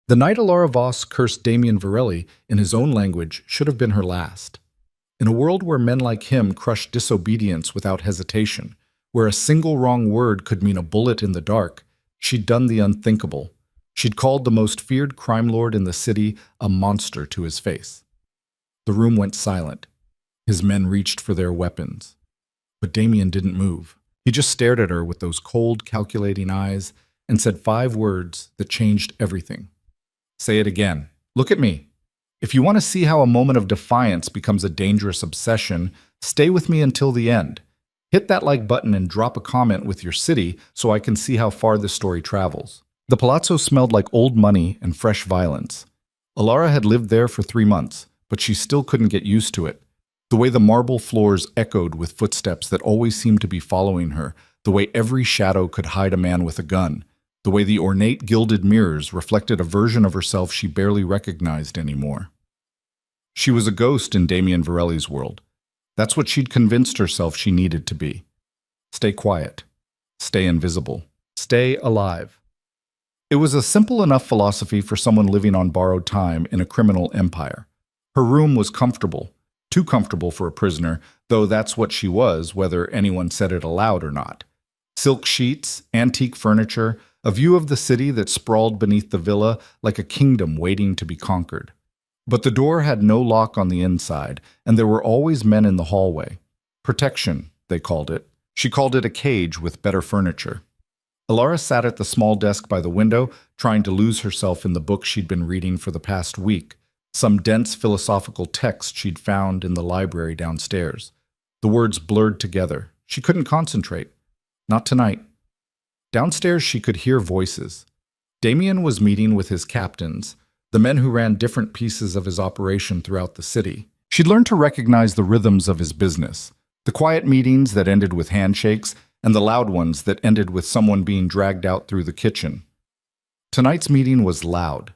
The night Alara Voss cursed Damien Varelli in his own language should have been her last. In a world where men like him crushed disobedience without hesitation, where a single wrong word could mean a bullet in the dark, she'd done the unthinkable. She'd called the most feared crime lord in the city a monster to his face. The room went silent. His men reached for their weapons. But Damien didn't move. He just stared at her with those cold, calculating eyes and said 5 words that changed everything. Say it again. Look at me. If you want to see how a moment of defiance becomes a dangerous obsession, stay with me until the end. Hit that like button and drop a comment with your city so I can see how far this story travels. The palazzo smelled like old money and fresh violence. Alara had lived there for 3 months, but she still couldn't get used to it. The way the marble floors echoed with footsteps that always seemed to be following her, the way every shadow could hide a man with a gun, the way the ornate gilded mirrors reflected a version of herself she barely recognized anymore. She was a ghost in Damien Varelli's world. That's what she'd convinced herself she needed to be. Stay quiet. Stay invisible. Stay alive. It was a simple enough philosophy for someone living on borrowed time in a criminal empire. Her room was comfortable, too comfortable for a prisoner, though that's what she was, whether anyone said it aloud or not. Silk sheets, antique furniture, a view of the city that sprawled beneath the villa like a kingdom waiting to be conquered. But the door had no lock on the inside, and there were always men in the hallway. Protection, they called it. She called it a cage with better furniture. Alara sat at the small desk by the window, trying to lose herself in the book she'd been reading for the past week, some dense philosophical text she'd found in the library downstairs. The words blurred together. She couldn't concentrate. Not tonight. Downstairs she could hear voices. Damien was meeting with his captains, the men who ran different pieces of his operation throughout the city. She'd learned to recognize the rhythms of his business, the quiet meetings that ended with handshakes, and the loud ones that ended with someone being dragged out through the kitchen. Tonight's meeting was loud.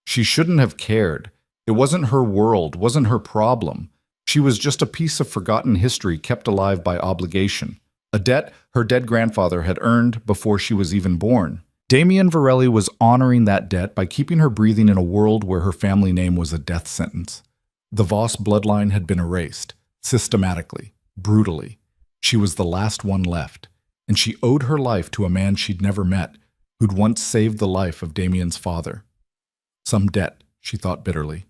She shouldn't have cared. It wasn't her world, wasn't her problem. She was just a piece of forgotten history kept alive by obligation, a debt her dead grandfather had earned before she was even born. Damien Varelli was honoring that debt by keeping her breathing in a world where her family name was a death sentence. The Voss bloodline had been erased, systematically, brutally. She was the last one left, and she owed her life to a man she'd never met, who'd once saved the life of Damien's father. Some debt, she thought bitterly.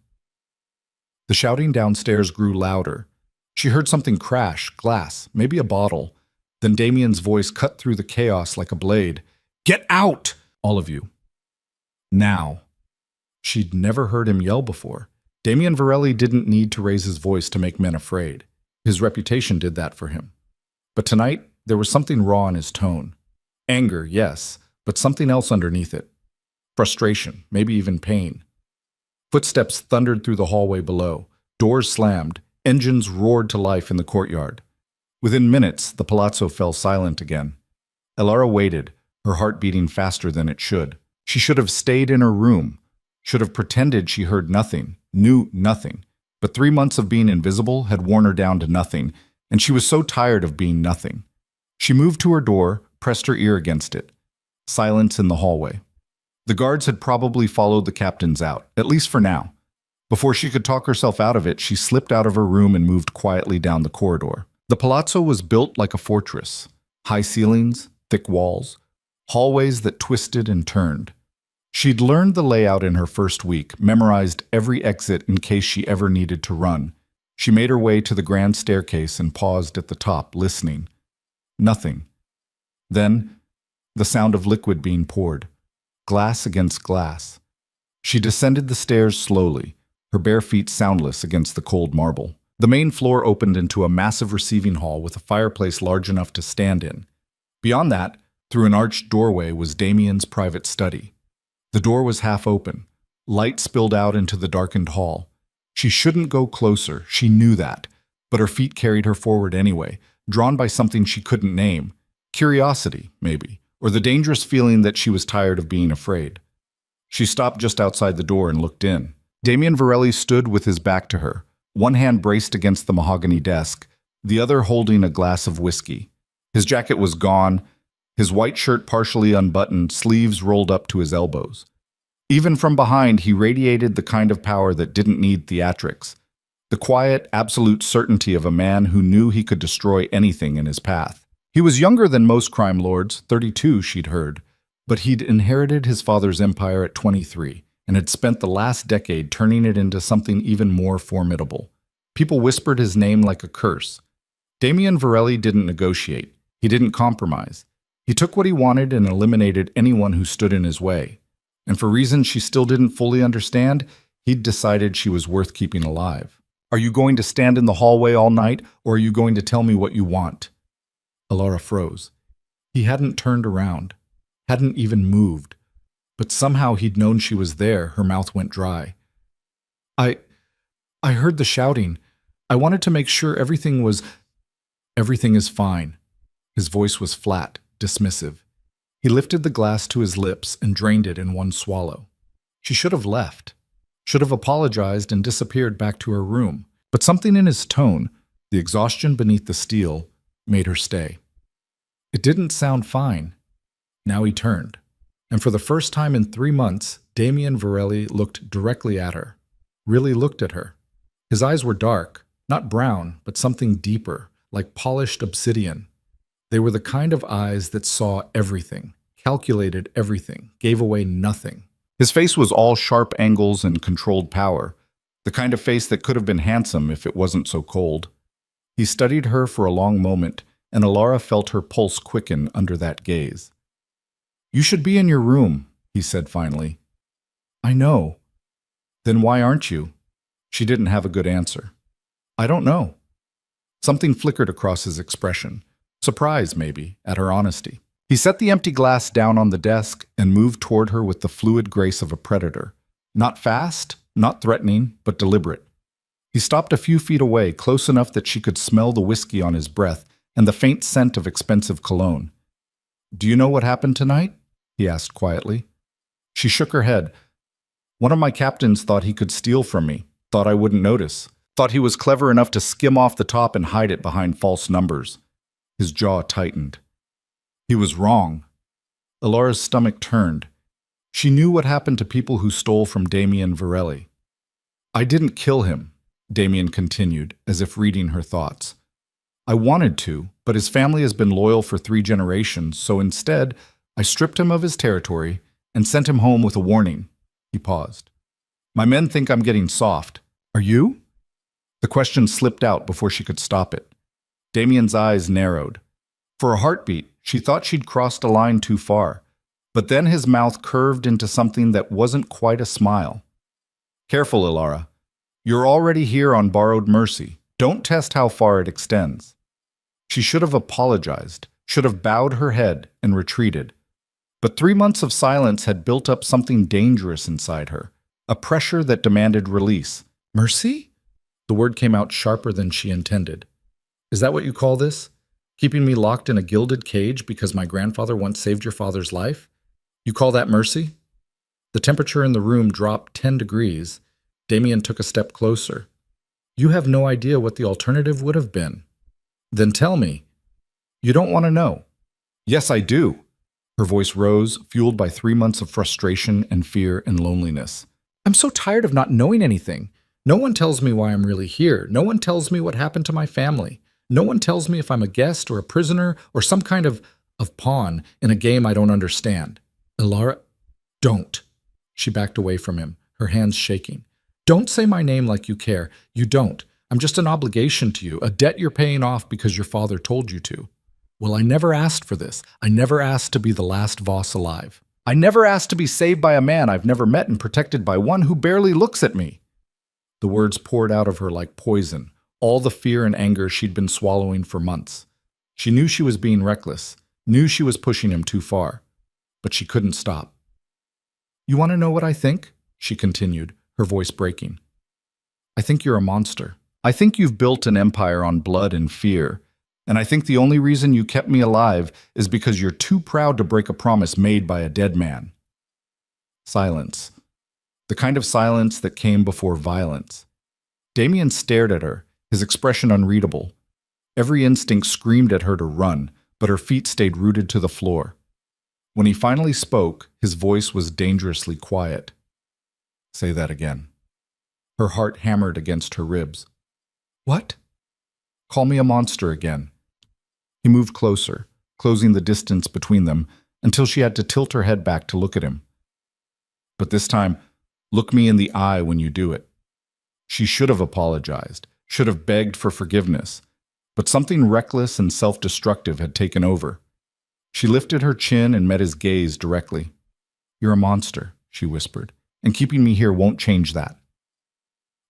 The shouting downstairs grew louder. She heard something crash, glass, maybe a bottle. Then Damien's voice cut through the chaos like a blade. "Get out, all of you. Now." She'd never heard him yell before. Damien Varelli didn't need to raise his voice to make men afraid. His reputation did that for him. But tonight, there was something raw in his tone. Anger, yes, but something else underneath it. Frustration, maybe even pain. Footsteps thundered through the hallway below. Doors slammed. Engines roared to life in the courtyard. Within minutes, the palazzo fell silent again. Alara waited, her heart beating faster than it should. She should have stayed in her room, should have pretended she heard nothing, knew nothing. But 3 months of being invisible had worn her down to nothing, and she was so tired of being nothing. She moved to her door, pressed her ear against it. Silence in the hallway. The guards had probably followed the captains out, at least for now. Before she could talk herself out of it, she slipped out of her room and moved quietly down the corridor. The palazzo was built like a fortress. High ceilings, thick walls, hallways that twisted and turned. She'd learned the layout in her first week, memorized every exit in case she ever needed to run. She made her way to the grand staircase and paused at the top, listening. Nothing. Then, the sound of liquid being poured. Glass against glass. She descended the stairs slowly, her bare feet soundless against the cold marble. The main floor opened into a massive receiving hall with a fireplace large enough to stand in. Beyond that, through an arched doorway, was Damien's private study. The door was half open. Light spilled out into the darkened hall. She shouldn't go closer, she knew that, but her feet carried her forward anyway, drawn by something she couldn't name. Curiosity, maybe, or the dangerous feeling that she was tired of being afraid. She stopped just outside the door and looked in. Damien Varelli stood with his back to her, one hand braced against the mahogany desk, the other holding a glass of whiskey. His jacket was gone, his white shirt partially unbuttoned, sleeves rolled up to his elbows. Even from behind, he radiated the kind of power that didn't need theatrics. The quiet, absolute certainty of a man who knew he could destroy anything in his path. He was younger than most crime lords, 32, she'd heard, but he'd inherited his father's empire at 23 and had spent the last decade turning it into something even more formidable. People whispered his name like a curse. Damien Varelli didn't negotiate. He didn't compromise. He took what he wanted and eliminated anyone who stood in his way. And for reasons she still didn't fully understand, he'd decided she was worth keeping alive. Are you going to stand in the hallway all night, or are you going to tell me what you want? Alara froze. He hadn't turned around, hadn't even moved, but somehow he'd known she was there. Her mouth went dry. I heard the shouting. I wanted to make sure everything is fine. His voice was flat, dismissive. He lifted the glass to his lips and drained it in one swallow. She should have left, should have apologized and disappeared back to her room. But something in his tone, the exhaustion beneath the steel, made her stay. It didn't sound fine. Now he turned. And for the first time in 3 months, Damien Varelli looked directly at her, really looked at her. His eyes were dark, not brown, but something deeper, like polished obsidian. They were the kind of eyes that saw everything, calculated everything, gave away nothing. His face was all sharp angles and controlled power, the kind of face that could have been handsome if it wasn't so cold. He studied her for a long moment, and Alara felt her pulse quicken under that gaze. "You should be in your room," he said finally. "I know." "Then why aren't you?" She didn't have a good answer. "I don't know." Something flickered across his expression. Surprise, maybe, at her honesty. He set the empty glass down on the desk and moved toward her with the fluid grace of a predator. Not fast, not threatening, but deliberate. He stopped a few feet away, close enough that she could smell the whiskey on his breath and the faint scent of expensive cologne. "Do you know what happened tonight?" he asked quietly. She shook her head. "One of my captains thought he could steal from me, thought I wouldn't notice, thought he was clever enough to skim off the top and hide it behind false numbers." His jaw tightened. He was wrong. Alara's stomach turned. She knew what happened to people who stole from Damien Varelli. "I didn't kill him," Damien continued, as if reading her thoughts. "I wanted to, but his family has been loyal for 3 generations, so instead, I stripped him of his territory and sent him home with a warning." He paused. "My men think I'm getting soft. Are you?" The question slipped out before she could stop it. Damien's eyes narrowed. For a heartbeat, she thought she'd crossed a line too far, but then his mouth curved into something that wasn't quite a smile. "Careful, Alara. You're already here on borrowed mercy. Don't test how far it extends." She should have apologized, should have bowed her head and retreated. But 3 months of silence had built up something dangerous inside her, a pressure that demanded release. "Mercy?" The word came out sharper than she intended. "Is that what you call this? Keeping me locked in a gilded cage because my grandfather once saved your father's life? You call that mercy?" The temperature in the room dropped 10 degrees. Damien took a step closer. "You have no idea what the alternative would have been." "Then tell me." "You don't want to know." "Yes, I do." Her voice rose, fueled by 3 months of frustration and fear and loneliness. "I'm so tired of not knowing anything. No one tells me why I'm really here. No one tells me what happened to my family. No one tells me if I'm a guest or a prisoner or some kind of pawn in a game I don't understand." "Alara, don't." She backed away from him, her hands shaking. "Don't say my name like you care. You don't. I'm just an obligation to you, a debt you're paying off because your father told you to." "Well, I never asked for this. I never asked to be the last Voss alive. I never asked to be saved by a man I've never met and protected by one who barely looks at me." The words poured out of her like poison, all the fear and anger she'd been swallowing for months. She knew she was being reckless, knew she was pushing him too far, but she couldn't stop. "You want to know what I think?" she continued, her voice breaking. "I think you're a monster. I think you've built an empire on blood and fear, and I think the only reason you kept me alive is because you're too proud to break a promise made by a dead man." Silence. The kind of silence that came before violence. Damien stared at her, his expression unreadable. Every instinct screamed at her to run, but her feet stayed rooted to the floor. When he finally spoke, his voice was dangerously quiet. Say that again. Her heart hammered against her ribs. What? Call me a monster again. He moved closer, closing the distance between them until she had to tilt her head back to look at him. But this time, look me in the eye when you do it. She should have apologized, should have begged for forgiveness, but something reckless and self-destructive had taken over. She lifted her chin and met his gaze directly. You're a monster, she whispered, and keeping me here won't change that.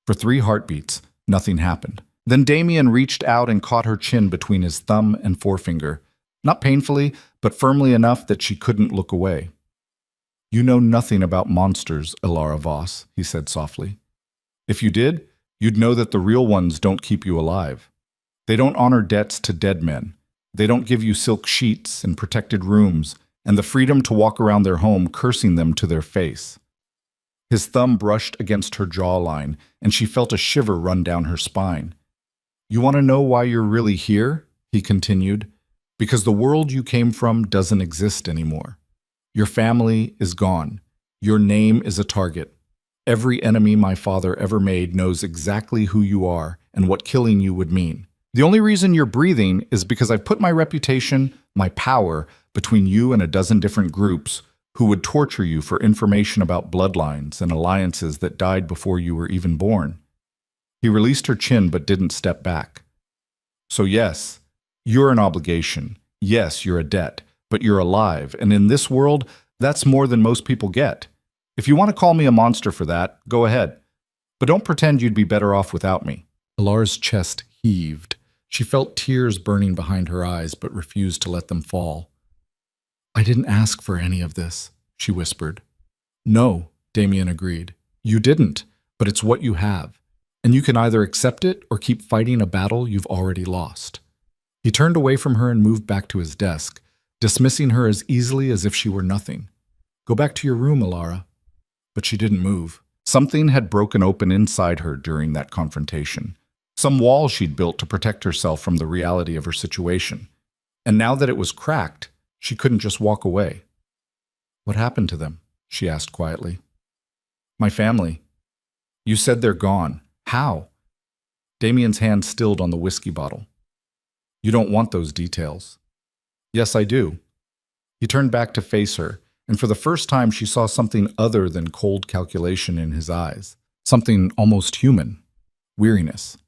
For 3 heartbeats, nothing happened. Then Damien reached out and caught her chin between his thumb and forefinger, not painfully, but firmly enough that she couldn't look away. You know nothing about monsters, Ilara Voss, he said softly. If you did, you'd know that the real ones don't keep you alive. They don't honor debts to dead men. They don't give you silk sheets and protected rooms and the freedom to walk around their home cursing them to their face. His thumb brushed against her jawline, and she felt a shiver run down her spine. You want to know why you're really here? He continued. Because the world you came from doesn't exist anymore. Your family is gone. Your name is a target. Every enemy my father ever made knows exactly who you are and what killing you would mean. The only reason you're breathing is because I've put my reputation, my power, between you and a dozen different groups who would torture you for information about bloodlines and alliances that died before you were even born. He released her chin but didn't step back. So yes, you're an obligation. Yes, you're a debt, but you're alive, and in this world, that's more than most people get. If you want to call me a monster for that, go ahead. But don't pretend you'd be better off without me. Ilara's chest heaved. She felt tears burning behind her eyes, but refused to let them fall. I didn't ask for any of this, she whispered. No, Damien agreed. You didn't, but it's what you have. And you can either accept it or keep fighting a battle you've already lost. He turned away from her and moved back to his desk, dismissing her as easily as if she were nothing. Go back to your room, Ilara. But she didn't move. Something had broken open inside her during that confrontation. Some wall she'd built to protect herself from the reality of her situation. And now that it was cracked, she couldn't just walk away. What happened to them? She asked quietly. My family. You said they're gone. How? Damien's hand stilled on the whiskey bottle. You don't want those details. Yes, I do. He turned back to face her, and for the first time she saw something other than cold calculation in his eyes. Something almost human. Weariness.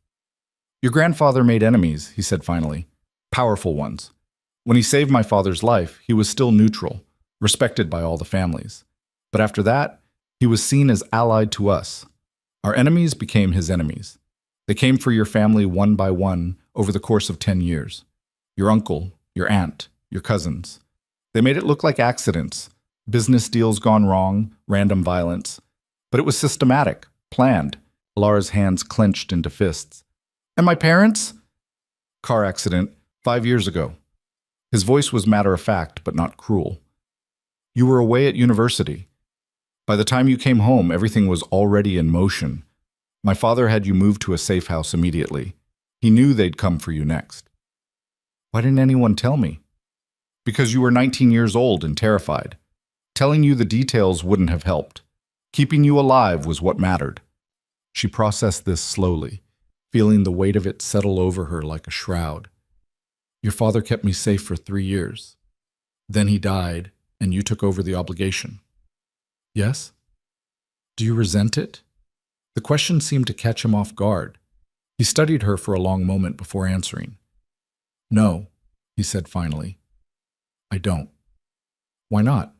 Your grandfather made enemies, he said finally. Powerful ones. When he saved my father's life, he was still neutral, respected by all the families. But after that, he was seen as allied to us. Our enemies became his enemies. They came for your family one by one over the course of 10 years. Your uncle, your aunt, your cousins. They made it look like accidents, business deals gone wrong, random violence. But it was systematic, planned. Ilara's hands clenched into fists. And my parents? Car accident 5 years ago. His voice was matter-of-fact, but not cruel. You were away at university. By the time you came home, everything was already in motion. My father had you moved to a safe house immediately. He knew they'd come for you next. Why didn't anyone tell me? Because you were 19 years old and terrified. Telling you the details wouldn't have helped. Keeping you alive was what mattered. She processed this slowly, feeling the weight of it settle over her like a shroud. Your father kept me safe for 3 years. Then he died, and you took over the obligation. Yes? Do you resent it? The question seemed to catch him off guard. He studied her for a long moment before answering. No, he said finally. I don't. Why not?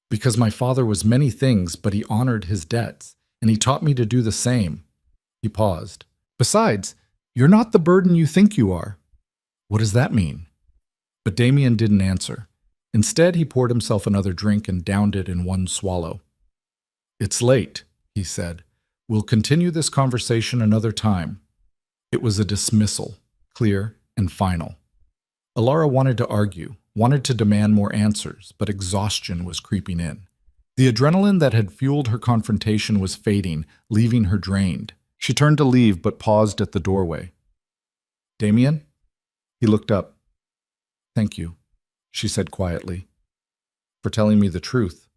Because my father was many things, but he honored his debts, and he taught me to do the same. He paused. Besides, you're not the burden you think you are. What does that mean? But Damien didn't answer. Instead, he poured himself another drink and downed it in one swallow. It's late, he said. We'll continue this conversation another time. It was a dismissal, clear and final. Ilara wanted to argue, wanted to demand more answers, but exhaustion was creeping in. The adrenaline that had fueled her confrontation was fading, leaving her drained. She turned to leave, but paused at the doorway. Damien? He looked up. Thank you, she said quietly, for telling me the truth.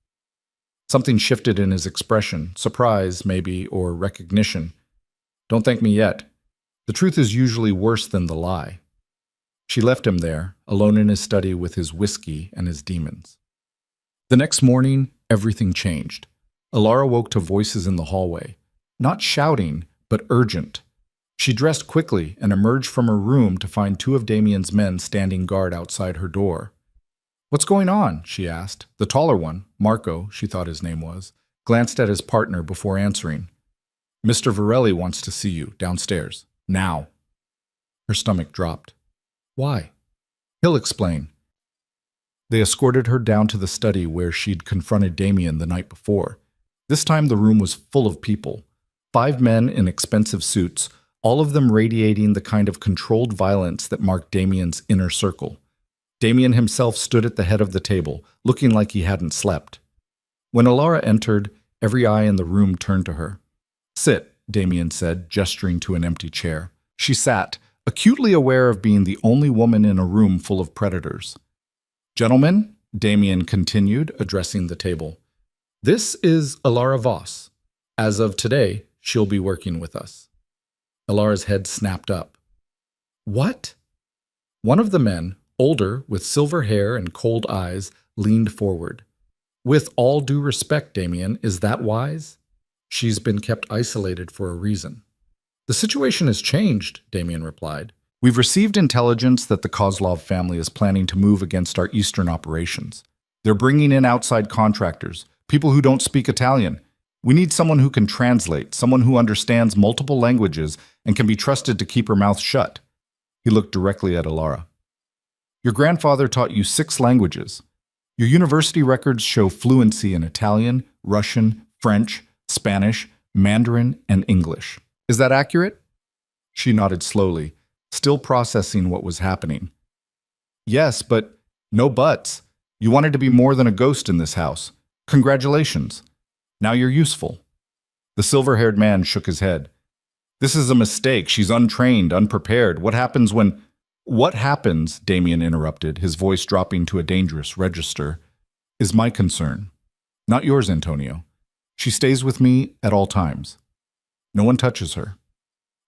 Something shifted in his expression, surprise, maybe, or recognition. Don't thank me yet. The truth is usually worse than the lie. She left him there, alone in his study with his whiskey and his demons. The next morning, everything changed. Alara woke to voices in the hallway. Not shouting, but urgent. She dressed quickly and emerged from her room to find two of Damien's men standing guard outside her door. "What's going on?" she asked. The taller one, Marco, she thought his name was, glanced at his partner before answering. "Mr. Varelli wants to see you, downstairs. Now." Her stomach dropped. "Why?" "He'll explain." They escorted her down to the study where she'd confronted Damien the night before. This time the room was full of people. 5 men in expensive suits, all of them radiating the kind of controlled violence that marked Damien's inner circle. Damien himself stood at the head of the table, looking like he hadn't slept. When Alara entered, every eye in the room turned to her. "Sit," Damien said, gesturing to an empty chair. She sat, acutely aware of being the only woman in a room full of predators. "Gentlemen," Damien continued, addressing the table, "this is Alara Voss. As of today, she'll be working with us." Alara's head snapped up. "What?" One of the men, older, with silver hair and cold eyes, leaned forward. "With all due respect, Damien, is that wise? She's been kept isolated for a reason." "The situation has changed," Damien replied. "We've received intelligence that the Kozlov family is planning to move against our eastern operations. They're bringing in outside contractors, people who don't speak Italian. We need someone who can translate, someone who understands multiple languages and can be trusted to keep her mouth shut." He looked directly at Alara. "Your grandfather taught you 6 languages. Your university records show fluency in Italian, Russian, French, Spanish, Mandarin, and English. Is that accurate?" She nodded slowly, still processing what was happening. "Yes, but no buts. You wanted to be more than a ghost in this house. Congratulations. Now you're useful." The silver-haired man shook his head. "This is a mistake. She's untrained, unprepared. What happens when—" "What happens," Damien interrupted, his voice dropping to a dangerous register, "is my concern. Not yours, Antonio. She stays with me at all times. No one touches her.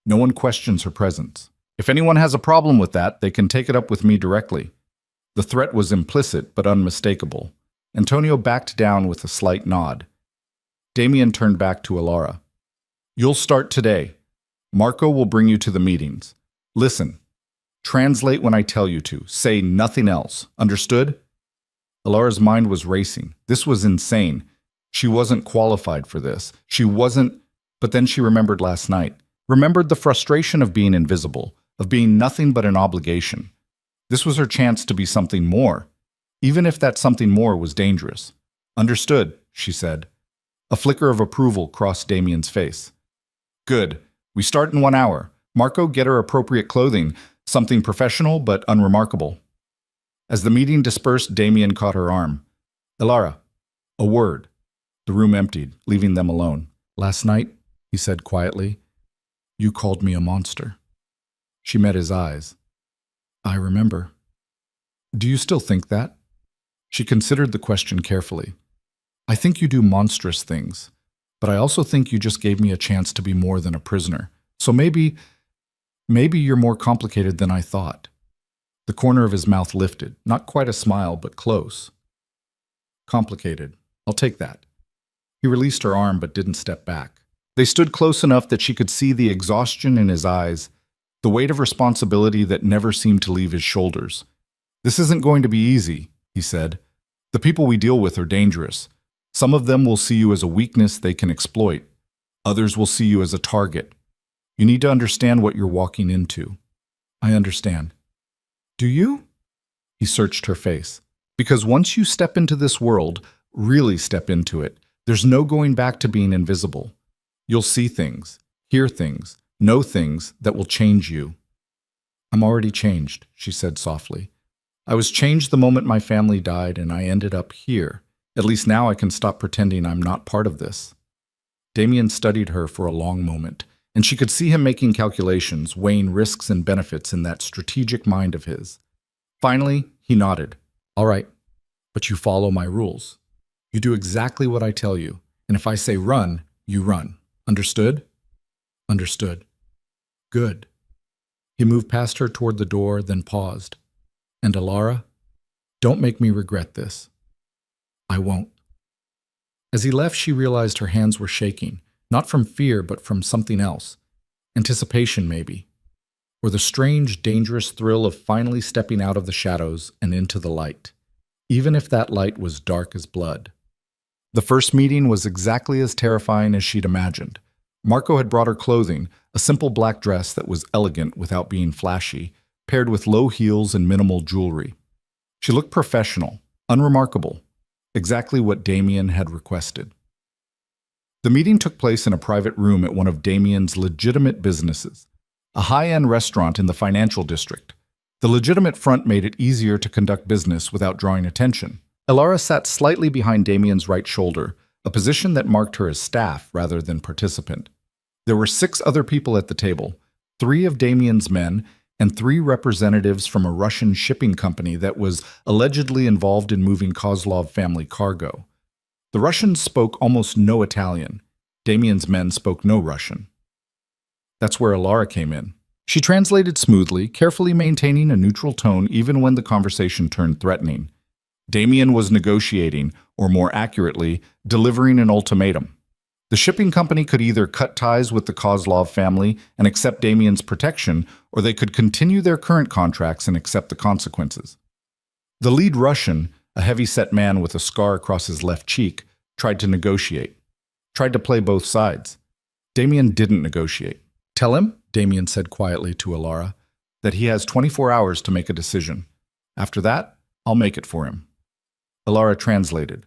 No one questions her presence. If anyone has a problem with that, they can take it up with me directly." The threat was implicit but unmistakable. Antonio backed down with a slight nod. Damien turned back to Alara. "You'll start today. Marco will bring you to the meetings. Listen. Translate when I tell you to. Say nothing else. Understood?" Alara's mind was racing. This was insane. She wasn't qualified for this. She wasn't... But then she remembered last night. Remembered the frustration of being invisible, of being nothing but an obligation. This was her chance to be something more, even if that something more was dangerous. "Understood," she said. A flicker of approval crossed Damien's face. "Good. We start in 1 hour. Marco, get her appropriate clothing, something professional but unremarkable." As the meeting dispersed, Damien caught her arm. "Alara, a word." The room emptied, leaving them alone. "Last night," he said quietly, "you called me a monster." She met his eyes. "I remember." "Do you still think that?" She considered the question carefully. "I think you do monstrous things, but I also think you just gave me a chance to be more than a prisoner. So maybe you're more complicated than I thought." The corner of his mouth lifted, not quite a smile, but close. "Complicated. I'll take that." He released her arm but didn't step back. They stood close enough that she could see the exhaustion in his eyes, the weight of responsibility that never seemed to leave his shoulders. "This isn't going to be easy," he said. "The people we deal with are dangerous. Some of them will see you as a weakness they can exploit. Others will see you as a target. You need to understand what you're walking into." "I understand." "Do you?" He searched her face. "Because once you step into this world, really step into it, there's no going back to being invisible. You'll see things, hear things, know things that will change you." "I'm already changed," she said softly. "I was changed the moment my family died and I ended up here. At least now I can stop pretending I'm not part of this." Damien studied her for a long moment, and she could see him making calculations, weighing risks and benefits in that strategic mind of his. Finally, he nodded. "All right, but you follow my rules." You do exactly what I tell you, and if I say run, you run. Understood? Understood. Good. He moved past her toward the door, then paused. And Alara, don't make me regret this. I won't. As he left, she realized her hands were shaking, not from fear, but from something else. Anticipation, maybe. Or the strange, dangerous thrill of finally stepping out of the shadows and into the light, even if that light was dark as blood. The first meeting was exactly as terrifying as she'd imagined. Marco had brought her clothing, a simple black dress that was elegant without being flashy, paired with low heels and minimal jewelry. She looked professional, unremarkable, exactly what Damien had requested. The meeting took place in a private room at one of Damien's legitimate businesses, a high-end restaurant in the financial district. The legitimate front made it easier to conduct business without drawing attention. Alara sat slightly behind Damien's right shoulder, a position that marked her as staff rather than participant. There were 6 other people at the table, 3 of Damien's men and 3 representatives from a Russian shipping company that was allegedly involved in moving Kozlov family cargo. The Russians spoke almost no Italian. Damien's men spoke no Russian. That's where Alara came in. She translated smoothly, carefully maintaining a neutral tone even when the conversation turned threatening. Damien was negotiating, or more accurately, delivering an ultimatum. The shipping company could either cut ties with the Kozlov family and accept Damien's protection, or they could continue their current contracts and accept the consequences. The lead Russian, a heavy-set man with a scar across his left cheek, tried to negotiate, tried to play both sides. Damien didn't negotiate. Tell him, Damien said quietly to Alara, that he has 24 hours to make a decision. After that, I'll make it for him. Alara translated.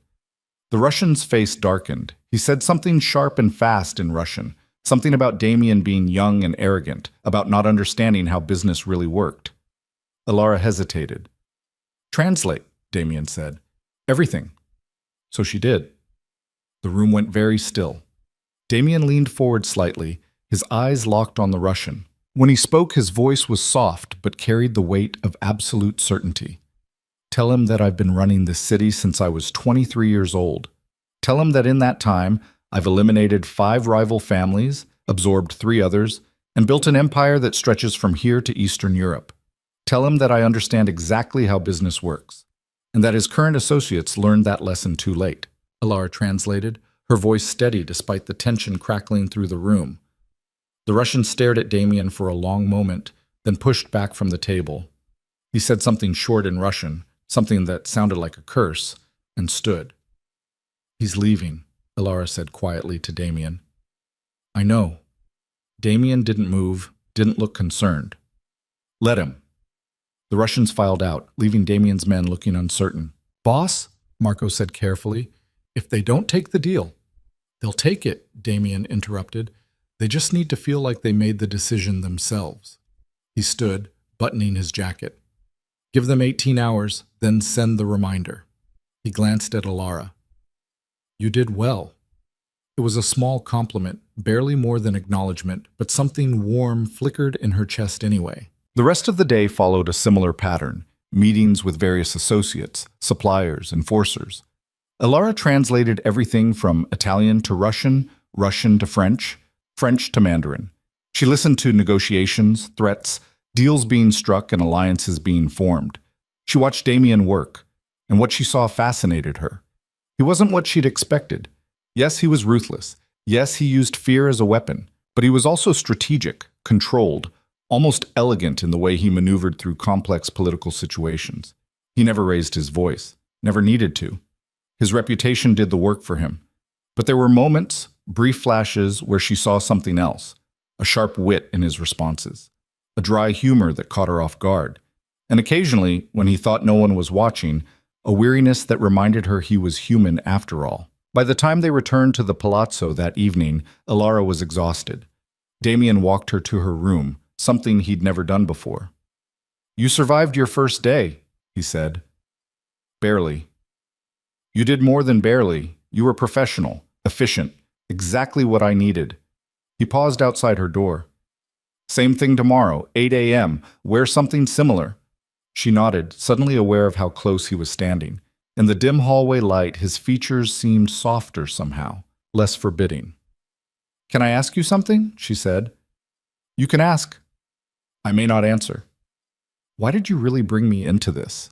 The Russian's face darkened. He said something sharp and fast in Russian, something about Damien being young and arrogant, about not understanding how business really worked. Alara hesitated. Translate, Damien said. Everything. So she did. The room went very still. Damien leaned forward slightly, his eyes locked on the Russian. When he spoke, his voice was soft but carried the weight of absolute certainty. Tell him that I've been running this city since I was 23 years old. Tell him that in that time, I've eliminated 5 rival families, absorbed 3 others, and built an empire that stretches from here to Eastern Europe. Tell him that I understand exactly how business works, and that his current associates learned that lesson too late. Alara translated, her voice steady despite the tension crackling through the room. The Russian stared at Damien for a long moment, then pushed back from the table. He said something short in Russian, something that sounded like a curse, and stood. He's leaving, Alara said quietly to Damien. I know. Damien didn't move, didn't look concerned. Let him. The Russians filed out, leaving Damien's men looking uncertain. Boss, Marco said carefully, if they don't take the deal. They'll take it, Damien interrupted. They just need to feel like they made the decision themselves. He stood, buttoning his jacket. Give them 18 hours, then send the reminder. He glanced at Alara. You did well. It was a small compliment, barely more than acknowledgement, but something warm flickered in her chest anyway. The rest of the day followed a similar pattern, meetings with various associates, suppliers, enforcers. Alara translated everything from Italian to Russian, Russian to French, French to Mandarin. She listened to negotiations, threats, deals being struck and alliances being formed. She watched Damien work, and what she saw fascinated her. He wasn't what she'd expected. Yes, he was ruthless. Yes, he used fear as a weapon, but he was also strategic, controlled, almost elegant in the way he maneuvered through complex political situations. He never raised his voice, never needed to. His reputation did the work for him. But there were moments, brief flashes, where she saw something else, a sharp wit in his responses, a dry humor that caught her off guard, and occasionally, when he thought no one was watching, a weariness that reminded her he was human after all. By the time they returned to the palazzo that evening, Alara was exhausted. Damien walked her to her room, something he'd never done before. You survived your first day, he said. Barely. You did more than barely. You were professional, efficient, exactly what I needed. He paused outside her door. Same thing tomorrow, 8 a.m. Wear something similar. She nodded, suddenly aware of how close he was standing. In the dim hallway light, his features seemed softer somehow, less forbidding. "Can I ask you something?" she said. "You can ask." "I may not answer." "Why did you really bring me into this?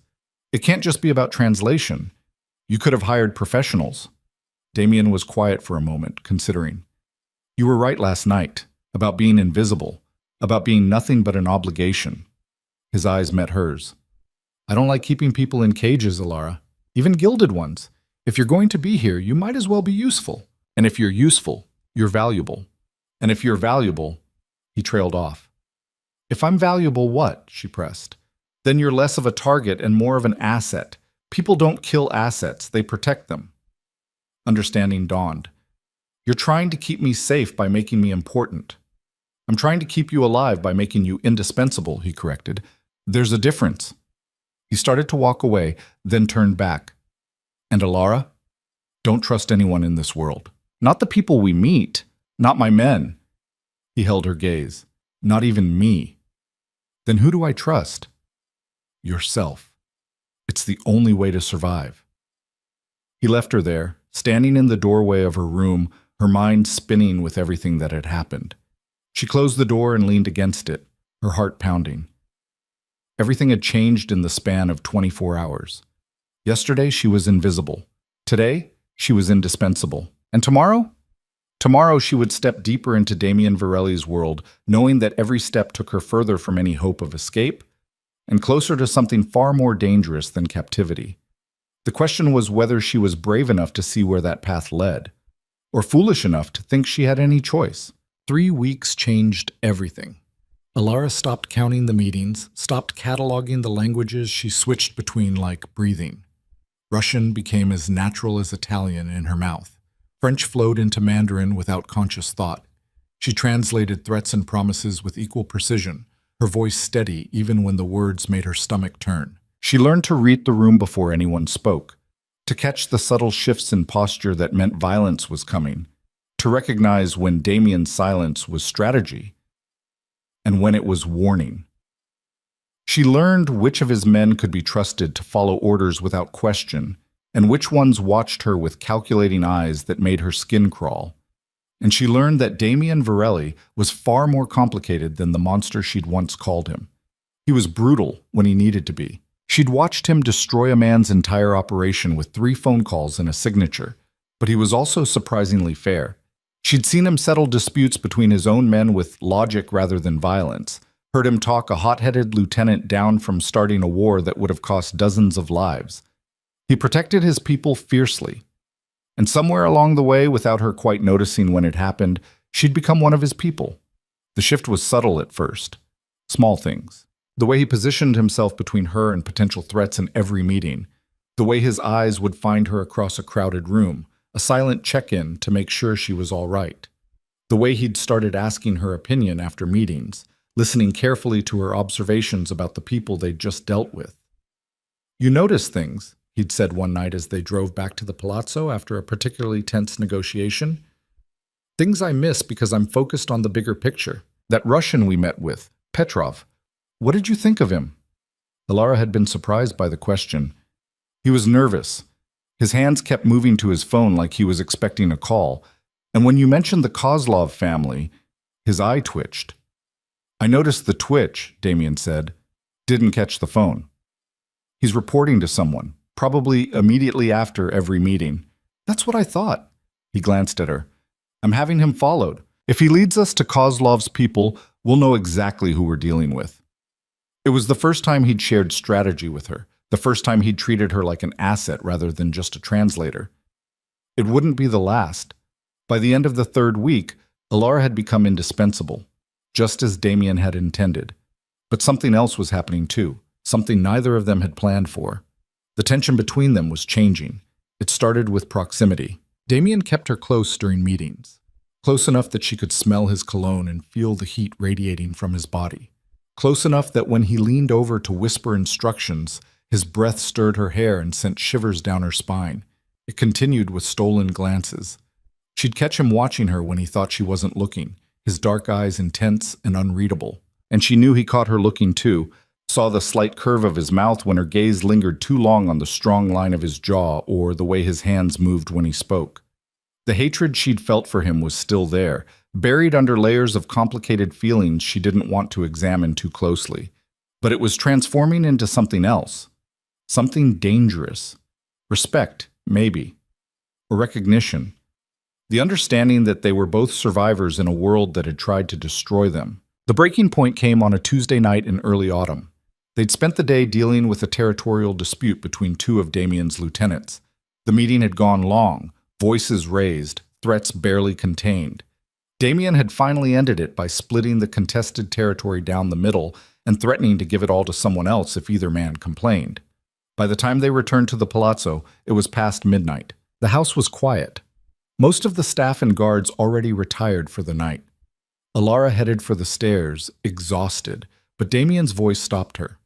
It can't just be about translation. You could have hired professionals." Damien was quiet for a moment, considering. "You were right last night, about being invisible, about being nothing but an obligation." His eyes met hers. "I don't like keeping people in cages, Alara, even gilded ones. If you're going to be here, you might as well be useful. And if you're useful, you're valuable. And if you're valuable," he trailed off. "If I'm valuable, what?" she pressed. "Then you're less of a target and more of an asset. People don't kill assets, they protect them." Understanding dawned. "You're trying to keep me safe by making me important." "I'm trying to keep you alive by making you indispensable," he corrected. "There's a difference." He started to walk away, then turned back. "And Alara? Don't trust anyone in this world. Not the people we meet. Not my men." He held her gaze. "Not even me." "Then who do I trust?" "Yourself. It's the only way to survive." He left her there, standing in the doorway of her room, her mind spinning with everything that had happened. She closed the door and leaned against it, her heart pounding. Everything had changed in the span of 24 hours. Yesterday, she was invisible. Today, she was indispensable. And tomorrow? Tomorrow, she would step deeper into Damien Varelli's world, knowing that every step took her further from any hope of escape and closer to something far more dangerous than captivity. The question was whether she was brave enough to see where that path led, or foolish enough to think she had any choice. 3 weeks changed everything. Alara stopped counting the meetings, stopped cataloging the languages she switched between like breathing. Russian became as natural as Italian in her mouth. French flowed into Mandarin without conscious thought. She translated threats and promises with equal precision, her voice steady even when the words made her stomach turn. She learned to read the room before anyone spoke, to catch the subtle shifts in posture that meant violence was coming, to recognize when Damien's silence was strategy and when it was warning. She learned which of his men could be trusted to follow orders without question, and which ones watched her with calculating eyes that made her skin crawl. And she learned that Damien Varelli was far more complicated than the monster she'd once called him. He was brutal when he needed to be. She'd watched him destroy a man's entire operation with 3 phone calls and a signature, but he was also surprisingly fair. She'd seen him settle disputes between his own men with logic rather than violence, heard him talk a hot-headed lieutenant down from starting a war that would have cost dozens of lives. He protected his people fiercely. And somewhere along the way, without her quite noticing when it happened, she'd become one of his people. The shift was subtle at first. Small things. The way he positioned himself between her and potential threats in every meeting. The way his eyes would find her across a crowded room, a silent check-in to make sure she was all right. The way he'd started asking her opinion after meetings, listening carefully to her observations about the people they'd just dealt with. "You notice things," he'd said one night as they drove back to the palazzo after a particularly tense negotiation. "Things I miss because I'm focused on the bigger picture. That Russian we met with, Petrov. What did you think of him?" Alara had been surprised by the question. He was nervous. His hands kept moving to his phone like he was expecting a call, and when you mentioned the Kozlov family, his eye twitched. "I noticed the twitch," Damien said. "Didn't catch the phone." "He's reporting to someone, probably immediately after every meeting." "That's what I thought." He glanced at her. "I'm having him followed. If he leads us to Kozlov's people, we'll know exactly who we're dealing with." It was the first time he'd shared strategy with her, the first time he'd treated her like an asset rather than just a translator. It wouldn't be the last. By the end of the 3rd week, Alara had become indispensable, just as Damien had intended. But something else was happening too, something neither of them had planned for. The tension between them was changing. It started with proximity. Damien kept her close during meetings, close enough that she could smell his cologne and feel the heat radiating from his body. Close enough that when he leaned over to whisper instructions, his breath stirred her hair and sent shivers down her spine. It continued with stolen glances. She'd catch him watching her when he thought she wasn't looking, his dark eyes intense and unreadable. And she knew he caught her looking too, saw the slight curve of his mouth when her gaze lingered too long on the strong line of his jaw or the way his hands moved when he spoke. The hatred she'd felt for him was still there, buried under layers of complicated feelings she didn't want to examine too closely. But it was transforming into something else. Something dangerous. Respect, maybe. Or recognition. The understanding that they were both survivors in a world that had tried to destroy them. The breaking point came on a Tuesday night in early autumn. They'd spent the day dealing with a territorial dispute between two of Damien's lieutenants. The meeting had gone long, voices raised, threats barely contained. Damien had finally ended it by splitting the contested territory down the middle and threatening to give it all to someone else if either man complained. By the time they returned to the palazzo, it was past midnight. The house was quiet. Most of the staff and guards already retired for the night. Alara headed for the stairs, exhausted, but Damien's voice stopped her.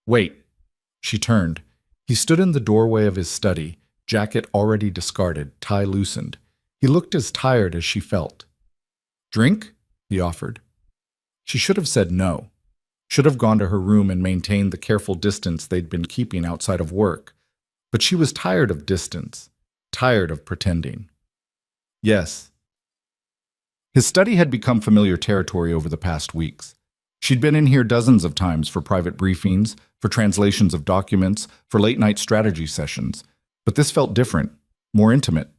"Wait." She turned. He stood in the doorway of his study, jacket already discarded, tie loosened. He looked as tired as she felt. "Drink?" he offered. She should have said no. Should have gone to her room and maintained the careful distance they'd been keeping outside of work. But she was tired of distance, tired of pretending. "Yes." His study had become familiar territory over the past weeks. She'd been in here dozens of times for private briefings, for translations of documents, for late-night strategy sessions. But this felt different, more intimate.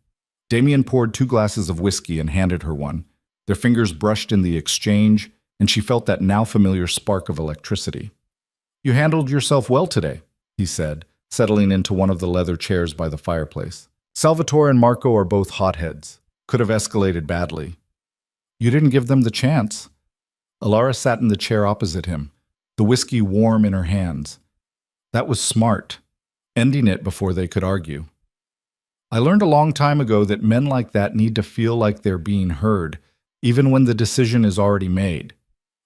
Damien poured 2 glasses of whiskey and handed her one. Their fingers brushed in the exchange, and she felt that now familiar spark of electricity. "You handled yourself well today," he said, settling into one of the leather chairs by the fireplace. "Salvatore and Marco are both hotheads. Could have escalated badly." "You didn't give them the chance." Alara sat in the chair opposite him, the whiskey warm in her hands. That was smart, ending it before they could argue. "I learned a long time ago that men like that need to feel like they're being heard, even when the decision is already made."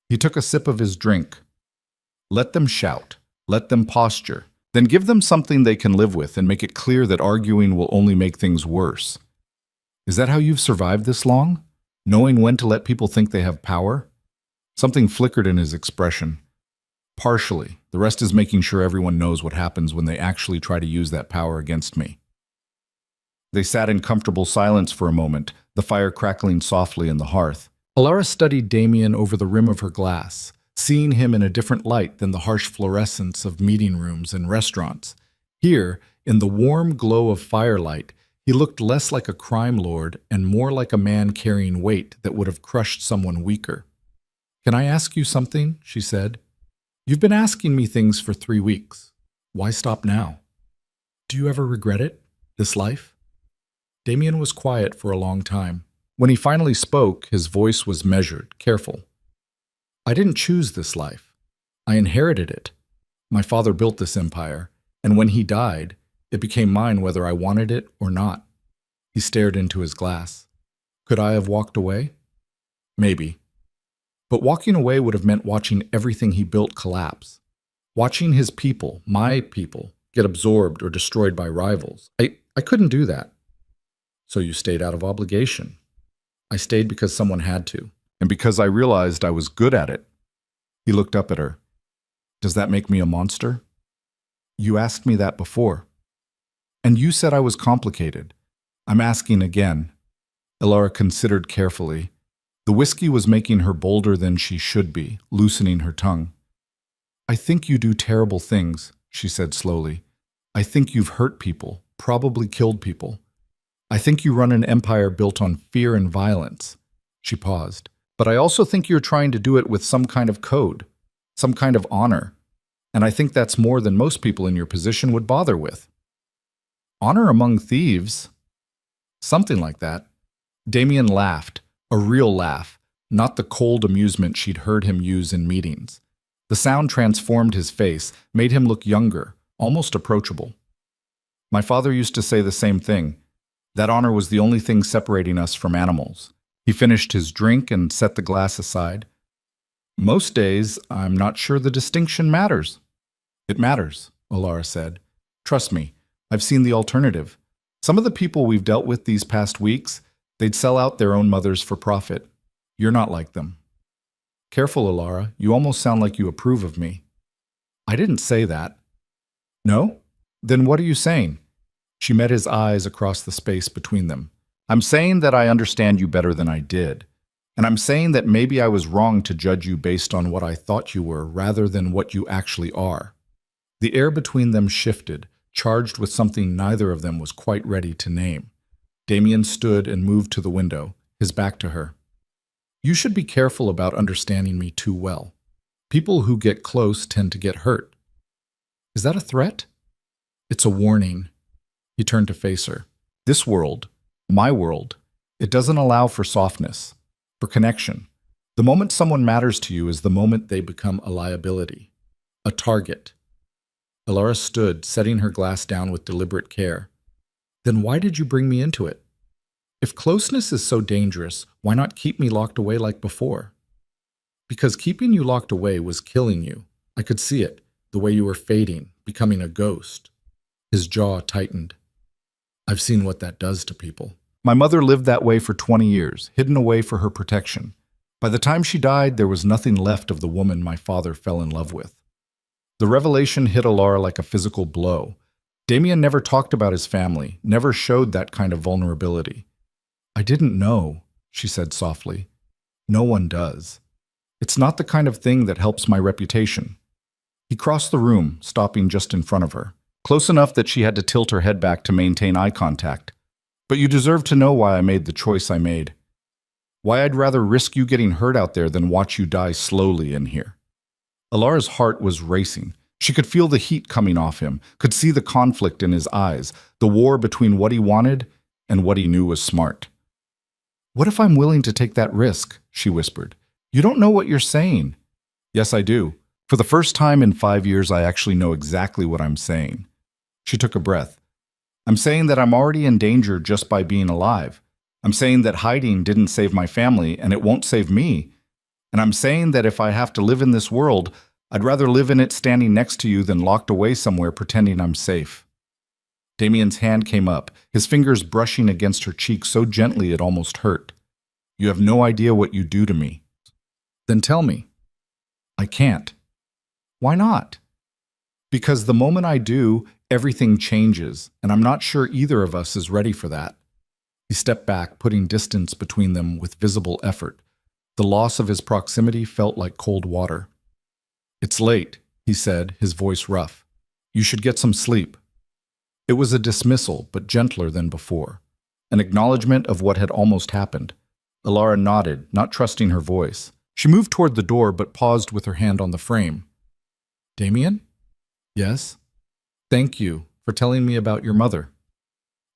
He took a sip of his drink. "Let them shout. Let them posture. Then give them something they can live with and make it clear that arguing will only make things worse." "Is that how you've survived this long? Knowing when to let people think they have power?" Something flickered in his expression. "Partially. The rest is making sure everyone knows what happens when they actually try to use that power against me." They sat in comfortable silence for a moment, the fire crackling softly in the hearth. Alara studied Damien over the rim of her glass, seeing him in a different light than the harsh fluorescence of meeting rooms and restaurants. Here, in the warm glow of firelight, he looked less like a crime lord and more like a man carrying weight that would have crushed someone weaker. "Can I ask you something?" she said. "You've been asking me things for 3 weeks. Why stop now? Do you ever regret it? This life?" Damien was quiet for a long time. When he finally spoke, his voice was measured, careful. "I didn't choose this life. I inherited it. My father built this empire, and when he died, it became mine whether I wanted it or not." He stared into his glass. "Could I have walked away? Maybe. But walking away would have meant watching everything he built collapse. Watching his people, my people, get absorbed or destroyed by rivals. I couldn't do that." "So you stayed out of obligation." "I stayed because someone had to, and because I realized I was good at it." He looked up at her. "Does that make me a monster?" "You asked me that before. And you said I was complicated. I'm asking again." Alara considered carefully. The whiskey was making her bolder than she should be, loosening her tongue. "I think you do terrible things," she said slowly. "I think you've hurt people, probably killed people. I think you run an empire built on fear and violence." She paused. "But I also think you're trying to do it with some kind of code, some kind of honor. And I think that's more than most people in your position would bother with." "Honor among thieves?" "Something like that." Damien laughed, a real laugh, not the cold amusement she'd heard him use in meetings. The sound transformed his face, made him look younger, almost approachable. "My father used to say the same thing. That honor was the only thing separating us from animals." He finished his drink and set the glass aside. "Most days, I'm not sure the distinction matters." "It matters," Alara said. "Trust me, I've seen the alternative. Some of the people we've dealt with these past weeks, they'd sell out their own mothers for profit. You're not like them." "Careful, Alara. You almost sound like you approve of me." I didn't say that. No? Then what are you saying? She met his eyes across the space between them. I'm saying that I understand you better than I did. And I'm saying that maybe I was wrong to judge you based on what I thought you were rather than what you actually are. The air between them shifted, charged with something neither of them was quite ready to name. Damien stood and moved to the window, his back to her. You should be careful about understanding me too well. People who get close tend to get hurt. Is that a threat? It's a warning. He turned to face her. This world, my world, it doesn't allow for softness, for connection. The moment someone matters to you is the moment they become a liability, a target. Alara stood, setting her glass down with deliberate care. Then why did you bring me into it? If closeness is so dangerous, why not keep me locked away like before? Because keeping you locked away was killing you. I could see it, the way you were fading, becoming a ghost. His jaw tightened. I've seen what that does to people. My mother lived that way for 20 years, hidden away for her protection. By the time she died, there was nothing left of the woman my father fell in love with. The revelation hit Alara like a physical blow. Damien never talked about his family, never showed that kind of vulnerability. I didn't know, she said softly. No one does. It's not the kind of thing that helps my reputation. He crossed the room, stopping just in front of her, close enough that she had to tilt her head back to maintain eye contact. But you deserve to know why I made the choice I made. Why I'd rather risk you getting hurt out there than watch you die slowly in here. Alara's heart was racing. She could feel the heat coming off him, could see the conflict in his eyes, the war between what he wanted and what he knew was smart. What if I'm willing to take that risk? She whispered. You don't know what you're saying. Yes, I do. For the first time in 5 years, I actually know exactly what I'm saying. She took a breath. I'm saying that I'm already in danger just by being alive. I'm saying that hiding didn't save my family, and it won't save me. And I'm saying that if I have to live in this world, I'd rather live in it standing next to you than locked away somewhere pretending I'm safe. Damien's hand came up, his fingers brushing against her cheek so gently it almost hurt. You have no idea what you do to me. Then tell me. I can't. Why not? Because the moment I do, everything changes, and I'm not sure either of us is ready for that. He stepped back, putting distance between them with visible effort. The loss of his proximity felt like cold water. It's late, he said, his voice rough. You should get some sleep. It was a dismissal, but gentler than before. An acknowledgement of what had almost happened. Alara nodded, not trusting her voice. She moved toward the door, but paused with her hand on the frame. Damien? Yes? Thank you for telling me about your mother.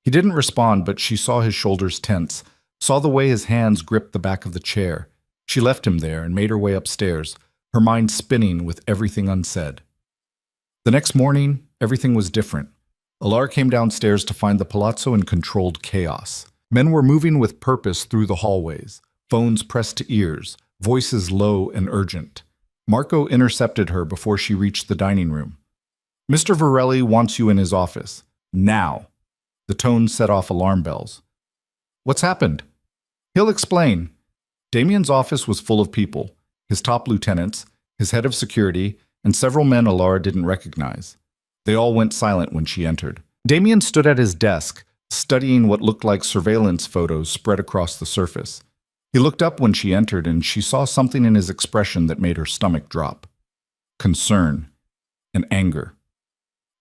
He didn't respond, but she saw his shoulders tense, saw the way his hands gripped the back of the chair. She left him there and made her way upstairs, her mind spinning with everything unsaid. The next morning, everything was different. Alara came downstairs to find the palazzo in controlled chaos. Men were moving with purpose through the hallways, phones pressed to ears, voices low and urgent. Marco intercepted her before she reached the dining room. Mr. Varelli wants you in his office. Now. The tone set off alarm bells. What's happened? He'll explain. Damien's office was full of people, his top lieutenants, his head of security, and several men Alara didn't recognize. They all went silent when she entered. Damien stood at his desk, studying what looked like surveillance photos spread across the surface. He looked up when she entered, and she saw something in his expression that made her stomach drop. Concern and anger.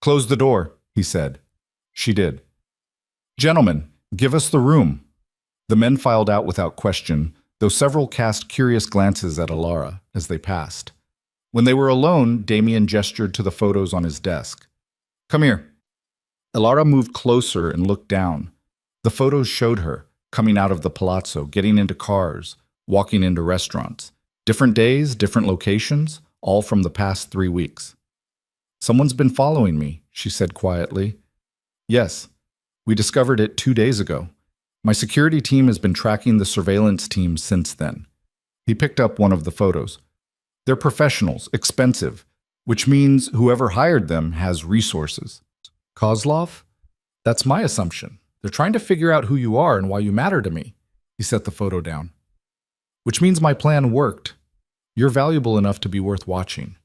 Close the door, he said. She did. Gentlemen, give us the room. The men filed out without question, though several cast curious glances at Alara as they passed. When they were alone, Damien gestured to the photos on his desk. Come here. Alara moved closer and looked down. The photos showed her, coming out of the palazzo, getting into cars, walking into restaurants. Different days, different locations, all from the past 3 weeks. Someone's been following me, she said quietly. Yes, we discovered it 2 days ago. My security team has been tracking the surveillance team since then. He picked up one of the photos. They're professionals, expensive, which means whoever hired them has resources. Kozlov? That's my assumption. They're trying to figure out who you are and why you matter to me. He set the photo down. Which means my plan worked. You're valuable enough to be worth watching.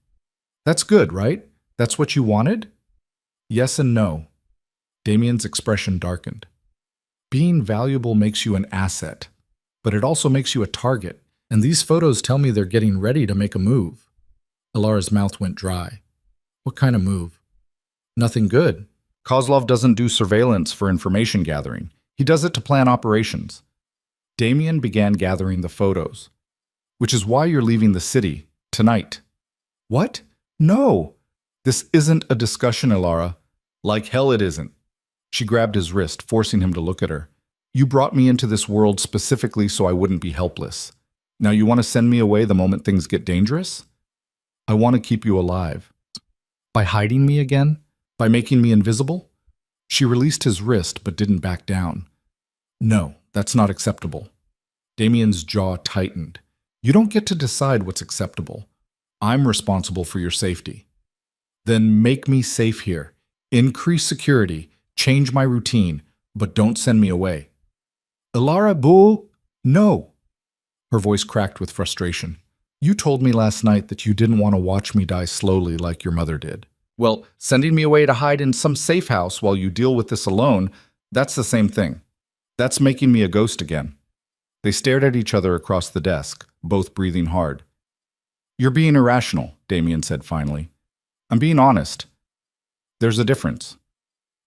That's good, right? That's what you wanted? Yes and no. Damien's expression darkened. Being valuable makes you an asset, but it also makes you a target, and these photos tell me they're getting ready to make a move. Ilara's mouth went dry. What kind of move? Nothing good. Kozlov doesn't do surveillance for information gathering. He does it to plan operations. Damien began gathering the photos. Which is why you're leaving the city, tonight. What? No! This isn't a discussion, Ilara. Like hell it isn't. She grabbed his wrist, forcing him to look at her. You brought me into this world specifically so I wouldn't be helpless. Now you want to send me away the moment things get dangerous? I want to keep you alive. By hiding me again? By making me invisible? She released his wrist but didn't back down. No, that's not acceptable. Damien's jaw tightened. You don't get to decide what's acceptable. I'm responsible for your safety. Then make me safe here. Increase security. Change my routine, but don't send me away. Ilara Boo, no. Her voice cracked with frustration. You told me last night that you didn't want to watch me die slowly like your mother did. Well, sending me away to hide in some safe house while you deal with this alone, that's the same thing. That's making me a ghost again. They stared at each other across the desk, both breathing hard. You're being irrational, Damien said finally. I'm being honest. There's a difference.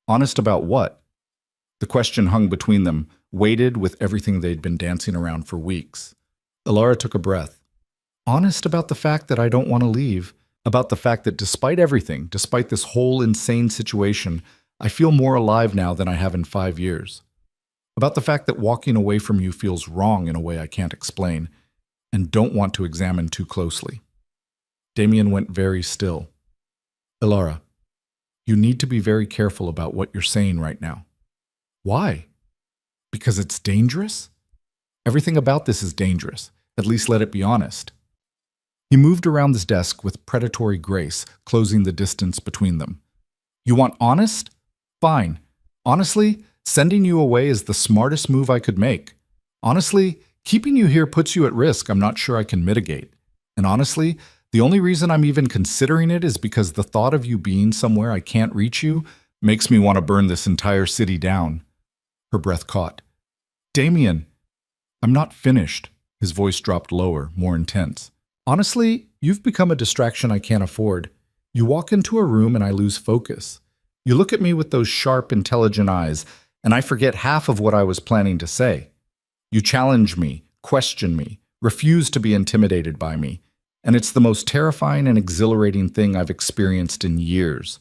Honest about what? The question hung between them, weighted with everything they'd been dancing around for weeks. Ilara took a breath. Honest about the fact that I don't want to leave, about the fact that despite everything, despite this whole insane situation, I feel more alive now than I have in 5 years. About the fact that walking away from you feels wrong in a way I can't explain, and don't want to examine too closely. Damien went very still. Ilara, you need to be very careful about what you're saying right now. Why? Because it's dangerous? Everything about this is dangerous. At least let it be honest. He moved around his desk with predatory grace, closing the distance between them. You want honest? Fine. Honestly, sending you away is the smartest move I could make. Honestly, keeping you here puts you at risk I'm not sure I can mitigate. And honestly, the only reason I'm even considering it is because the thought of you being somewhere I can't reach you makes me want to burn this entire city down. Her breath caught. Damien, I'm not finished. His voice dropped lower, more intense. Honestly, you've become a distraction I can't afford. You walk into a room and I lose focus. You look at me with those sharp, intelligent eyes, and I forget half of what I was planning to say. You challenge me, question me, refuse to be intimidated by me, and it's the most terrifying and exhilarating thing I've experienced in years.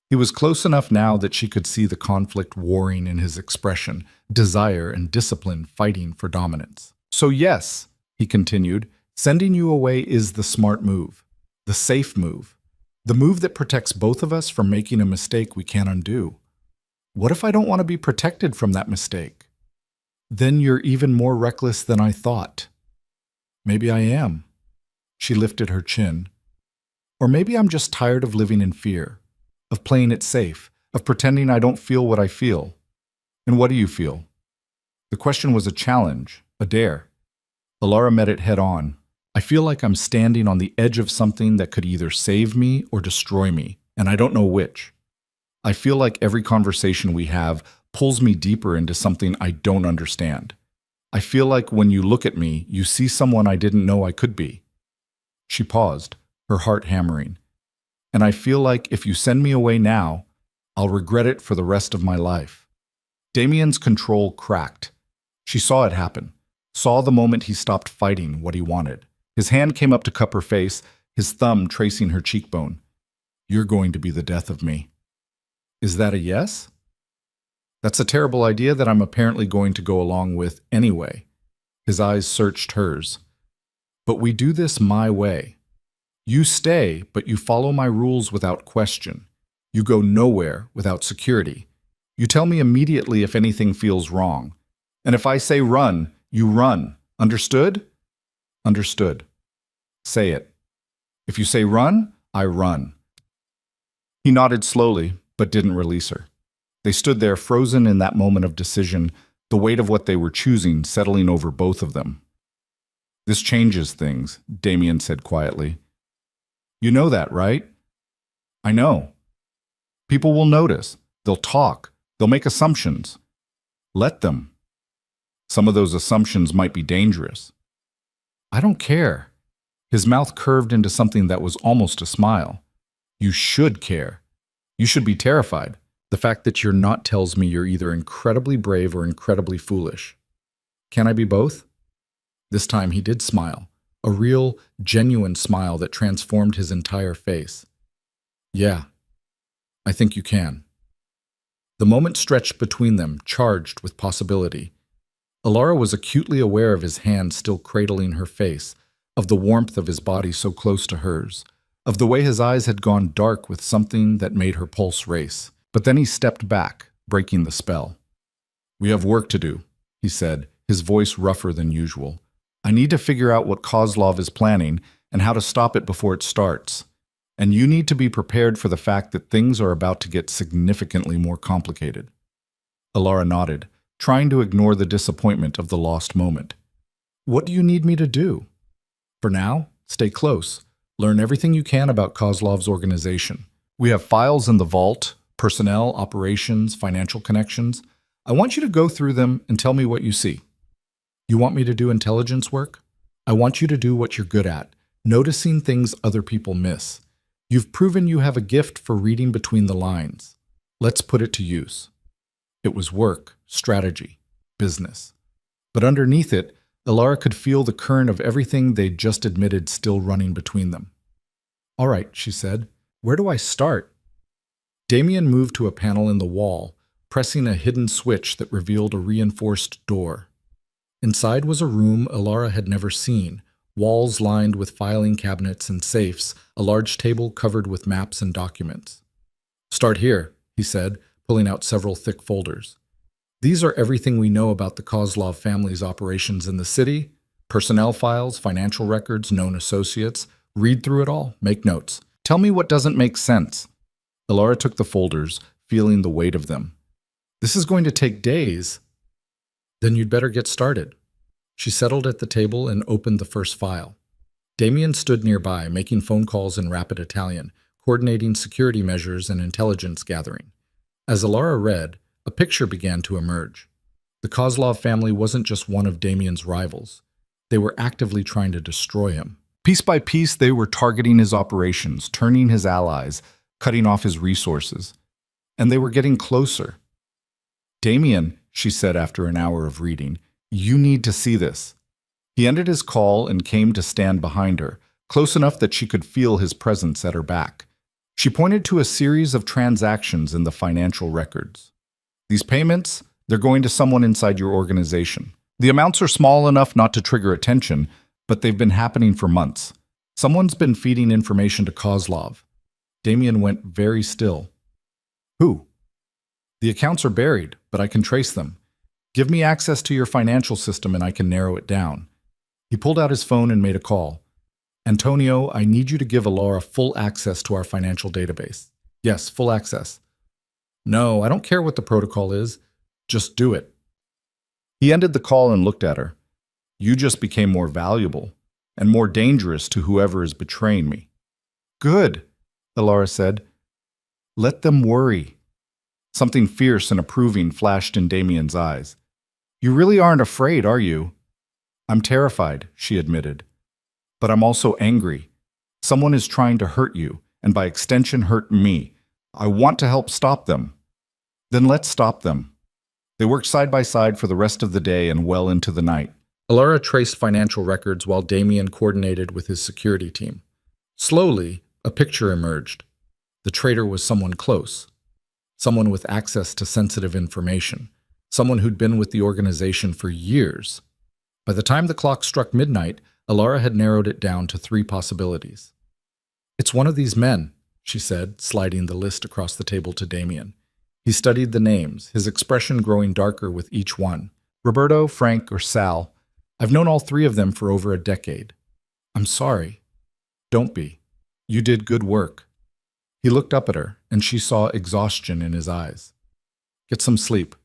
He was close enough now that she could see the conflict warring in his expression, desire and discipline fighting for dominance. So yes, he continued, sending you away is the smart move, the safe move, the move that protects both of us from making a mistake we can't undo. What if I don't want to be protected from that mistake? Then you're even more reckless than I thought. Maybe I am. She lifted her chin. Or maybe I'm just tired of living in fear, of playing it safe, of pretending I don't feel what I feel. And what do you feel? The question was a challenge, a dare. Ilara met it head on. I feel like I'm standing on the edge of something that could either save me or destroy me, and I don't know which. I feel like every conversation we have pulls me deeper into something I don't understand. I feel like when you look at me, you see someone I didn't know I could be. She paused, her heart hammering. And I feel like if you send me away now, I'll regret it for the rest of my life. Damien's control cracked. She saw it happen, saw the moment he stopped fighting what he wanted. His hand came up to cup her face, his thumb tracing her cheekbone. You're going to be the death of me. Is that a yes? That's a terrible idea that I'm apparently going to go along with anyway. His eyes searched hers. But we do this my way. You stay, but you follow my rules without question. You go nowhere without security. You tell me immediately if anything feels wrong. And if I say run, you run. Understood? Understood. Say it. If you say run, I run. He nodded slowly, but didn't release her. They stood there frozen in that moment of decision, the weight of what they were choosing settling over both of them. This changes things, Damien said quietly. You know that, right? I know. People will notice. They'll talk. They'll make assumptions. Let them. Some of those assumptions might be dangerous. I don't care. His mouth curved into something that was almost a smile. You should care. You should be terrified. The fact that you're not tells me you're either incredibly brave or incredibly foolish. Can I be both? This time he did smile, a real, genuine smile that transformed his entire face. Yeah, I think you can. The moment stretched between them, charged with possibility. Alara was acutely aware of his hand still cradling her face, of the warmth of his body so close to hers, of the way his eyes had gone dark with something that made her pulse race. But then he stepped back, breaking the spell. We have work to do, he said, his voice rougher than usual. I need to figure out what Kozlov is planning and how to stop it before it starts. And you need to be prepared for the fact that things are about to get significantly more complicated. Alara nodded, trying to ignore the disappointment of the lost moment. What do you need me to do? For now, stay close. Learn everything you can about Kozlov's organization. We have files in the vault, personnel, operations, financial connections. I want you to go through them and tell me what you see. You want me to do intelligence work? I want you to do what you're good at, noticing things other people miss. You've proven you have a gift for reading between the lines. Let's put it to use. It was work, strategy, business. But underneath it, Alara could feel the current of everything they'd just admitted still running between them. All right, she said. Where do I start? Damien moved to a panel in the wall, pressing a hidden switch that revealed a reinforced door. Inside was a room Alara had never seen, walls lined with filing cabinets and safes, a large table covered with maps and documents. Start here, he said, pulling out several thick folders. These are everything we know about the Kozlov family's operations in the city, personnel files, financial records, known associates. Read through it all, make notes. Tell me what doesn't make sense. Alara took the folders, feeling the weight of them. This is going to take days. Then you'd better get started. She settled at the table and opened the first file. Damien stood nearby, making phone calls in rapid Italian, coordinating security measures and intelligence gathering. As Alara read, a picture began to emerge. The Kozlov family wasn't just one of Damien's rivals. They were actively trying to destroy him. Piece by piece, they were targeting his operations, turning his allies, cutting off his resources. And they were getting closer. Damien, she said after an hour of reading, you need to see this. He ended his call and came to stand behind her, close enough that she could feel his presence at her back. She pointed to a series of transactions in the financial records. These payments, they're going to someone inside your organization. The amounts are small enough not to trigger attention, but they've been happening for months. Someone's been feeding information to Kozlov. Damien went very still. Who? The accounts are buried, but I can trace them. Give me access to your financial system and I can narrow it down. He pulled out his phone and made a call. Antonio, I need you to give Alara full access to our financial database. Yes, full access. No, I don't care what the protocol is. Just do it. He ended the call and looked at her. You just became more valuable and more dangerous to whoever is betraying me. Good, Alara said. Let them worry. Something fierce and approving flashed in Damien's eyes. You really aren't afraid, are you? I'm terrified, she admitted. But I'm also angry. Someone is trying to hurt you, and by extension hurt me. I want to help stop them. Then let's stop them. They worked side by side for the rest of the day and well into the night. Alara traced financial records while Damien coordinated with his security team. Slowly, a picture emerged. The traitor was someone close. Someone with access to sensitive information. Someone who'd been with the organization for years. By the time the clock struck midnight, Alara had narrowed it down to 3 possibilities. It's one of these men, she said, sliding the list across the table to Damien. He studied the names, his expression growing darker with each one. Roberto, Frank, or Sal. I've known all 3 of them for over a decade. I'm sorry. Don't be. You did good work. He looked up at her, and she saw exhaustion in his eyes. Get some sleep.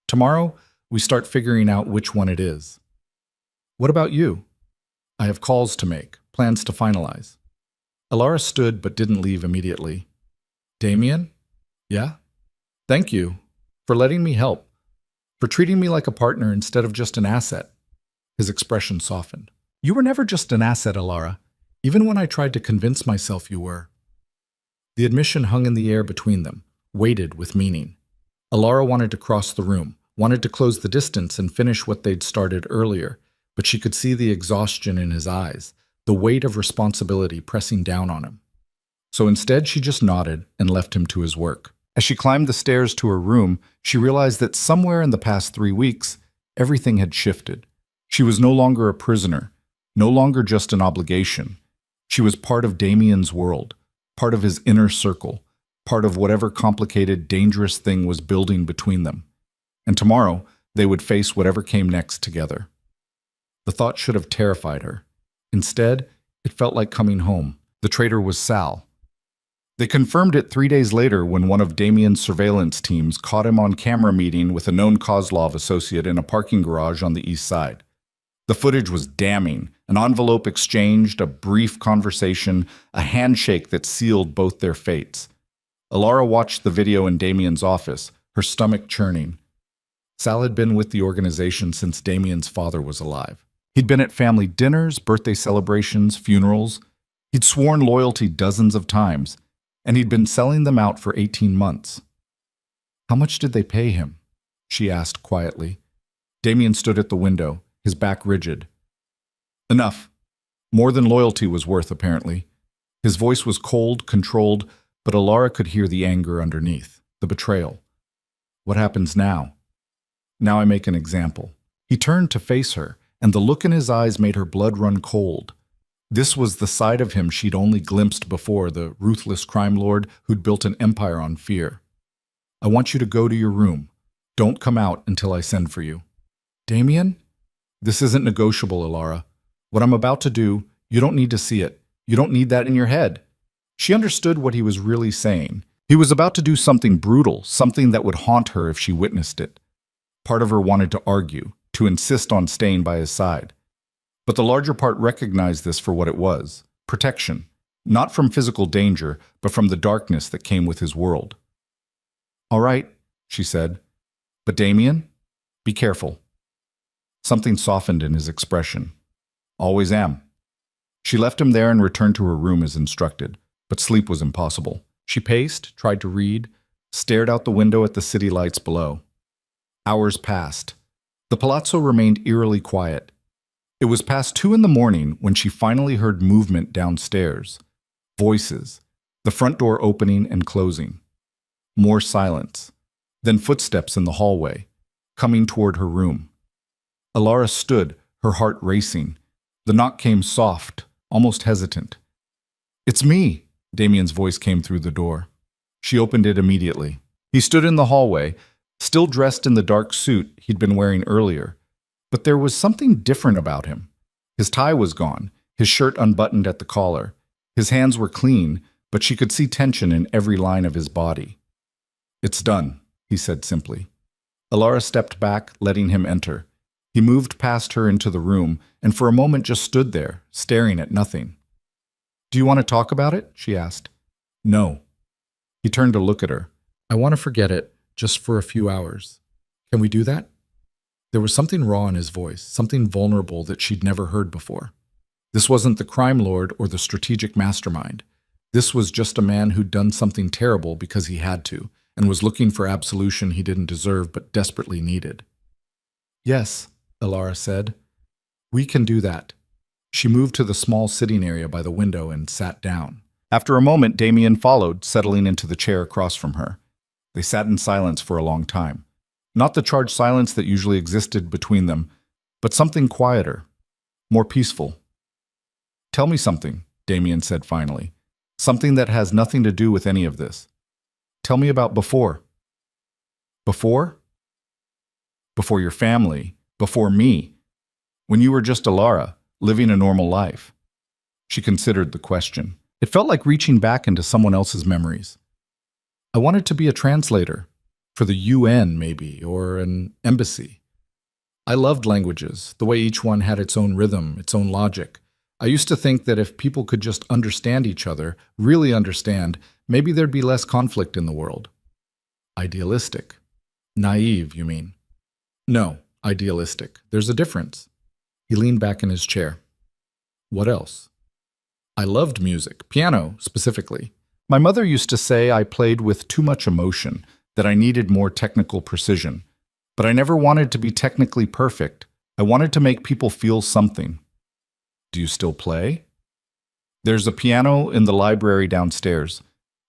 Tomorrow, we start figuring out which one it is. What about you? I have calls to make, plans to finalize. Alara stood but didn't leave immediately. Damien? Yeah? Thank you. For letting me help. For treating me like a partner instead of just an asset. His expression softened. You were never just an asset, Alara. Even when I tried to convince myself you were. The admission hung in the air between them, weighted with meaning. Alara wanted to cross the room, wanted to close the distance and finish what they'd started earlier, but she could see the exhaustion in his eyes, the weight of responsibility pressing down on him. So instead, she just nodded and left him to his work. As she climbed the stairs to her room, she realized that somewhere in the past 3 weeks, everything had shifted. She was no longer a prisoner, no longer just an obligation. She was part of Damien's world, part of his inner circle, part of whatever complicated, dangerous thing was building between them. And tomorrow, they would face whatever came next together. The thought should have terrified her. Instead, it felt like coming home. The traitor was Sal. They confirmed it 3 days later when one of Damien's surveillance teams caught him on camera meeting with a known Kozlov associate in a parking garage on the east side. The footage was damning. An envelope exchanged, a brief conversation, a handshake that sealed both their fates. Alara watched the video in Damien's office, her stomach churning. Sal had been with the organization since Damien's father was alive. He'd been at family dinners, birthday celebrations, funerals. He'd sworn loyalty dozens of times, and he'd been selling them out for 18 months. How much did they pay him? She asked quietly. Damien stood at the window, his back rigid. Enough. More than loyalty was worth, apparently. His voice was cold, controlled, but Alara could hear the anger underneath, the betrayal. What happens now? Now I make an example. He turned to face her, and the look in his eyes made her blood run cold. This was the side of him she'd only glimpsed before, the ruthless crime lord who'd built an empire on fear. I want you to go to your room. Don't come out until I send for you. Damien? This isn't negotiable, Alara. What I'm about to do, you don't need to see it. You don't need that in your head. She understood what he was really saying. He was about to do something brutal, something that would haunt her if she witnessed it. Part of her wanted to argue, to insist on staying by his side. But the larger part recognized this for what it was, protection, not from physical danger, but from the darkness that came with his world. All right, she said, but Damien, be careful. Something softened in his expression. Always am. She left him there and returned to her room as instructed, but sleep was impossible. She paced, tried to read, stared out the window at the city lights below. Hours passed. The palazzo remained eerily quiet. It was past 2 in the morning when she finally heard movement downstairs. Voices, the front door opening and closing. More silence. Then footsteps in the hallway, coming toward her room. Alara stood, her heart racing. The knock came soft, almost hesitant. It's me, Damien's voice came through the door. She opened it immediately. He stood in the hallway, still dressed in the dark suit he'd been wearing earlier. But there was something different about him. His tie was gone, his shirt unbuttoned at the collar. His hands were clean, but she could see tension in every line of his body. It's done, he said simply. Alara stepped back, letting him enter. He moved past her into the room, and for a moment just stood there, staring at nothing. Do you want to talk about it? She asked. No. He turned to look at her. I want to forget it, just for a few hours. Can we do that? There was something raw in his voice, something vulnerable that she'd never heard before. This wasn't the crime lord or the strategic mastermind. This was just a man who'd done something terrible because he had to, and was looking for absolution he didn't deserve but desperately needed. Yes, Alara said. We can do that. She moved to the small sitting area by the window and sat down. After a moment, Damien followed, settling into the chair across from her. They sat in silence for a long time. Not the charged silence that usually existed between them, but something quieter, more peaceful. Tell me something, Damien said finally. Something that has nothing to do with any of this. Tell me about before. Before? Before your family, before me. When you were just Alara, living a normal life. She considered the question. It felt like reaching back into someone else's memories. I wanted to be a translator. For the UN, maybe, or an embassy. I loved languages, the way each one had its own rhythm, its own logic. I used to think that if people could just understand each other, really understand, maybe there'd be less conflict in the world. Idealistic. Naive, you mean? No, idealistic. There's a difference. He leaned back in his chair. What else? I loved music, piano specifically. My mother used to say I played with too much emotion, that I needed more technical precision. But I never wanted to be technically perfect. I wanted to make people feel something. Do you still play? There's a piano in the library downstairs.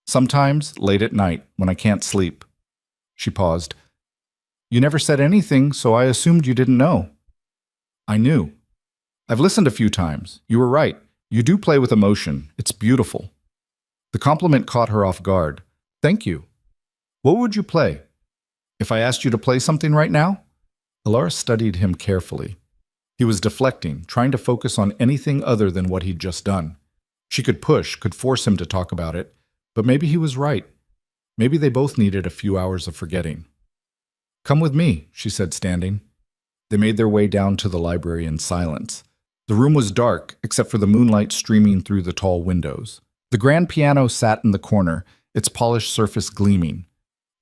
Sometimes, late at night, when I can't sleep. She paused. You never said anything, so I assumed you didn't know. I knew. I've listened a few times. You were right. You do play with emotion. It's beautiful. The compliment caught her off guard. Thank you. What would you play? If I asked you to play something right now? Alara studied him carefully. He was deflecting, trying to focus on anything other than what he'd just done. She could push, could force him to talk about it, but maybe he was right. Maybe they both needed a few hours of forgetting. Come with me, she said, standing. They made their way down to the library in silence. The room was dark, except for the moonlight streaming through the tall windows. The grand piano sat in the corner, its polished surface gleaming.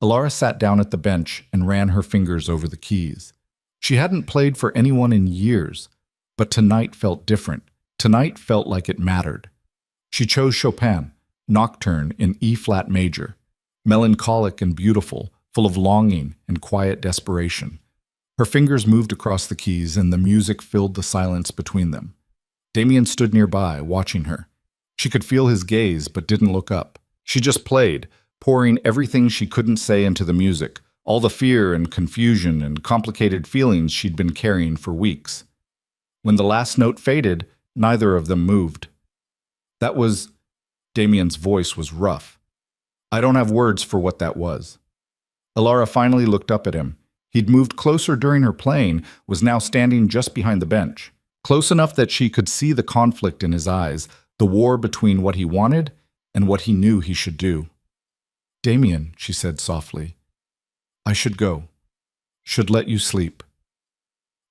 Alara sat down at the bench and ran her fingers over the keys. She hadn't played for anyone in years, but tonight felt different. Tonight felt like it mattered. She chose Chopin, Nocturne in E-flat major, melancholic and beautiful, full of longing and quiet desperation. Her fingers moved across the keys and the music filled the silence between them. Damien stood nearby, watching her. She could feel his gaze, but didn't look up. She just played, pouring everything she couldn't say into the music, all the fear and confusion and complicated feelings she'd been carrying for weeks. When the last note faded, neither of them moved. That was... Damien's voice was rough. I don't have words for what that was. Alara finally looked up at him. He'd moved closer during her playing, was now standing just behind the bench, close enough that she could see the conflict in his eyes, the war between what he wanted and what he knew he should do. Damien, she said softly, I should go. Should let you sleep.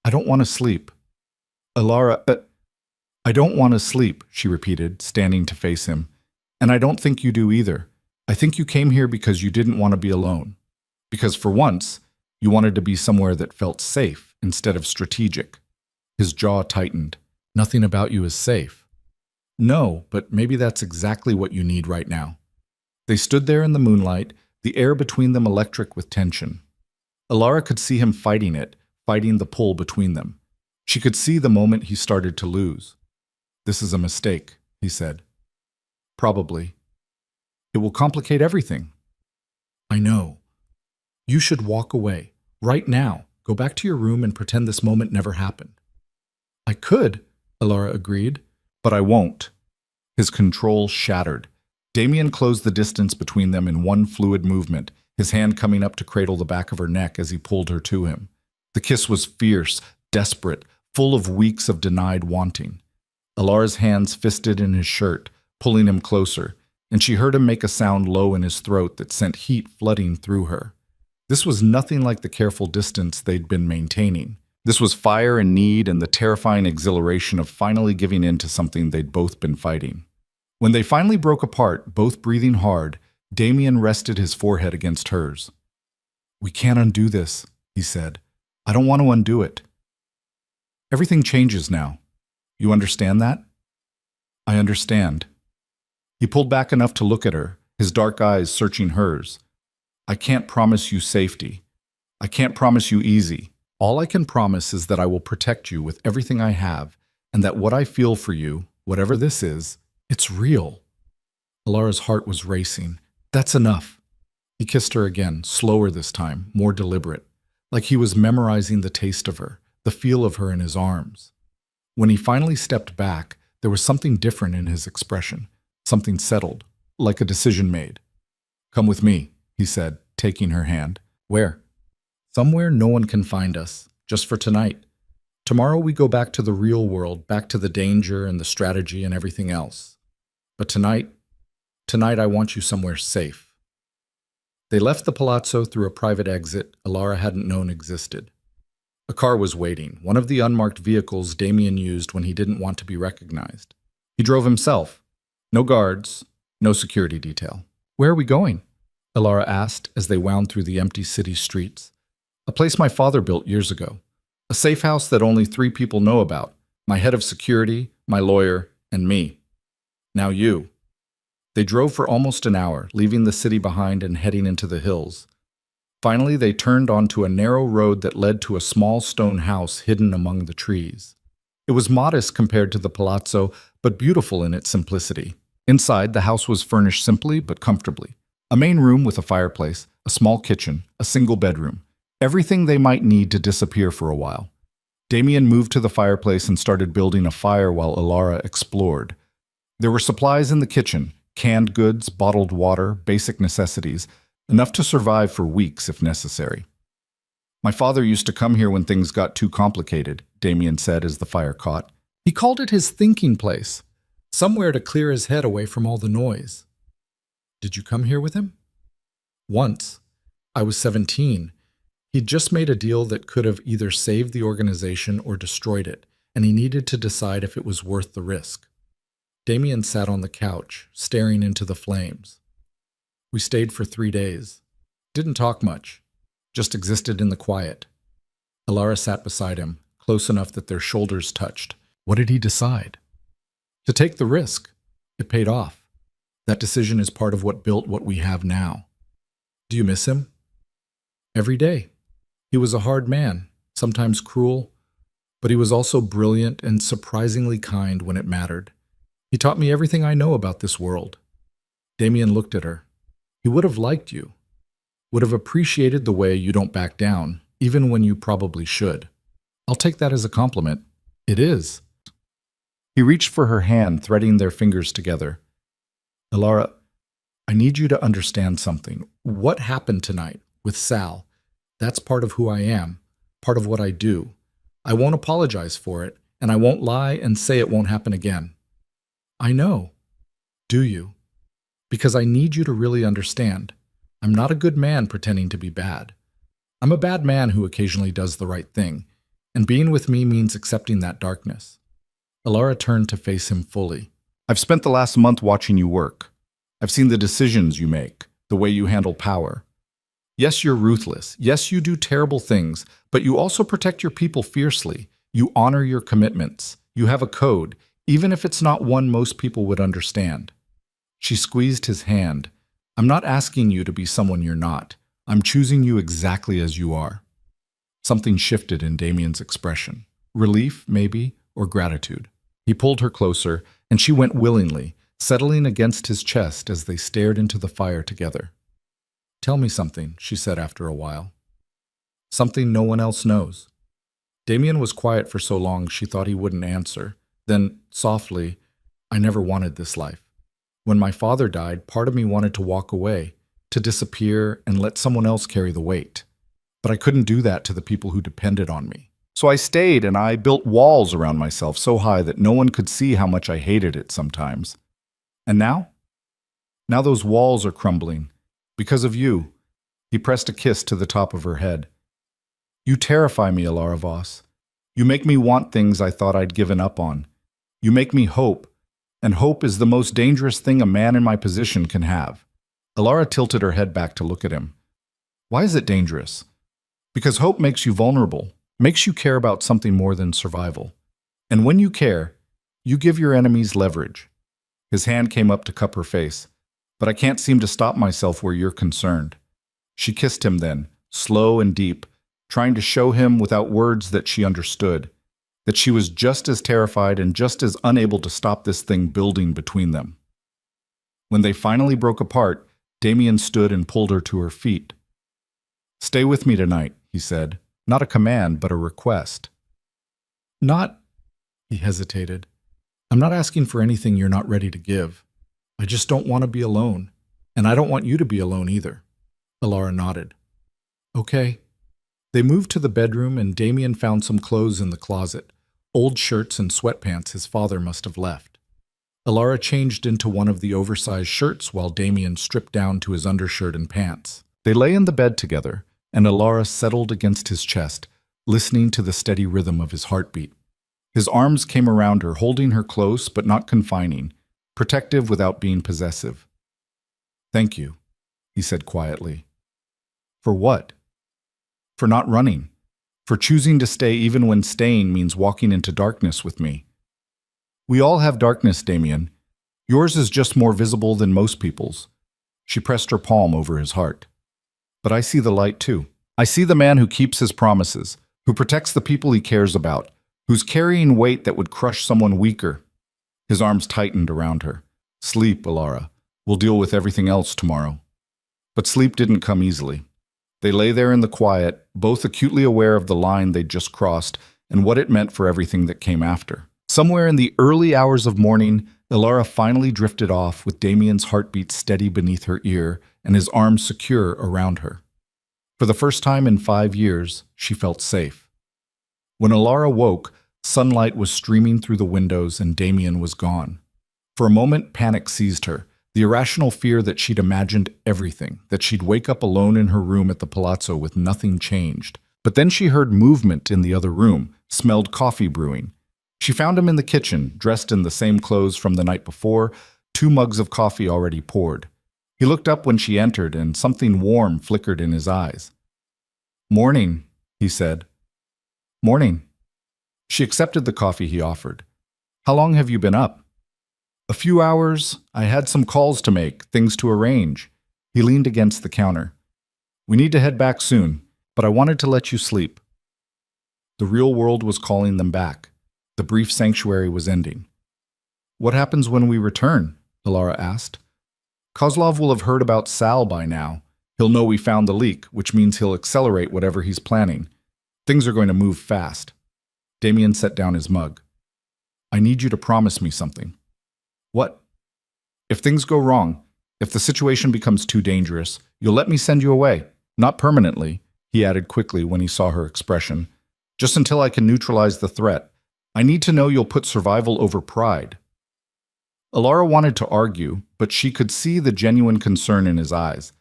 I don't want to sleep. Alara, I don't want to sleep, she repeated, standing to face him. And I don't think you do either. I think you came here because you didn't want to be alone. Because for once, you wanted to be somewhere that felt safe instead of strategic. His jaw tightened. Nothing about you is safe. No, but maybe that's exactly what you need right now. They stood there in the moonlight, the air between them electric with tension. Alara could see him fighting it, fighting the pull between them. She could see the moment he started to lose. This is a mistake, he said. Probably. It will complicate everything. I know. You should walk away. Right now. Go back to your room and pretend this moment never happened. I could, Alara agreed, but I won't. His control shattered. Damien closed the distance between them in one fluid movement, his hand coming up to cradle the back of her neck as he pulled her to him. The kiss was fierce, desperate, full of weeks of denied wanting. Alara's hands fisted in his shirt, pulling him closer, and she heard him make a sound low in his throat that sent heat flooding through her. This was nothing like the careful distance they'd been maintaining. This was fire and need and the terrifying exhilaration of finally giving in to something they'd both been fighting. When they finally broke apart, both breathing hard, Damien rested his forehead against hers. We can't undo this, he said. I don't want to undo it. Everything changes now. You understand that? I understand. He pulled back enough to look at her, his dark eyes searching hers. I can't promise you safety. I can't promise you easy. All I can promise is that I will protect you with everything I have, and that what I feel for you, whatever this is, it's real. Alara's heart was racing. That's enough. He kissed her again, slower this time, more deliberate, like he was memorizing the taste of her, the feel of her in his arms. When he finally stepped back, there was something different in his expression, something settled, like a decision made. Come with me, he said, taking her hand. Where? Somewhere no one can find us, just for tonight. Tomorrow we go back to the real world, back to the danger and the strategy and everything else. But tonight I want you somewhere safe. They left the palazzo through a private exit Alara hadn't known existed. A car was waiting, one of the unmarked vehicles Damien used when he didn't want to be recognized. He drove himself. No guards, no security detail. "Where are we going?" Elara asked as they wound through the empty city streets. "A place my father built years ago. A safe house that only 3 people know about. My head of security, my lawyer, and me. Now you." They drove for almost an hour, leaving the city behind and heading into the hills. Finally, they turned onto a narrow road that led to a small stone house hidden among the trees. It was modest compared to the palazzo, but beautiful in its simplicity. Inside, the house was furnished simply but comfortably. A main room with a fireplace, a small kitchen, a single bedroom. Everything they might need to disappear for a while. Damien moved to the fireplace and started building a fire while Elara explored. There were supplies in the kitchen, canned goods, bottled water, basic necessities, enough to survive for weeks if necessary. "My father used to come here when things got too complicated," Damien said as the fire caught. He called it his thinking place, somewhere to clear his head away from all the noise. "Did you come here with him?" "Once. I was 17. He'd just made a deal that could have either saved the organization or destroyed it, and he needed to decide if it was worth the risk." Damien sat on the couch, staring into the flames. "We stayed for 3 days. Didn't talk much. Just existed in the quiet." Elara sat beside him, close enough that their shoulders touched. What did he decide? To take the risk. It paid off. That decision is part of what built what we have now. "Do you miss him?" "Every day. He was a hard man, sometimes cruel, but he was also brilliant and surprisingly kind when it mattered. He taught me everything I know about this world." Damien looked at her. "He would have liked you. Would have appreciated the way you don't back down, even when you probably should." "I'll take that as a compliment." "It is." He reached for her hand, threading their fingers together. "Elara, I need you to understand something. What happened tonight with Sal, that's part of who I am, part of what I do. I won't apologize for it, and I won't lie and say it won't happen again." "I know." "Do you? Because I need you to really understand. I'm not a good man pretending to be bad. I'm a bad man who occasionally does the right thing, and being with me means accepting that darkness." Elara turned to face him fully. "I've spent the last month watching you work. I've seen the decisions you make, the way you handle power. Yes, you're ruthless. Yes, you do terrible things, but you also protect your people fiercely. You honor your commitments. You have a code, even if it's not one most people would understand." She squeezed his hand. "I'm not asking you to be someone you're not. I'm choosing you exactly as you are." Something shifted in Damien's expression. Relief, maybe, or gratitude. He pulled her closer, and she went willingly, settling against his chest as they stared into the fire together. "Tell me something," she said after a while. "Something no one else knows." Damien was quiet for so long she thought he wouldn't answer. Then, softly, "I never wanted this life. When my father died, part of me wanted to walk away, to disappear and let someone else carry the weight. But I couldn't do that to the people who depended on me. So I stayed and I built walls around myself so high that no one could see how much I hated it sometimes. And now? Now those walls are crumbling. Because of you." He pressed a kiss to the top of her head. "You terrify me, Elara Voss. You make me want things I thought I'd given up on. You make me hope. And hope is the most dangerous thing a man in my position can have." Elara tilted her head back to look at him. "Why is it dangerous?" "Because hope makes you vulnerable, makes you care about something more than survival. And when you care, you give your enemies leverage." His hand came up to cup her face. "But I can't seem to stop myself where you're concerned." She kissed him then, slow and deep, trying to show him without words that she understood, that she was just as terrified and just as unable to stop this thing building between them. When they finally broke apart, Damien stood and pulled her to her feet. "Stay with me tonight," he said. Not a command, but a request. "Not," he hesitated. "I'm not asking for anything you're not ready to give. I just don't want to be alone, and I don't want you to be alone either." Elara nodded. "Okay." They moved to the bedroom, and Damien found some clothes in the closet, old shirts and sweatpants his father must have left. Elara changed into one of the oversized shirts while Damien stripped down to his undershirt and pants. They lay in the bed together, and Elara settled against his chest, listening to the steady rhythm of his heartbeat. His arms came around her, holding her close but not confining, protective without being possessive. "Thank you," he said quietly. "For what?" "For not running. For choosing to stay even when staying means walking into darkness with me." "We all have darkness, Damien. Yours is just more visible than most people's." She pressed her palm over his heart. "But I see the light too. I see the man who keeps his promises, who protects the people he cares about, who's carrying weight that would crush someone weaker." His arms tightened around her. "Sleep, Alara. We'll deal with everything else tomorrow." But sleep didn't come easily. They lay there in the quiet, both acutely aware of the line they'd just crossed and what it meant for everything that came after. Somewhere in the early hours of morning, Alara finally drifted off with Damien's heartbeat steady beneath her ear and his arms secure around her. For the first time in 5 years, she felt safe. When Alara woke, sunlight was streaming through the windows and Damien was gone. For a moment, panic seized her, the irrational fear that she'd imagined everything, that she'd wake up alone in her room at the palazzo with nothing changed. But then she heard movement in the other room, smelled coffee brewing. She found him in the kitchen, dressed in the same clothes from the night before, 2 mugs of coffee already poured. He looked up when she entered, and something warm flickered in his eyes. "Morning," he said. "Morning." She accepted the coffee he offered. "How long have you been up?" "A few hours. I had some calls to make, things to arrange." He leaned against the counter. "We need to head back soon, but I wanted to let you sleep." The real world was calling them back. The brief sanctuary was ending. "What happens when we return?" Alara asked. "Kozlov will have heard about Sal by now. He'll know we found the leak, which means he'll accelerate whatever he's planning. Things are going to move fast." Damien set down his mug. "I need you to promise me something." "What?" "If things go wrong, if the situation becomes too dangerous, you'll let me send you away. Not permanently," he added quickly when he saw her expression. "Just until I can neutralize the threat. I need to know you'll put survival over pride." Alara wanted to argue, but she could see the genuine concern in his eyes.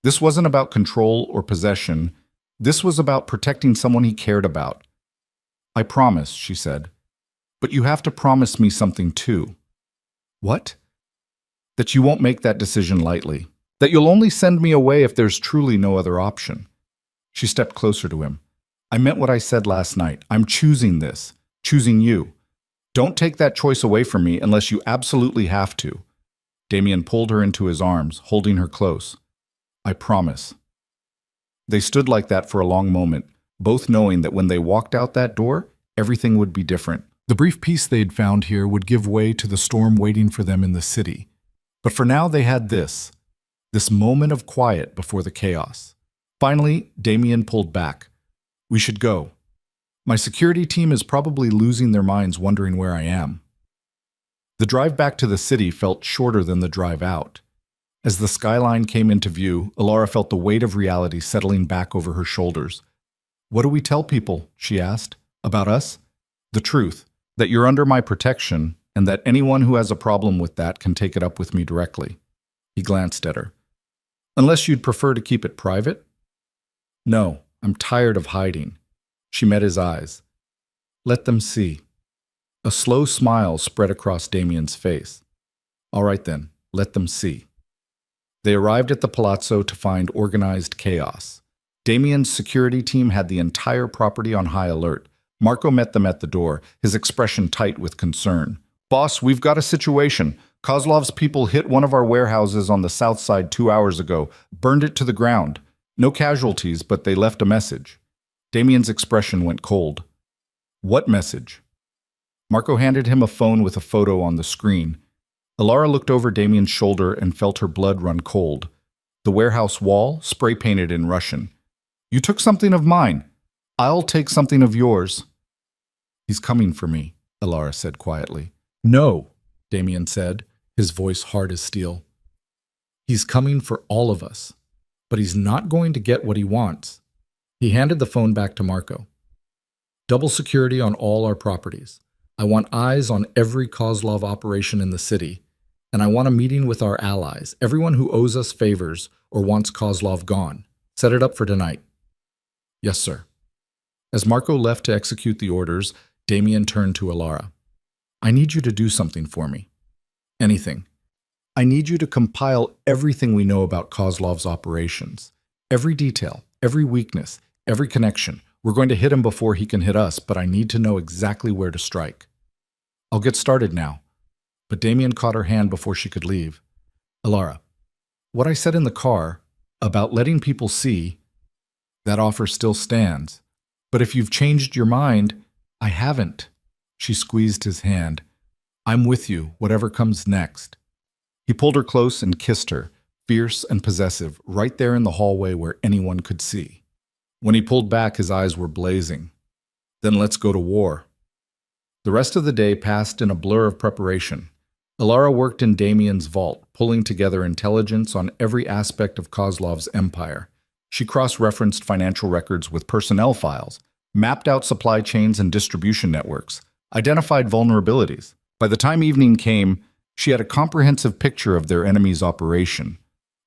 This wasn't about control or possession. This was about protecting someone he cared about. "I promise," she said. "But you have to promise me something too." "What?" "That you won't make that decision lightly. That you'll only send me away if there's truly no other option." She stepped closer to him. "I meant what I said last night. I'm choosing this. Choosing you. Don't take that choice away from me unless you absolutely have to." Damien pulled her into his arms, holding her close. "I promise." They stood like that for a long moment, both knowing that when they walked out that door, everything would be different. The brief peace they'd found here would give way to the storm waiting for them in the city. But for now they had this moment of quiet before the chaos. Finally, Damien pulled back. "We should go. My security team is probably losing their minds wondering where I am." The drive back to the city felt shorter than the drive out. As the skyline came into view, Alara felt the weight of reality settling back over her shoulders. "What do we tell people?" she asked. "About us?" "The truth. That you're under my protection, and that anyone who has a problem with that can take it up with me directly." He glanced at her. "Unless you'd prefer to keep it private?" "No, I'm tired of hiding." She met his eyes. "Let them see." A slow smile spread across Damien's face. "All right then, let them see." They arrived at the palazzo to find organized chaos. Damien's security team had the entire property on high alert. Marco met them at the door, his expression tight with concern. "Boss, we've got a situation. Kozlov's people hit one of our warehouses on the south side 2 hours ago, burned it to the ground. No casualties, but they left a message." Damien's expression went cold. "What message?" Marco handed him a phone with a photo on the screen. Alara looked over Damien's shoulder and felt her blood run cold. The warehouse wall, spray-painted in Russian. "You took something of mine. I'll take something of yours." "He's coming for me," Alara said quietly. "No," Damien said, his voice hard as steel. "He's coming for all of us, but he's not going to get what he wants." He handed the phone back to Marco. "Double security on all our properties. I want eyes on every Kozlov operation in the city, and I want a meeting with our allies, everyone who owes us favors or wants Kozlov gone. Set it up for tonight." "Yes, sir." As Marco left to execute the orders, Damien turned to Alara. I need you to do something for me. Anything. I need you to compile everything we know about Kozlov's operations. Every detail, every weakness, every connection. We're going to hit him before he can hit us, but I need to know exactly where to strike. I'll get started now. But Damien caught her hand before she could leave. Alara, what I said in the car about letting people see, that offer still stands. But if you've changed your mind, I haven't. She squeezed his hand. I'm with you, whatever comes next. He pulled her close and kissed her, fierce and possessive, right there in the hallway where anyone could see. When he pulled back, his eyes were blazing. Then let's go to war. The rest of the day passed in a blur of preparation. Alara worked in Damien's vault, pulling together intelligence on every aspect of Kozlov's empire. She cross-referenced financial records with personnel files, mapped out supply chains and distribution networks, identified vulnerabilities. By the time evening came, she had a comprehensive picture of their enemy's operation.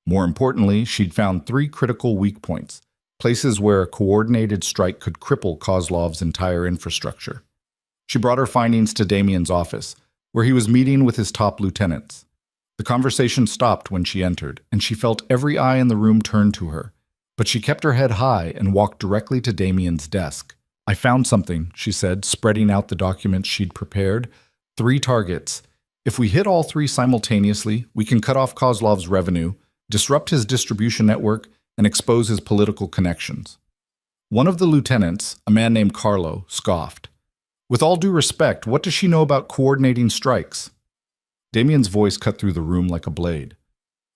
More importantly, she'd found 3 critical weak points, places where a coordinated strike could cripple Kozlov's entire infrastructure. She brought her findings to Damien's office, where he was meeting with his top lieutenants. The conversation stopped when she entered, and she felt every eye in the room turn to her. But she kept her head high and walked directly to Damien's desk. I found something, she said, spreading out the documents she'd prepared. 3 targets. If we hit all 3 simultaneously, we can cut off Kozlov's revenue, disrupt his distribution network, and expose his political connections. One of the lieutenants, a man named Carlo, scoffed. With all due respect, what does she know about coordinating strikes? Damien's voice cut through the room like a blade.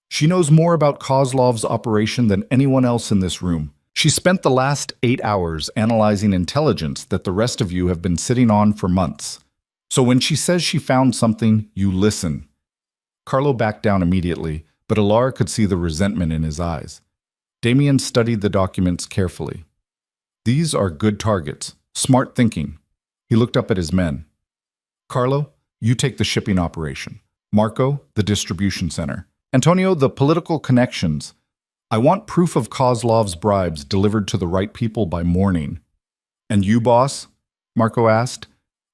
She knows more about Kozlov's operation than anyone else in this room. She spent the last 8 hours analyzing intelligence that the rest of you have been sitting on for months. So when she says she found something, you listen. Carlo backed down immediately, but Alara could see the resentment in his eyes. Damien studied the documents carefully. These are good targets, smart thinking. He looked up at his men. Carlo, you take the shipping operation. Marco, the distribution center. Antonio, the political connections. I want proof of Kozlov's bribes delivered to the right people by morning. And you, boss? Marco asked.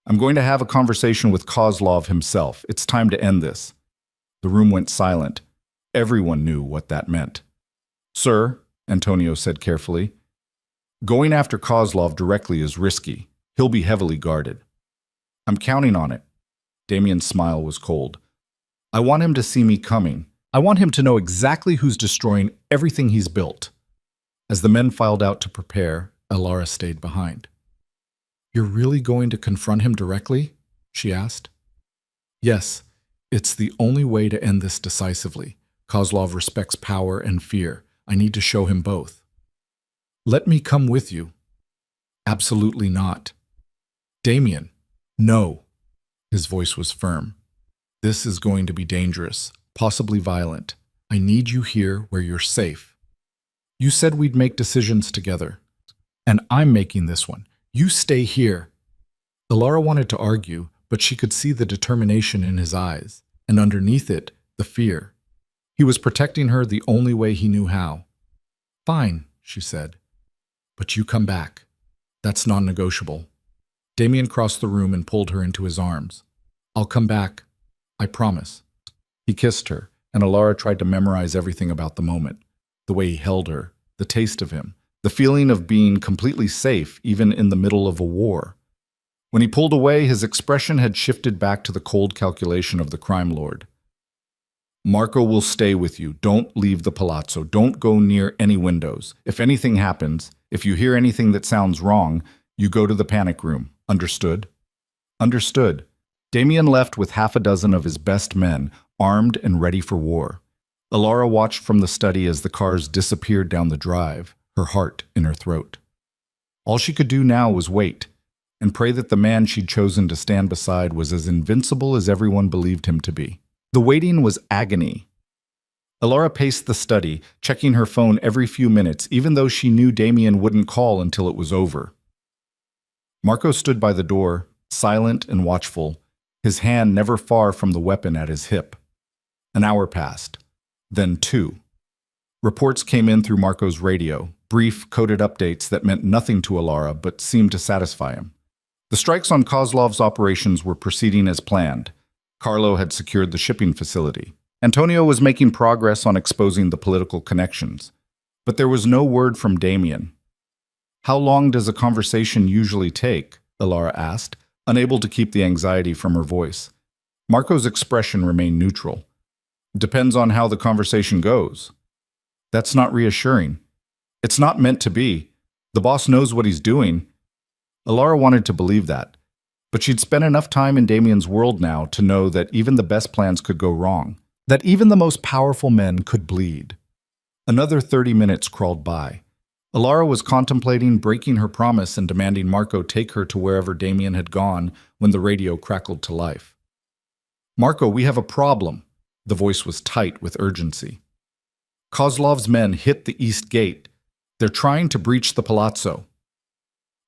I'm going to have a conversation with Kozlov himself. It's time to end this. The room went silent. Everyone knew what that meant. Sir, Antonio said carefully, going after Kozlov directly is risky. He'll be heavily guarded. I'm counting on it. Damien's smile was cold. I want him to see me coming. I want him to know exactly who's destroying everything he's built. As the men filed out to prepare, Alara stayed behind. You're really going to confront him directly? She asked. Yes, it's the only way to end this decisively. Kozlov respects power and fear. I need to show him both. Let me come with you. Absolutely not. Damien, no. His voice was firm. This is going to be dangerous, possibly violent. I need you here where you're safe. You said we'd make decisions together. And I'm making this one. You stay here. Alara wanted to argue, but she could see the determination in his eyes, and underneath it, the fear. He was protecting her the only way he knew how. Fine, she said. But you come back. That's non-negotiable. Damien crossed the room and pulled her into his arms. I'll come back. I promise. He kissed her, and Alara tried to memorize everything about the moment. The way he held her, the taste of him, the feeling of being completely safe even in the middle of a war. When he pulled away, his expression had shifted back to the cold calculation of the crime lord. Marco will stay with you. Don't leave the palazzo. Don't go near any windows. If anything happens, if you hear anything that sounds wrong, you go to the panic room. Understood? Understood. Damien left with 6 of his best men, armed and ready for war. Alara watched from the study as the cars disappeared down the drive, her heart in her throat. All she could do now was wait, and pray that the man she'd chosen to stand beside was as invincible as everyone believed him to be. The waiting was agony. Alara paced the study, checking her phone every few minutes, even though she knew Damien wouldn't call until it was over. Marco stood by the door, silent and watchful, his hand never far from the weapon at his hip. An hour passed, then 2. Reports came in through Marco's radio. brief, coded updates that meant nothing to Alara but seemed to satisfy him. The strikes on Kozlov's operations were proceeding as planned. Carlo had secured the shipping facility. Antonio was making progress on exposing the political connections. But there was no word from Damien. "How long does a conversation usually take?" Alara asked, unable to keep the anxiety from her voice. Marco's expression remained neutral. "Depends on how the conversation goes." "That's not reassuring." "It's not meant to be. The boss knows what he's doing." Alara wanted to believe that, but she'd spent enough time in Damien's world now to know that even the best plans could go wrong, that even the most powerful men could bleed. Another 30 minutes crawled by. Alara was contemplating breaking her promise and demanding Marco take her to wherever Damien had gone when the radio crackled to life. "Marco, we have a problem." The voice was tight with urgency. "Kozlov's men hit the east gate. They're trying to breach the palazzo."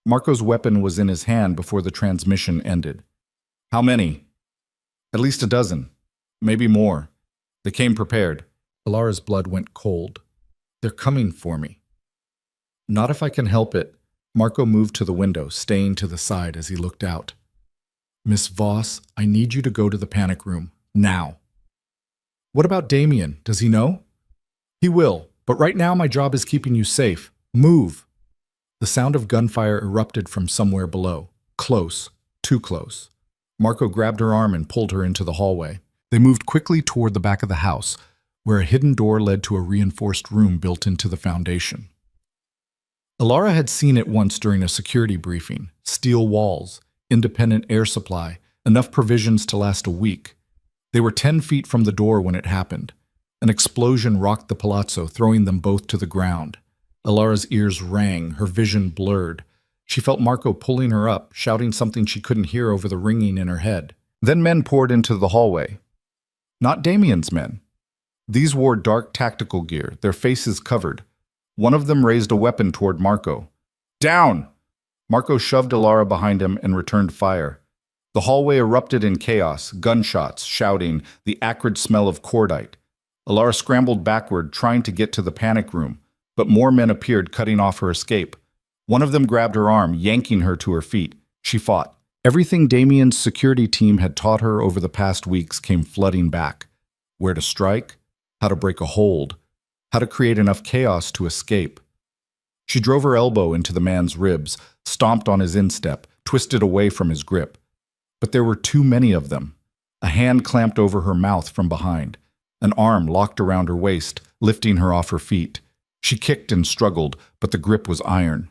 Marco's weapon was in his hand before the transmission ended. "How many?" "At least a dozen. Maybe more. They came prepared." Alara's blood went cold. "They're coming for me." "Not if I can help it." Marco moved to the window, staying to the side as he looked out. "Miss Voss, I need you to go to the panic room. Now." "What about Damien? Does he know?" "He will, but right now my job is keeping you safe. Move." The sound of gunfire erupted from somewhere below. Close. Too close. Marco grabbed her arm and pulled her into the hallway. They moved quickly toward the back of the house, where a hidden door led to a reinforced room built into the foundation. Alara had seen it once during a security briefing. Steel walls, independent air supply, enough provisions to last a week. They were 10 feet from the door when it happened. An explosion rocked the palazzo, throwing them both to the ground. Alara's ears rang, her vision blurred. She felt Marco pulling her up, shouting something she couldn't hear over the ringing in her head. Then men poured into the hallway. Not Damien's men. These wore dark tactical gear, their faces covered. One of them raised a weapon toward Marco. "Down!" Marco shoved Alara behind him and returned fire. The hallway erupted in chaos, gunshots, shouting, the acrid smell of cordite. Alara scrambled backward, trying to get to the panic room, but more men appeared, cutting off her escape. One of them grabbed her arm, yanking her to her feet. She fought. Everything Damien's security team had taught her over the past weeks came flooding back. Where to strike, how to break a hold, how to create enough chaos to escape. She drove her elbow into the man's ribs, stomped on his instep, twisted away from his grip. But there were too many of them. A hand clamped over her mouth from behind. An arm locked around her waist, lifting her off her feet. She kicked and struggled, but the grip was iron.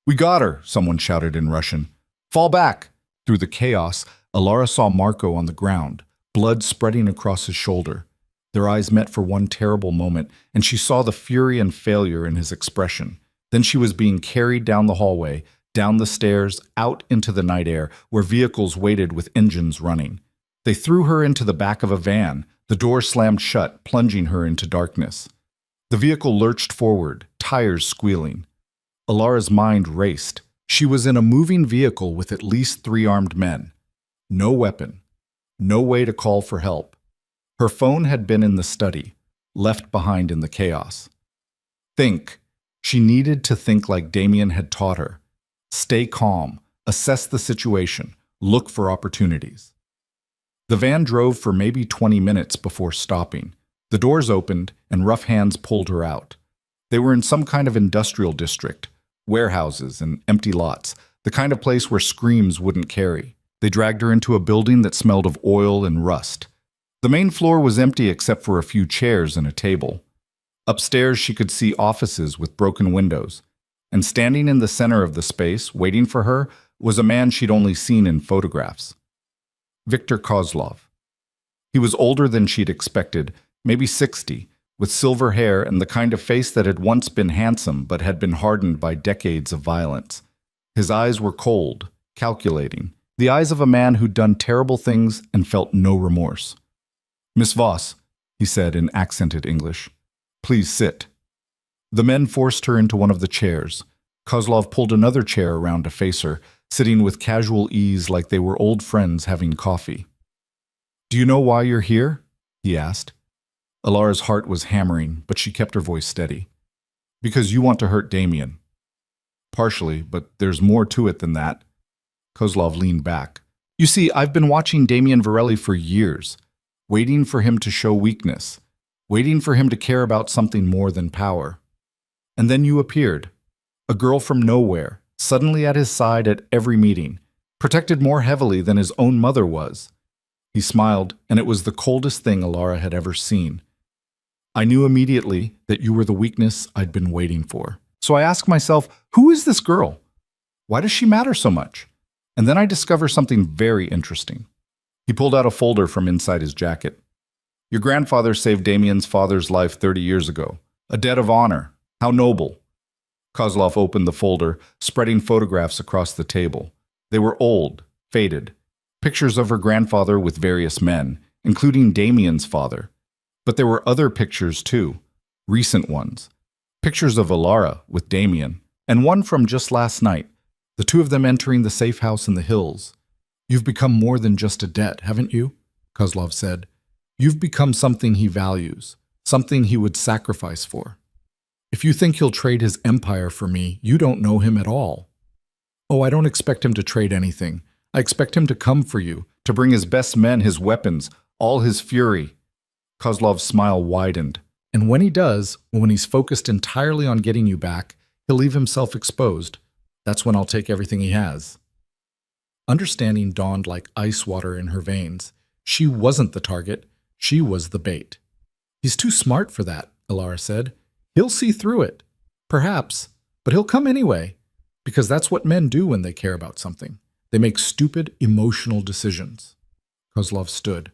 "We got her," someone shouted in Russian. "Fall back!" Through the chaos, Alara saw Marco on the ground, blood spreading across his shoulder. Their eyes met for one terrible moment, and she saw the fury and failure in his expression. Then she was being carried down the hallway, down the stairs, out into the night air, where vehicles waited with engines running. They threw her into the back of a van. The door slammed shut, plunging her into darkness. The vehicle lurched forward, tires squealing. Alara's mind raced. She was in a moving vehicle with at least 3 armed men. No weapon. No way to call for help. Her phone had been in the study, left behind in the chaos. Think. She needed to think like Damien had taught her. Stay calm, assess the situation, look for opportunities. The van drove for maybe 20 minutes before stopping. The doors opened, and rough hands pulled her out. They were in some kind of industrial district, warehouses and empty lots, the kind of place where screams wouldn't carry. They dragged her into a building that smelled of oil and rust. The main floor was empty except for a few chairs and a table. Upstairs, she could see offices with broken windows. And standing in the center of the space, waiting for her, was a man she'd only seen in photographs. Viktor Kozlov. He was older than she'd expected, maybe 60, with silver hair and the kind of face that had once been handsome but had been hardened by decades of violence. His eyes were cold, calculating, the eyes of a man who'd done terrible things and felt no remorse. "Miss Voss," he said in accented English, "please sit." The men forced her into one of the chairs. Kozlov pulled another chair around to face her, sitting with casual ease like they were old friends having coffee. "Do you know why you're here?" he asked. Alara's heart was hammering, but she kept her voice steady. Because you want to hurt Damien. Partially, but there's more to it than that. Kozlov leaned back. You see, I've been watching Damien Varelli for years, waiting for him to show weakness, waiting for him to care about something more than power. And then you appeared, a girl from nowhere, suddenly at his side at every meeting, protected more heavily than his own mother was. He smiled, and it was the coldest thing Alara had ever seen. I knew immediately that you were the weakness I'd been waiting for. So I asked myself, who is this girl? Why does she matter so much? And then I discover something very interesting. He pulled out a folder from inside his jacket. Your grandfather saved Damien's father's life 30 years ago. A debt of honor. How noble. Kozlov opened the folder, spreading photographs across the table. They were old, faded. Pictures of her grandfather with various men, including Damien's father. But there were other pictures too, recent ones. Pictures of Alara with Damien, and one from just last night, the two of them entering the safe house in the hills. You've become more than just a debt, haven't you? Kozlov said. You've become something he values, something he would sacrifice for. If you think he'll trade his empire for me, you don't know him at all. Oh, I don't expect him to trade anything. I expect him to come for you, to bring his best men, his weapons, all his fury. Kozlov's smile widened. And when he does, when he's focused entirely on getting you back, he'll leave himself exposed. That's when I'll take everything he has. Understanding dawned like ice water in her veins. She wasn't the target. She was the bait. He's too smart for that, Alara said. He'll see through it. Perhaps. But he'll come anyway. Because that's what men do when they care about something. They make stupid, emotional decisions. Kozlov stood.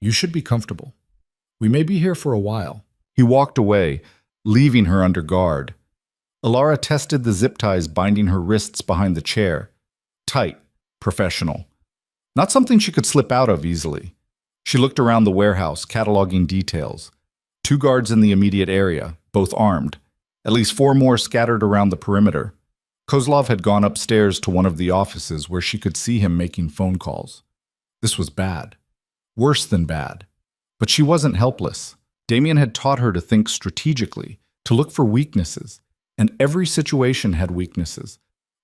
You should be comfortable. We may be here for a while. He walked away, leaving her under guard. Alara tested the zip ties binding her wrists behind the chair. Tight, professional. Not something she could slip out of easily. She looked around the warehouse, cataloging details. 2 guards in the immediate area, both armed. At least 4 more scattered around the perimeter. Kozlov had gone upstairs to one of the offices where she could see him making phone calls. This was bad. Worse than bad. But she wasn't helpless. Damien had taught her to think strategically, to look for weaknesses, and every situation had weaknesses.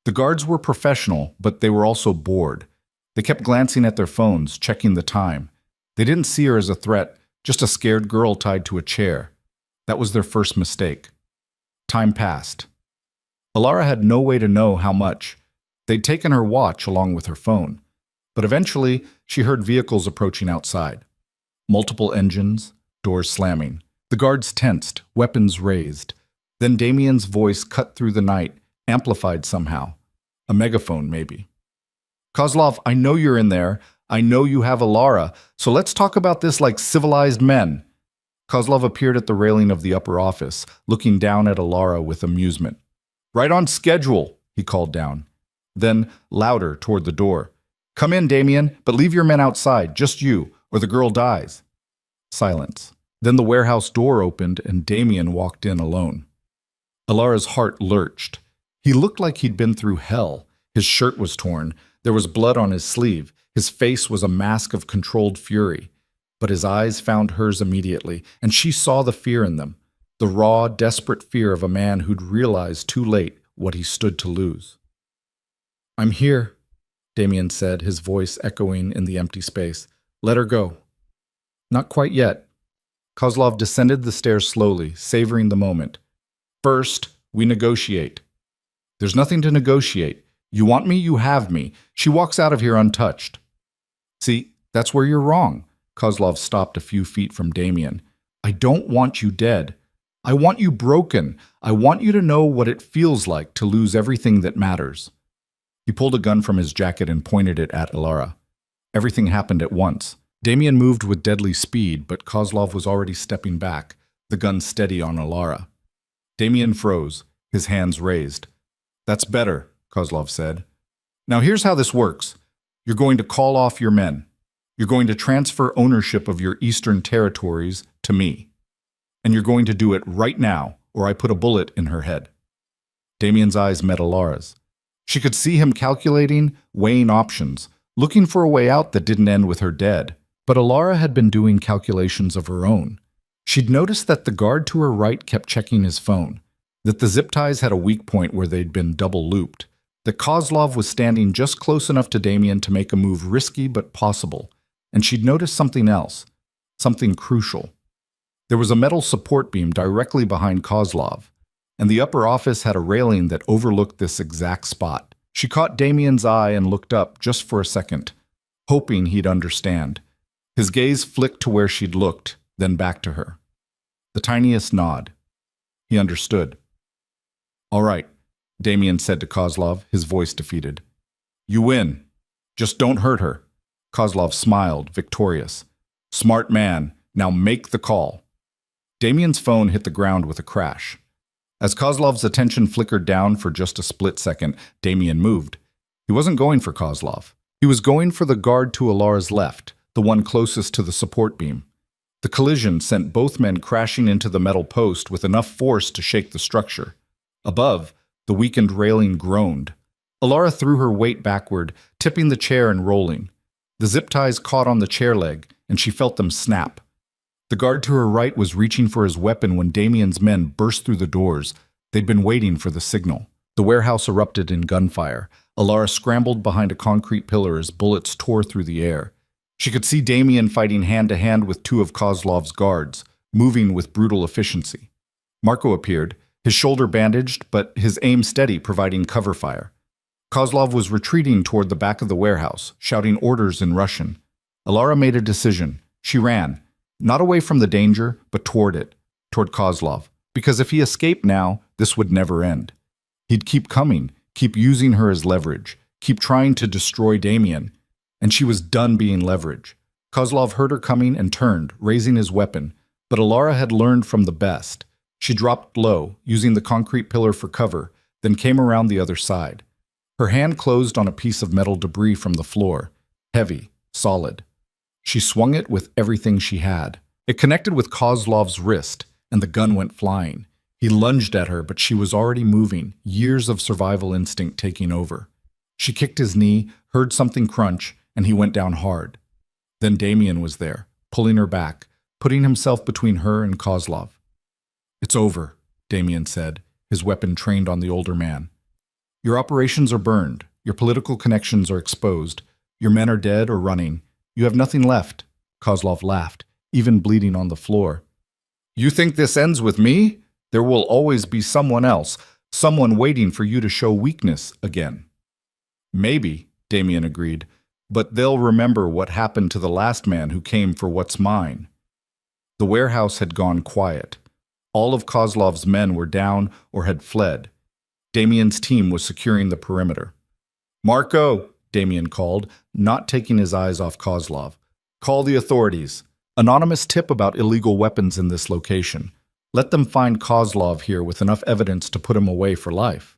The guards were professional, but they were also bored. They kept glancing at their phones, checking the time. They didn't see her as a threat, just a scared girl tied to a chair. That was their first mistake. Time passed. Alara had no way to know how much. They'd taken her watch along with her phone. But eventually, she heard vehicles approaching outside. Multiple engines, doors slamming. The guards tensed, weapons raised. Then Damien's voice cut through the night, amplified somehow. A megaphone, maybe. Kozlov, I know you're in there. I know you have Alara, so let's talk about this like civilized men. Kozlov appeared at the railing of the upper office, looking down at Alara with amusement. Right on schedule, he called down. Then, louder, toward the door. Come in, Damien, but leave your men outside, just you, or the girl dies. Silence. Then the warehouse door opened and Damien walked in alone. Alara's heart lurched. He looked like he'd been through hell. His shirt was torn. There was blood on his sleeve. His face was a mask of controlled fury. But his eyes found hers immediately, and she saw the fear in them. The raw, desperate fear of a man who'd realized too late what he stood to lose. I'm here, Damien said, his voice echoing in the empty space. Let her go. Not quite yet. Kozlov descended the stairs slowly, savoring the moment. First, we negotiate. There's nothing to negotiate. You want me, you have me. She walks out of here untouched. See, that's where you're wrong. Kozlov stopped a few feet from Damien. I don't want you dead. I want you broken. I want you to know what it feels like to lose everything that matters. He pulled a gun from his jacket and pointed it at Alara. Everything happened at once. Damien moved with deadly speed, but Kozlov was already stepping back, the gun steady on Alara. Damien froze, his hands raised. That's better, Kozlov said. Now here's how this works. You're going to call off your men. You're going to transfer ownership of your eastern territories to me. And you're going to do it right now, or I put a bullet in her head. Damien's eyes met Alara's. She could see him calculating, weighing options, looking for a way out that didn't end with her dead. But Alara had been doing calculations of her own. She'd noticed that the guard to her right kept checking his phone. that the zip ties had a weak point where they'd been double looped, that Kozlov was standing just close enough to Damien to make a move risky but possible, and she'd noticed something else, something crucial. There was a metal support beam directly behind Kozlov, and the upper office had a railing that overlooked this exact spot. She caught Damien's eye and looked up just for a second, hoping he'd understand. His gaze flicked to where she'd looked, then back to her. The tiniest nod. He understood. "All right," Damien said to Kozlov, his voice defeated. "You win. Just don't hurt her." Kozlov smiled, victorious. "Smart man. Now make the call." Damien's phone hit the ground with a crash. As Kozlov's attention flickered down for just a split second, Damien moved. He wasn't going for Kozlov. He was going for the guard to Alara's left, the one closest to the support beam. The collision sent both men crashing into the metal post with enough force to shake the structure. Above, the weakened railing groaned. Alara threw her weight backward, tipping the chair and rolling. The zip ties caught on the chair leg, and she felt them snap. The guard to her right was reaching for his weapon when Damien's men burst through the doors. They'd been waiting for the signal. The warehouse erupted in gunfire. Alara scrambled behind a concrete pillar as bullets tore through the air. She could see Damien fighting hand-to-hand with two of Kozlov's guards, moving with brutal efficiency. Marco appeared, his shoulder bandaged, but his aim steady, providing cover fire. Kozlov was retreating toward the back of the warehouse, shouting orders in Russian. Alara made a decision. She ran, not away from the danger, but toward it, toward Kozlov, because if he escaped now, this would never end. He'd keep coming, keep using her as leverage, keep trying to destroy Damien, and she was done being leverage. Kozlov heard her coming and turned, raising his weapon, but Alara had learned from the best. She dropped low, using the concrete pillar for cover, then came around the other side. Her hand closed on a piece of metal debris from the floor, heavy, solid. She swung it with everything she had. It connected with Kozlov's wrist, and the gun went flying. He lunged at her, but she was already moving, years of survival instinct taking over. She kicked his knee, heard something crunch, and he went down hard. Then Damien was there, pulling her back, putting himself between her and Kozlov. "It's over," Damien said, his weapon trained on the older man. "Your operations are burned. Your political connections are exposed. Your men are dead or running. You have nothing left." Kozlov laughed, even bleeding on the floor. "You think this ends with me? There will always be someone else, someone waiting for you to show weakness again." "Maybe," Damien agreed, "but they'll remember what happened to the last man who came for what's mine." The warehouse had gone quiet. All of Kozlov's men were down or had fled. Damien's team was securing the perimeter. "Marco," Damien called, not taking his eyes off Kozlov. "Call the authorities. Anonymous tip about illegal weapons in this location. Let them find Kozlov here with enough evidence to put him away for life."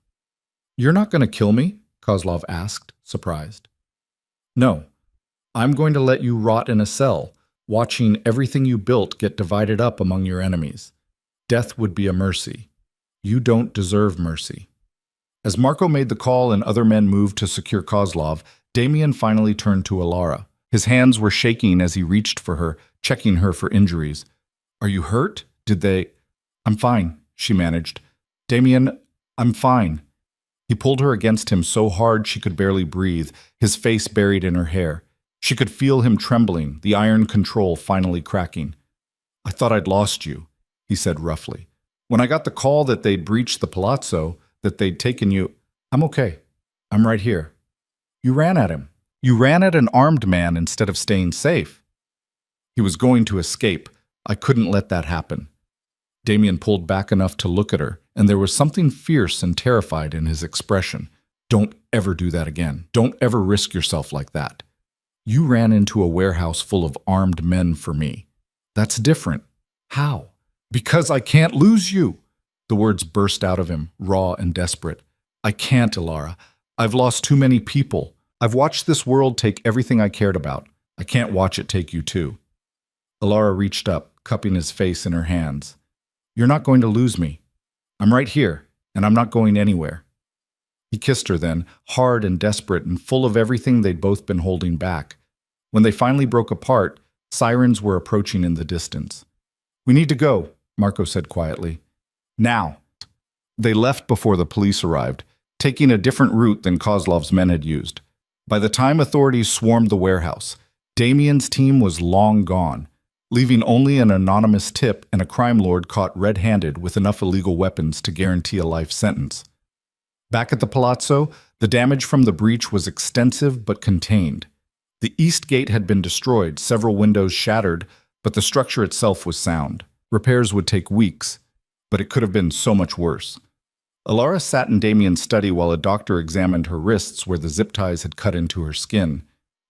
"You're not going to kill me?" Kozlov asked, surprised. "No. I'm going to let you rot in a cell, watching everything you built get divided up among your enemies. Death would be a mercy. You don't deserve mercy." As Marco made the call and other men moved to secure Kozlov, Damien finally turned to Alara. His hands were shaking as he reached for her, checking her for injuries. "Are you hurt? Did they—" "I'm fine," she managed. "Damien, I'm fine." He pulled her against him so hard she could barely breathe, his face buried in her hair. She could feel him trembling, the iron control finally cracking. "I thought I'd lost you," he said roughly. "When I got the call that they'd breached the palazzo, that they'd taken you—" "I'm okay. I'm right here." "You ran at him. You ran at an armed man instead of staying safe." "He was going to escape. I couldn't let that happen." Damien pulled back enough to look at her, and there was something fierce and terrified in his expression. "Don't ever do that again. Don't ever risk yourself like that. You ran into a warehouse full of armed men for me. That's different." "How?" "Because I can't lose you." The words burst out of him, raw and desperate. "I can't, Alara. I've lost too many people. I've watched this world take everything I cared about. I can't watch it take you too." Alara reached up, cupping his face in her hands. "You're not going to lose me. I'm right here, and I'm not going anywhere." He kissed her then, hard and desperate and full of everything they'd both been holding back. When they finally broke apart, sirens were approaching in the distance. "We need to go," Marco said quietly. "Now." They left before the police arrived, taking a different route than Kozlov's men had used. By the time authorities swarmed the warehouse, Damien's team was long gone, leaving only an anonymous tip and a crime lord caught red-handed with enough illegal weapons to guarantee a life sentence. Back at the palazzo, the damage from the breach was extensive but contained. The east gate had been destroyed, several windows shattered, but the structure itself was sound. Repairs would take weeks, but it could have been so much worse. Alara sat in Damien's study while a doctor examined her wrists where the zip ties had cut into her skin.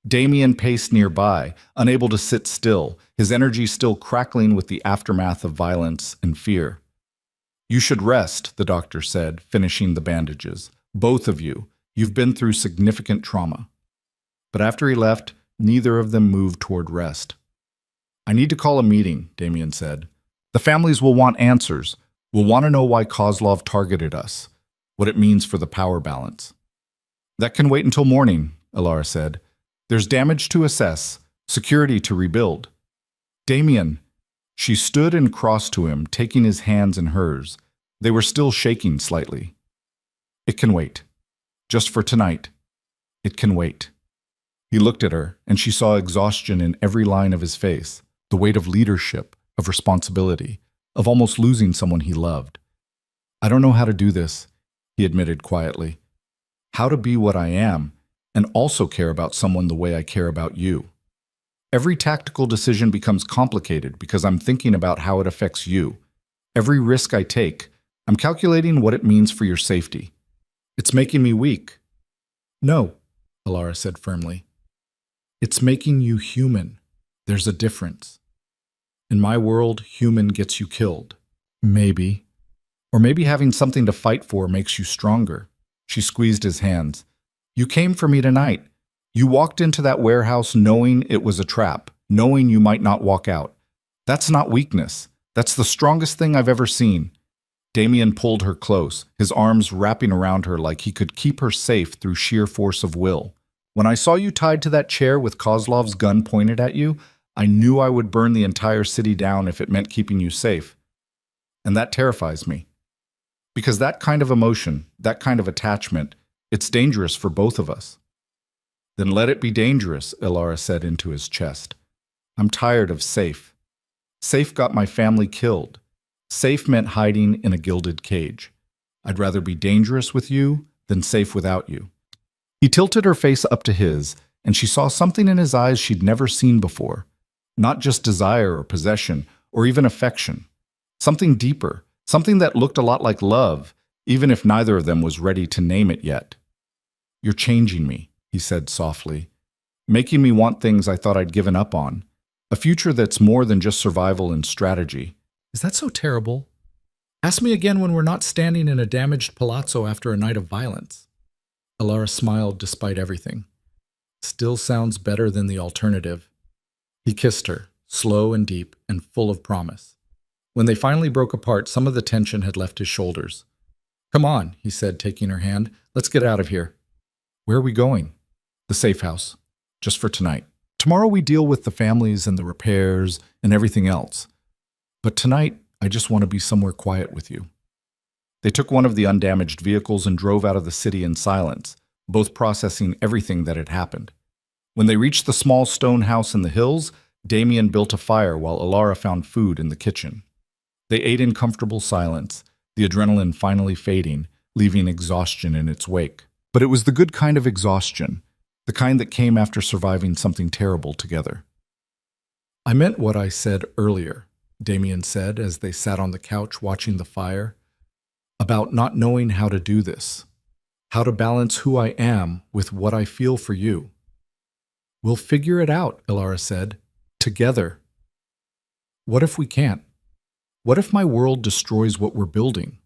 Damien paced nearby, unable to sit still, his energy still crackling with the aftermath of violence and fear. "You should rest," the doctor said, finishing the bandages. "Both of you. You've been through significant trauma." But after he left, neither of them moved toward rest. "I need to call a meeting," Damien said. "The families will want answers. We'll want to know why Kozlov targeted us, what it means for the power balance." "That can wait until morning," Alara said. "There's damage to assess, security to rebuild." "Damien." She stood and crossed to him, taking his hands in hers. They were still shaking slightly. "It can wait. Just for tonight. It can wait." He looked at her, and she saw exhaustion in every line of his face, the weight of leadership, of responsibility, of almost losing someone he loved. "I don't know how to do this," he admitted quietly. "How to be what I am, and also care about someone the way I care about you. Every tactical decision becomes complicated because I'm thinking about how it affects you. Every risk I take, I'm calculating what it means for your safety. It's making me weak." "No," Alara said firmly. "It's making you human. There's a difference. In my world, human gets you killed. Maybe. Or maybe having something to fight for makes you stronger." She squeezed his hands. "You came for me tonight. You walked into that warehouse knowing it was a trap, knowing you might not walk out. That's not weakness. That's the strongest thing I've ever seen." Damien pulled her close, his arms wrapping around her like he could keep her safe through sheer force of will. "When I saw you tied to that chair with Kozlov's gun pointed at you, I knew I would burn the entire city down if it meant keeping you safe. And that terrifies me. Because that kind of emotion, that kind of attachment, it's dangerous for both of us." "Then let it be dangerous," Alara said into his chest. "I'm tired of safe. Safe got my family killed. Safe meant hiding in a gilded cage. I'd rather be dangerous with you than safe without you." He tilted her face up to his, and she saw something in his eyes she'd never seen before. Not just desire or possession, or even affection. Something deeper, something that looked a lot like love, even if neither of them was ready to name it yet. "You're changing me," he said softly, "making me want things I thought I'd given up on. A future that's more than just survival and strategy." "Is that so terrible? Ask me again when we're not standing in a damaged palazzo after a night of violence." Alara smiled despite everything. "Still sounds better than the alternative." He kissed her, slow and deep and full of promise. When they finally broke apart, some of the tension had left his shoulders. "Come on," he said, taking her hand. "Let's get out of here." "Where are we going?" "The safe house. Just for tonight. Tomorrow we deal with the families and the repairs and everything else. But tonight, I just want to be somewhere quiet with you." They took one of the undamaged vehicles and drove out of the city in silence, both processing everything that had happened. When they reached the small stone house in the hills, Damien built a fire while Alara found food in the kitchen. They ate in comfortable silence, the adrenaline finally fading, leaving exhaustion in its wake. But it was the good kind of exhaustion, the kind that came after surviving something terrible together. "I meant what I said earlier," Damien said as they sat on the couch watching the fire, "about not knowing how to do this, how to balance who I am with what I feel for you." "We'll figure it out," Alara said, "together." "What if we can't? What if my world destroys what we're building?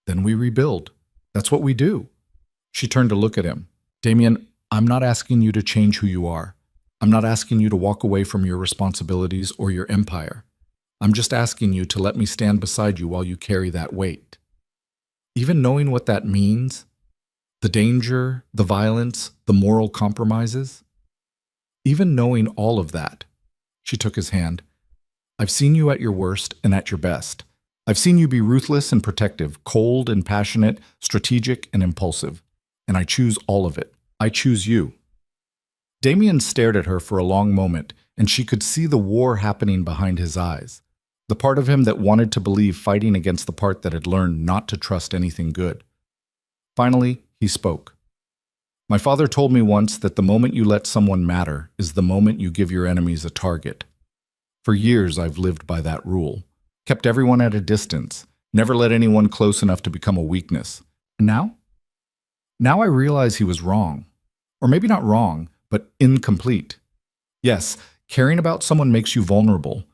Then we rebuild. That's what we do." She turned to look at him. "Damien, I'm not asking you to change who you are. I'm not asking you to walk away from your responsibilities or your empire. I'm just asking you to let me stand beside you while you carry that weight. Even knowing what that means, the danger, the violence, the moral compromises, even knowing all of that." She took his hand. "I've seen you at your worst and at your best. I've seen you be ruthless and protective, cold and passionate, strategic and impulsive. And I choose all of it. I choose you. Damien stared at her for a long moment, and she could see the war happening behind his eyes. The part of him that wanted to believe fighting against the part that had learned not to trust anything good. Finally, he spoke. My father told me once that the moment you let someone matter is the moment you give your enemies a target. For years, I've lived by that rule. Kept everyone at a distance, never let anyone close enough to become a weakness. And now? Now I realize he was wrong. Or maybe not wrong, but incomplete. Yes, caring about someone makes you vulnerable,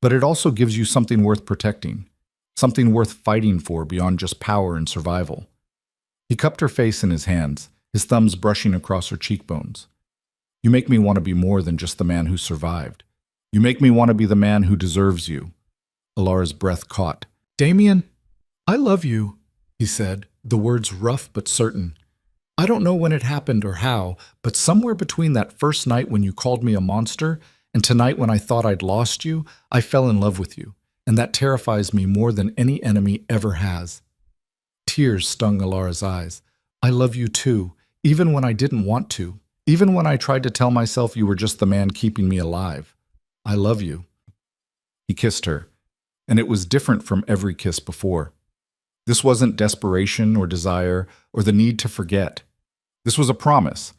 but it also gives you something worth protecting, something worth fighting for beyond just power and survival. He cupped her face in his hands, his thumbs brushing across her cheekbones. You make me want to be more than just the man who survived. You make me want to be the man who deserves you. Alara's breath caught. Damien, I love you, he said, the words rough but certain. I don't know when it happened or how, but somewhere between that first night when you called me a monster and tonight when I thought I'd lost you, I fell in love with you, and that terrifies me more than any enemy ever has. Tears stung Alara's eyes. I love you too, even when I didn't want to, even when I tried to tell myself you were just the man keeping me alive. I love you. He kissed her, and it was different from every kiss before. This wasn't desperation or desire or the need to forget. This was a promise,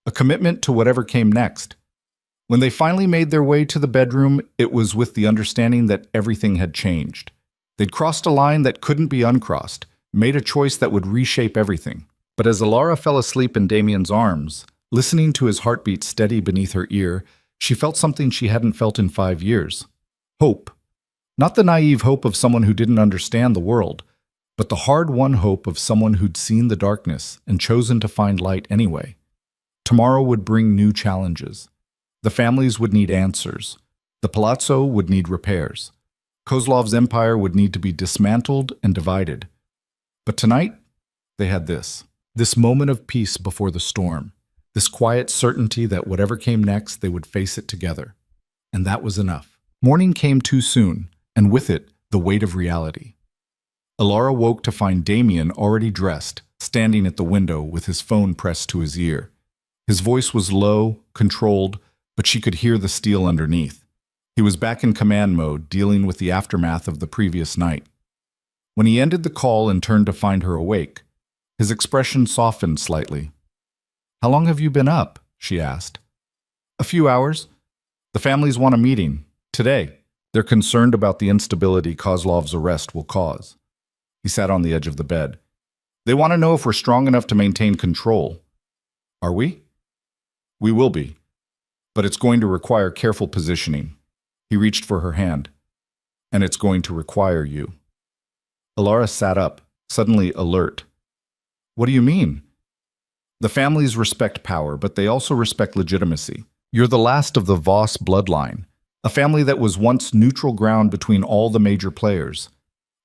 a commitment to whatever came next. When they finally made their way to the bedroom, it was with the understanding that everything had changed. They'd crossed a line that couldn't be uncrossed, made a choice that would reshape everything. But as Alara fell asleep in Damien's arms, listening to his heartbeat steady beneath her ear, she felt something she hadn't felt in 5 years. Hope. Not the naive hope of someone who didn't understand the world, but the hard-won hope of someone who'd seen the darkness and chosen to find light anyway. Tomorrow would bring new challenges. The families would need answers. The palazzo would need repairs. Kozlov's empire would need to be dismantled and divided. But tonight, they had this moment of peace before the storm, this quiet certainty that whatever came next, they would face it together. And that was enough. Morning came too soon, and with it, the weight of reality. Alara woke to find Damien already dressed, standing at the window with his phone pressed to his ear. His voice was low, controlled, but she could hear the steel underneath. He was back in command mode, dealing with the aftermath of the previous night. When he ended the call and turned to find her awake, his expression softened slightly. How long have you been up? She asked. A few hours. The families want a meeting. Today. They're concerned about the instability Kozlov's arrest will cause. He sat on the edge of the bed. They want to know if we're strong enough to maintain control. Are we? We will be. But it's going to require careful positioning. He reached for her hand. And it's going to require you. Alara sat up, suddenly alert. What do you mean? The families respect power, but they also respect legitimacy. You're the last of the Voss bloodline, a family that was once neutral ground between all the major players.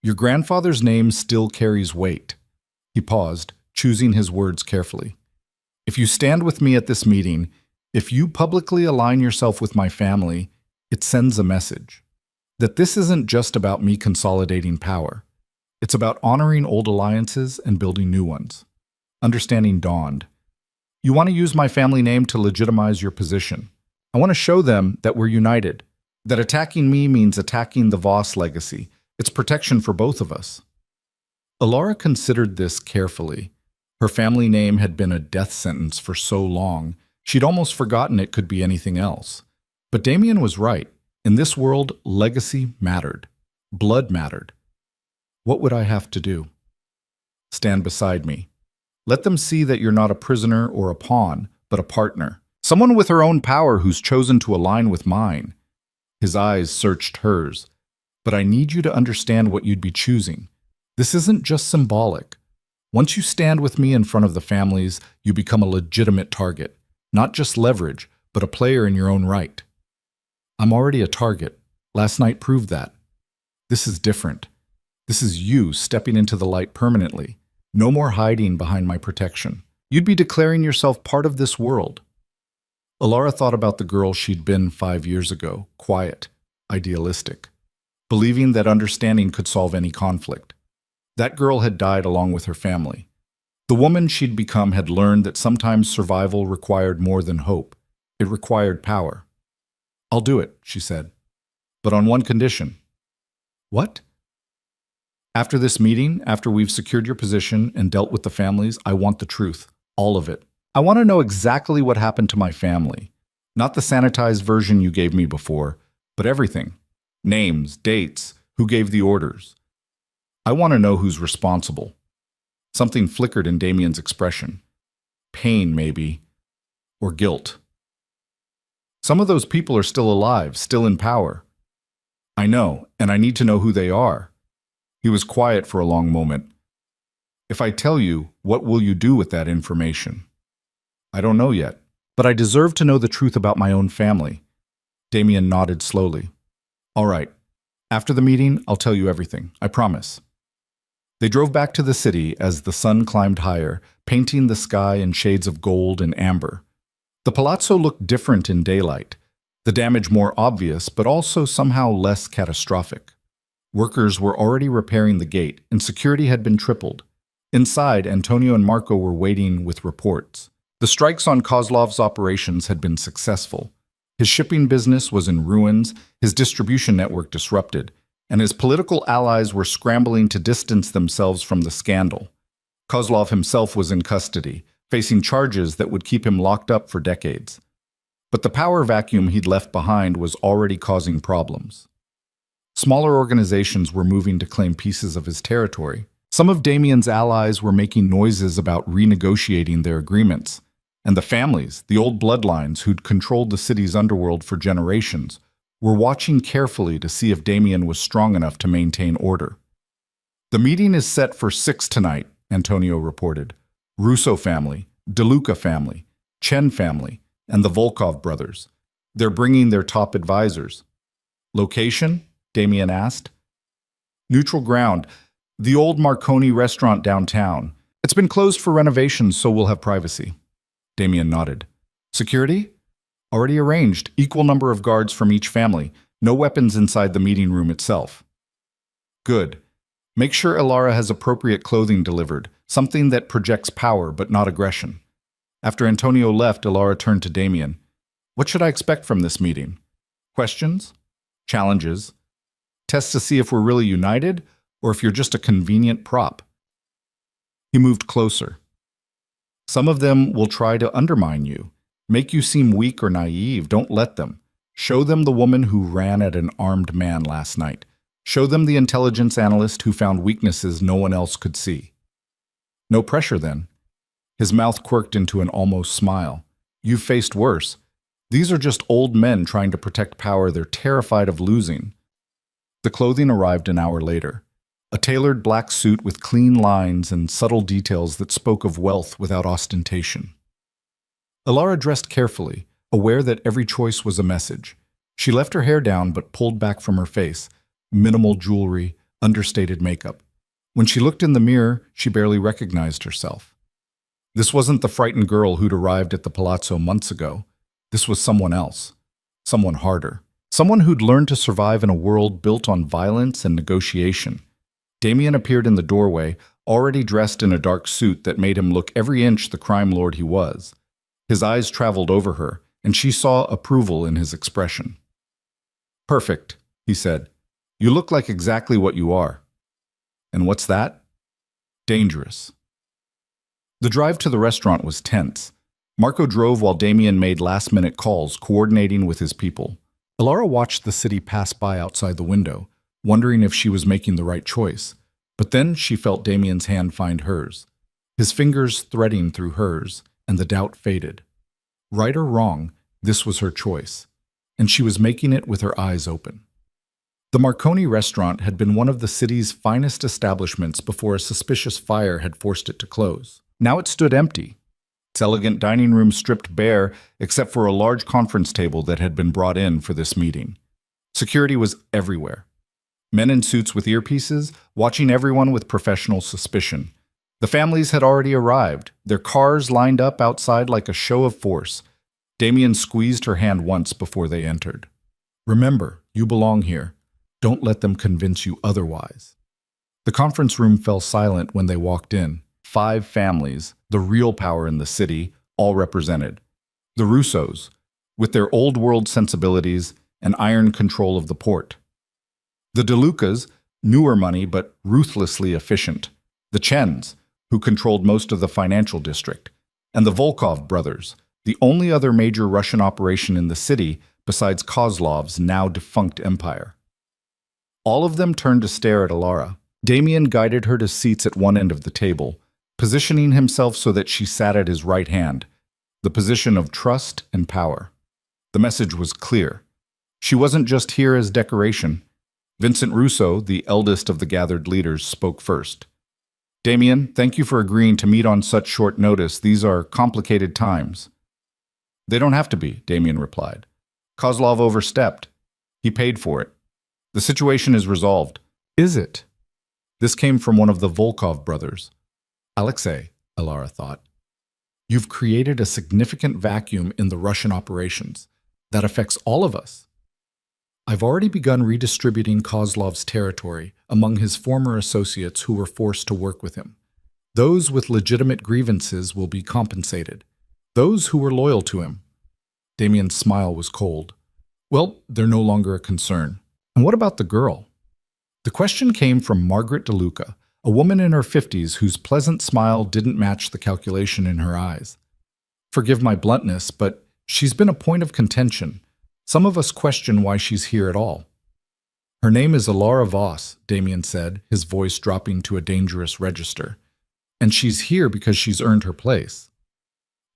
Your grandfather's name still carries weight. He paused, choosing his words carefully. If you stand with me at this meeting, if you publicly align yourself with my family, it sends a message. That this isn't just about me consolidating power. It's about honoring old alliances and building new ones. Understanding dawned. You want to use my family name to legitimize your position. I want to show them that we're united, that attacking me means attacking the Voss legacy. It's protection for both of us. Alara considered this carefully. Her family name had been a death sentence for so long, she'd almost forgotten it could be anything else. But Damien was right. In this world, legacy mattered. Blood mattered. What would I have to do? Stand beside me. Let them see that you're not a prisoner or a pawn, but a partner. Someone with her own power who's chosen to align with mine. His eyes searched hers. But I need you to understand what you'd be choosing. This isn't just symbolic. Once you stand with me in front of the families, you become a legitimate target. Not just leverage, but a player in your own right. I'm already a target. Last night proved that. This is different. This is you stepping into the light permanently. No more hiding behind my protection. You'd be declaring yourself part of this world. Alara thought about the girl she'd been 5 years ago, quiet, idealistic. believing that understanding could solve any conflict. That girl had died along with her family. The woman she'd become had learned that sometimes survival required more than hope. It required power. "I'll do it," she said, "but on one condition." "What?" "After this meeting, after we've secured your position and dealt with the families, I want the truth. All of it. I want to know exactly what happened to my family. Not the sanitized version you gave me before, but everything. Names, dates, who gave the orders. I want to know who's responsible." Something flickered in Damien's expression. Pain, maybe. Or guilt. "Some of those people are still alive, still in power." "I know, and I need to know who they are." He was quiet for a long moment. "If I tell you, what will you do with that information?" "I don't know yet, but I deserve to know the truth about my own family." Damien nodded slowly. "All right. After the meeting, I'll tell you everything. I promise." They drove back to the city as the sun climbed higher, painting the sky in shades of gold and amber. The palazzo looked different in daylight, the damage more obvious but also somehow less catastrophic. Workers were already repairing the gate, and security had been tripled. Inside, Antonio and Marco were waiting with reports. The strikes on Kozlov's operations had been successful. His shipping business was in ruins, his distribution network disrupted, and his political allies were scrambling to distance themselves from the scandal. Kozlov himself was in custody, facing charges that would keep him locked up for decades. But the power vacuum he'd left behind was already causing problems. Smaller organizations were moving to claim pieces of his territory. Some of Damien's allies were making noises about renegotiating their agreements, and the families, the old bloodlines who'd controlled the city's underworld for generations, were watching carefully to see if Damien was strong enough to maintain order. "The meeting is set for 6 tonight," Antonio reported. "Russo family, DeLuca family, Chen family, and the Volkov brothers. They're bringing their top advisors." "Location?" Damien asked. "Neutral ground. The old Marconi restaurant downtown. It's been closed for renovations, so we'll have privacy." Damien nodded. "Security?" "Already arranged. Equal number of guards from each family. No weapons inside the meeting room itself." "Good. Make sure Elara has appropriate clothing delivered, something that projects power but not aggression." After Antonio left, Elara turned to Damien. "What should I expect from this meeting? Questions? Challenges? Tests to see if we're really united, or if you're just a convenient prop?" He moved closer. "Some of them will try to undermine you. Make you seem weak or naive. Don't let them. Show them the woman who ran at an armed man last night. Show them the intelligence analyst who found weaknesses no one else could see." "No pressure, then." His mouth quirked into an almost smile. "You've faced worse. These are just old men trying to protect power they're terrified of losing." The clothing arrived an hour later. A tailored black suit with clean lines and subtle details that spoke of wealth without ostentation. Elara dressed carefully, aware that every choice was a message. She left her hair down but pulled back from her face, minimal jewelry, understated makeup. When she looked in the mirror, she barely recognized herself. This wasn't the frightened girl who'd arrived at the palazzo months ago. This was someone else. Someone harder. Someone who'd learned to survive in a world built on violence and negotiation. Damien appeared in the doorway, already dressed in a dark suit that made him look every inch the crime lord he was. His eyes traveled over her, and she saw approval in his expression. "Perfect," he said. "You look like exactly what you are." "And what's that?" "Dangerous." The drive to the restaurant was tense. Marco drove while Damien made last-minute calls, coordinating with his people. Elara watched the city pass by outside the window, wondering if she was making the right choice. But then she felt Damien's hand find hers, his fingers threading through hers, and the doubt faded. Right or wrong, this was her choice, and she was making it with her eyes open. The Marconi restaurant had been one of the city's finest establishments before a suspicious fire had forced it to close. Now it stood empty, its elegant dining room stripped bare except for a large conference table that had been brought in for this meeting. Security was everywhere. Men in suits with earpieces, watching everyone with professional suspicion. The families had already arrived, their cars lined up outside like a show of force. Damien squeezed her hand once before they entered. "Remember, you belong here. Don't let them convince you otherwise. The conference room fell silent when they walked in. 5 families, the real power in the city, all represented. The Russos, with their old world sensibilities and iron control of the port. The DeLucas, newer money but ruthlessly efficient. The Chens, who controlled most of the financial district. And the Volkov brothers, the only other major Russian operation in the city besides Kozlov's now defunct empire. All of them turned to stare at Alara. Damien guided her to seats at one end of the table, positioning himself so that she sat at his right hand, the position of trust and power. The message was clear. She wasn't just here as decoration. Vincent Russo, the eldest of the gathered leaders, spoke first. Damien, thank you for agreeing to meet on such short notice. These are complicated times. They don't have to be, Damien replied. Kozlov overstepped. He paid for it. The situation is resolved. Is it? This came from one of the Volkov brothers. Alexei, Alara thought. You've created a significant vacuum in the Russian operations. That affects all of us. I've already begun redistributing Kozlov's territory among his former associates who were forced to work with him. Those with legitimate grievances will be compensated. Those who were loyal to him. Damien's smile was cold. Well, they're no longer a concern. And what about the girl? The question came from Margaret DeLuca, a woman in her 50s whose pleasant smile didn't match the calculation in her eyes. Forgive my bluntness, but she's been a point of contention. Some of us question why she's here at all. Her name is Alara Voss, Damien said, his voice dropping to a dangerous register. And she's here because she's earned her place.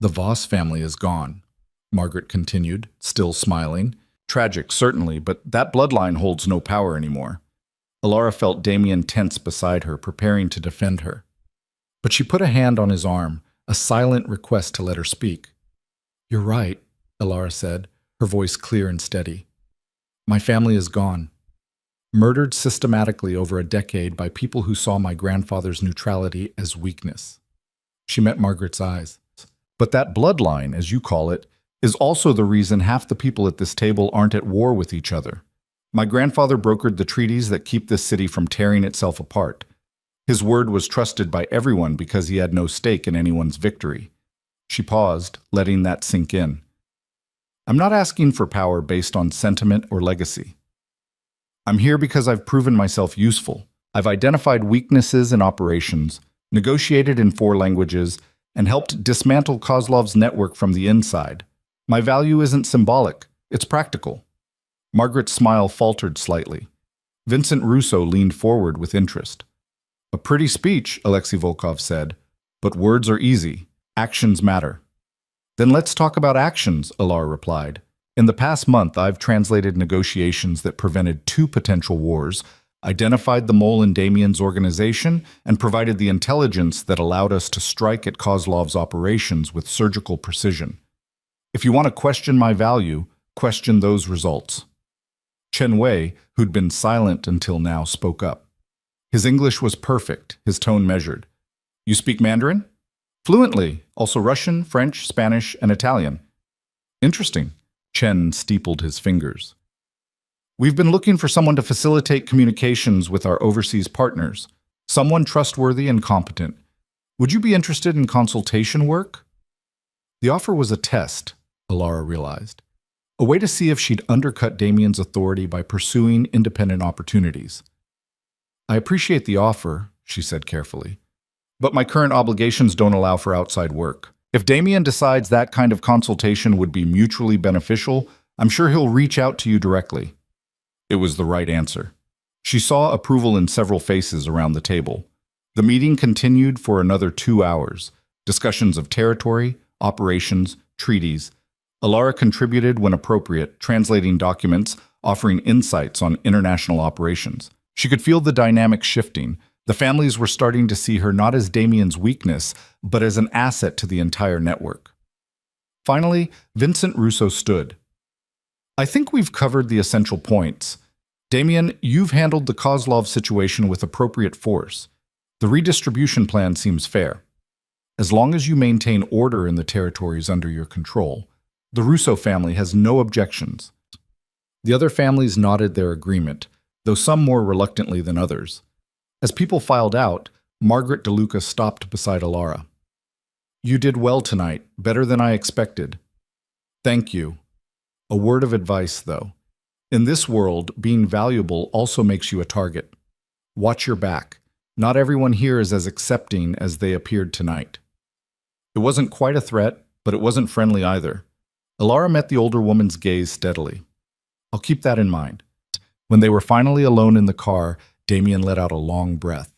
The Voss family is gone, Margaret continued, still smiling. Tragic, certainly, but that bloodline holds no power anymore. Alara felt Damien tense beside her, preparing to defend her. But she put a hand on his arm, a silent request to let her speak. You're right, Alara said, her voice clear and steady. My family is gone. Murdered systematically over a decade by people who saw my grandfather's neutrality as weakness. She met Margaret's eyes. But that bloodline, as you call it, is also the reason half the people at this table aren't at war with each other. My grandfather brokered the treaties that keep this city from tearing itself apart. His word was trusted by everyone because he had no stake in anyone's victory. She paused, letting that sink in. I'm not asking for power based on sentiment or legacy. I'm here because I've proven myself useful. I've identified weaknesses in operations, negotiated in 4 languages, and helped dismantle Kozlov's network from the inside. My value isn't symbolic, it's practical. Margaret's smile faltered slightly. Vincent Russo leaned forward with interest. A pretty speech, Alexei Volkov said, but words are easy. Actions matter. Then let's talk about actions, Alara replied. In the past month, I've translated negotiations that prevented 2 potential wars, identified the mole in Damien's organization, and provided the intelligence that allowed us to strike at Kozlov's operations with surgical precision. If you want to question my value, question those results. Chen Wei, who'd been silent until now, spoke up. His English was perfect, his tone measured. You speak Mandarin? Fluently, also Russian, French, Spanish, and Italian. Interesting. Chen steepled his fingers. We've been looking for someone to facilitate communications with our overseas partners, someone trustworthy and competent. Would you be interested in consultation work? The offer was a test, Alara realized. A way to see if she'd undercut Damien's authority by pursuing independent opportunities. I appreciate the offer, she said carefully, but my current obligations don't allow for outside work. If Damien decides that kind of consultation would be mutually beneficial, I'm sure he'll reach out to you directly. It was the right answer. She saw approval in several faces around the table. The meeting continued for another 2 hours. Discussions of territory, operations, treaties. Alara contributed when appropriate, translating documents, offering insights on international operations. She could feel the dynamic shifting. The families were starting to see her not as Damien's weakness, but as an asset to the entire network. Finally, Vincent Russo stood. I think we've covered the essential points. Damien, you've handled the Kozlov situation with appropriate force. The redistribution plan seems fair. As long as you maintain order in the territories under your control, the Russo family has no objections. The other families nodded their agreement. though some more reluctantly than others. As people filed out, Margaret DeLuca stopped beside Alara. "You did well tonight, better than I expected." "Thank you." A word of advice, though. In this world, being valuable also makes you a target. Watch your back. Not everyone here is as accepting as they appeared tonight. It wasn't quite a threat, but it wasn't friendly either. Alara met the older woman's gaze steadily. "I'll keep that in mind." When they were finally alone in the car, Damien let out a long breath.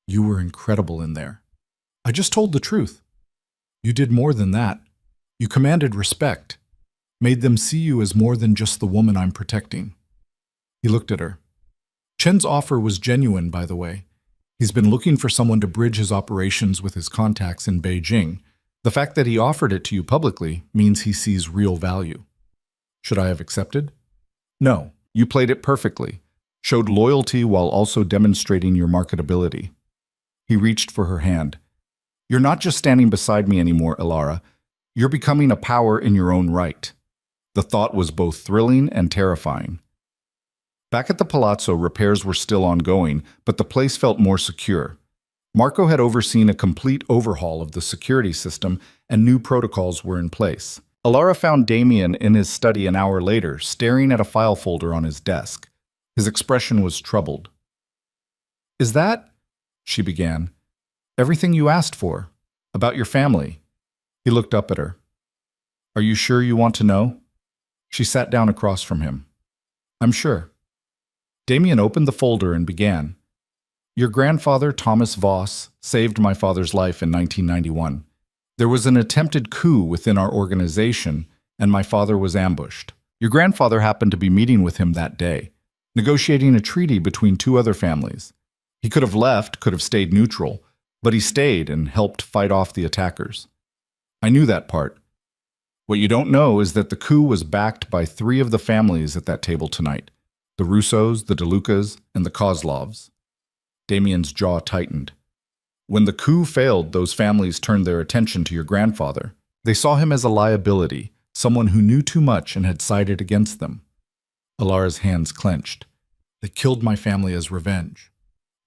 "You were incredible in there." "I just told the truth." "You did more than that. You commanded respect, made them see you as more than just the woman I'm protecting." He looked at her. "Chen's offer was genuine, by the way. He's been looking for someone to bridge his operations with his contacts in Beijing. The fact that he offered it to you publicly means he sees real value." "Should I have accepted?" "No, you played it perfectly, showed loyalty while also demonstrating your marketability." He reached for her hand. "You're not just standing beside me anymore, Alara. You're becoming a power in your own right." The thought was both thrilling and terrifying. Back at the palazzo, repairs were still ongoing, but the place felt more secure. Marco had overseen a complete overhaul of the security system, and new protocols were in place. Alara found Damien in his study an hour later, staring at a file folder on his desk. His expression was troubled. "Is that," she began, "everything you asked for? About your family?" He looked up at her. "Are you sure you want to know?" She sat down across from him. "I'm sure." Damien opened the folder and began. "Your grandfather, Thomas Voss, saved my father's life in 1991. There was an attempted coup within our organization, and my father was ambushed. Your grandfather happened to be meeting with him that day, negotiating a treaty between two other families. He could have left, could have stayed neutral, but he stayed and helped fight off the attackers. I knew that part. What you don't know is that the coup was backed by three of the families at that table tonight: the Russos, the DeLucas, and the Kozlovs." Damien's jaw tightened. "When the coup failed, those families turned their attention to your grandfather. They saw him as a liability, someone who knew too much and had sided against them." Alara's hands clenched. "They killed my family as revenge."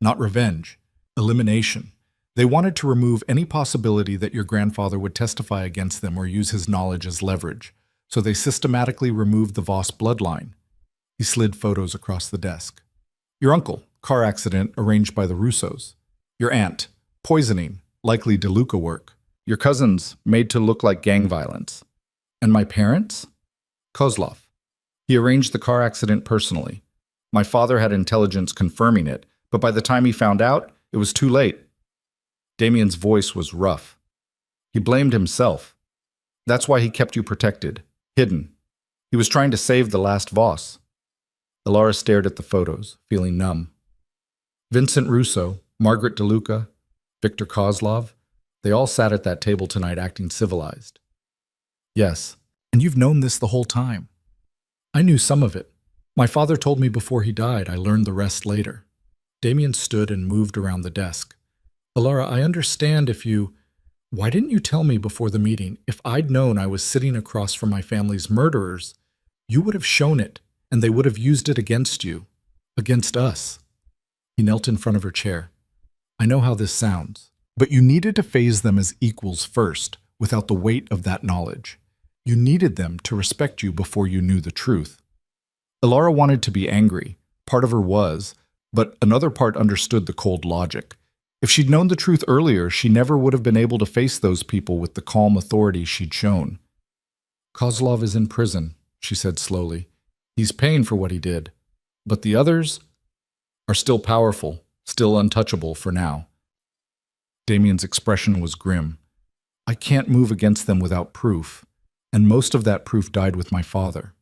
"Not revenge. Elimination. They wanted to remove any possibility that your grandfather would testify against them or use his knowledge as leverage, so they systematically removed the Voss bloodline." He slid photos across the desk. "Your uncle, car accident arranged by the Russos. Your aunt, poisoning, likely DeLuca work. Your cousins, made to look like gang violence. And my parents?" "Kozlov. He arranged the car accident personally. My father had intelligence confirming it, but by the time he found out, it was too late." Damien's voice was rough. "He blamed himself. That's why he kept you protected, hidden. He was trying to save the last Voss." Alara stared at the photos, feeling numb. Vincent Russo, Margaret DeLuca, Victor Kozlov, they all sat at that table tonight acting civilized. "Yes, and you've known this the whole time." "I knew some of it. My father told me before he died. I learned the rest later." Damien stood and moved around the desk. "Alara, I understand if you... Why didn't you tell me before the meeting? If I'd known I was sitting across from my family's murderers, you would have shown it, and they would have used it against you. Against us." He knelt in front of her chair. "I know how this sounds, but you needed to phase them as equals first, without the weight of that knowledge. You needed them to respect you before you knew the truth." Alara wanted to be angry. Part of her was, but another part understood the cold logic. If she'd known the truth earlier, she never would have been able to face those people with the calm authority she'd shown. "Kozlov is in prison," she said slowly. "He's paying for what he did. But the others are still powerful, still untouchable for now." Damien's expression was grim. "I can't move against them without proof, and most of that proof died with my father.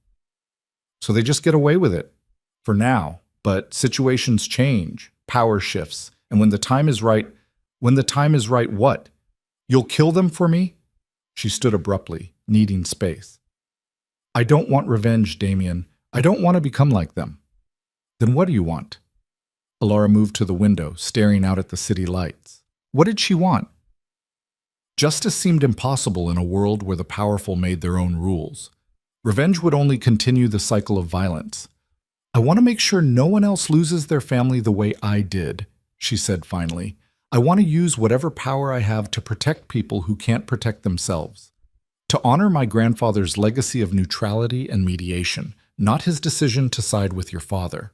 So they just get away with it. For now. But situations change, power shifts, and when the time is right, what? You'll kill them for me?" She stood abruptly, needing space. "I don't want revenge, Damien. I don't want to become like them." "Then what do you want?" Alara moved to the window, staring out at the city lights. What did she want? Justice seemed impossible in a world where the powerful made their own rules. Revenge would only continue the cycle of violence. I want to make sure no one else loses their family the way I did, she said finally. I want to use whatever power I have to protect people who can't protect themselves. To honor my grandfather's legacy of neutrality and mediation, not his decision to side with your father.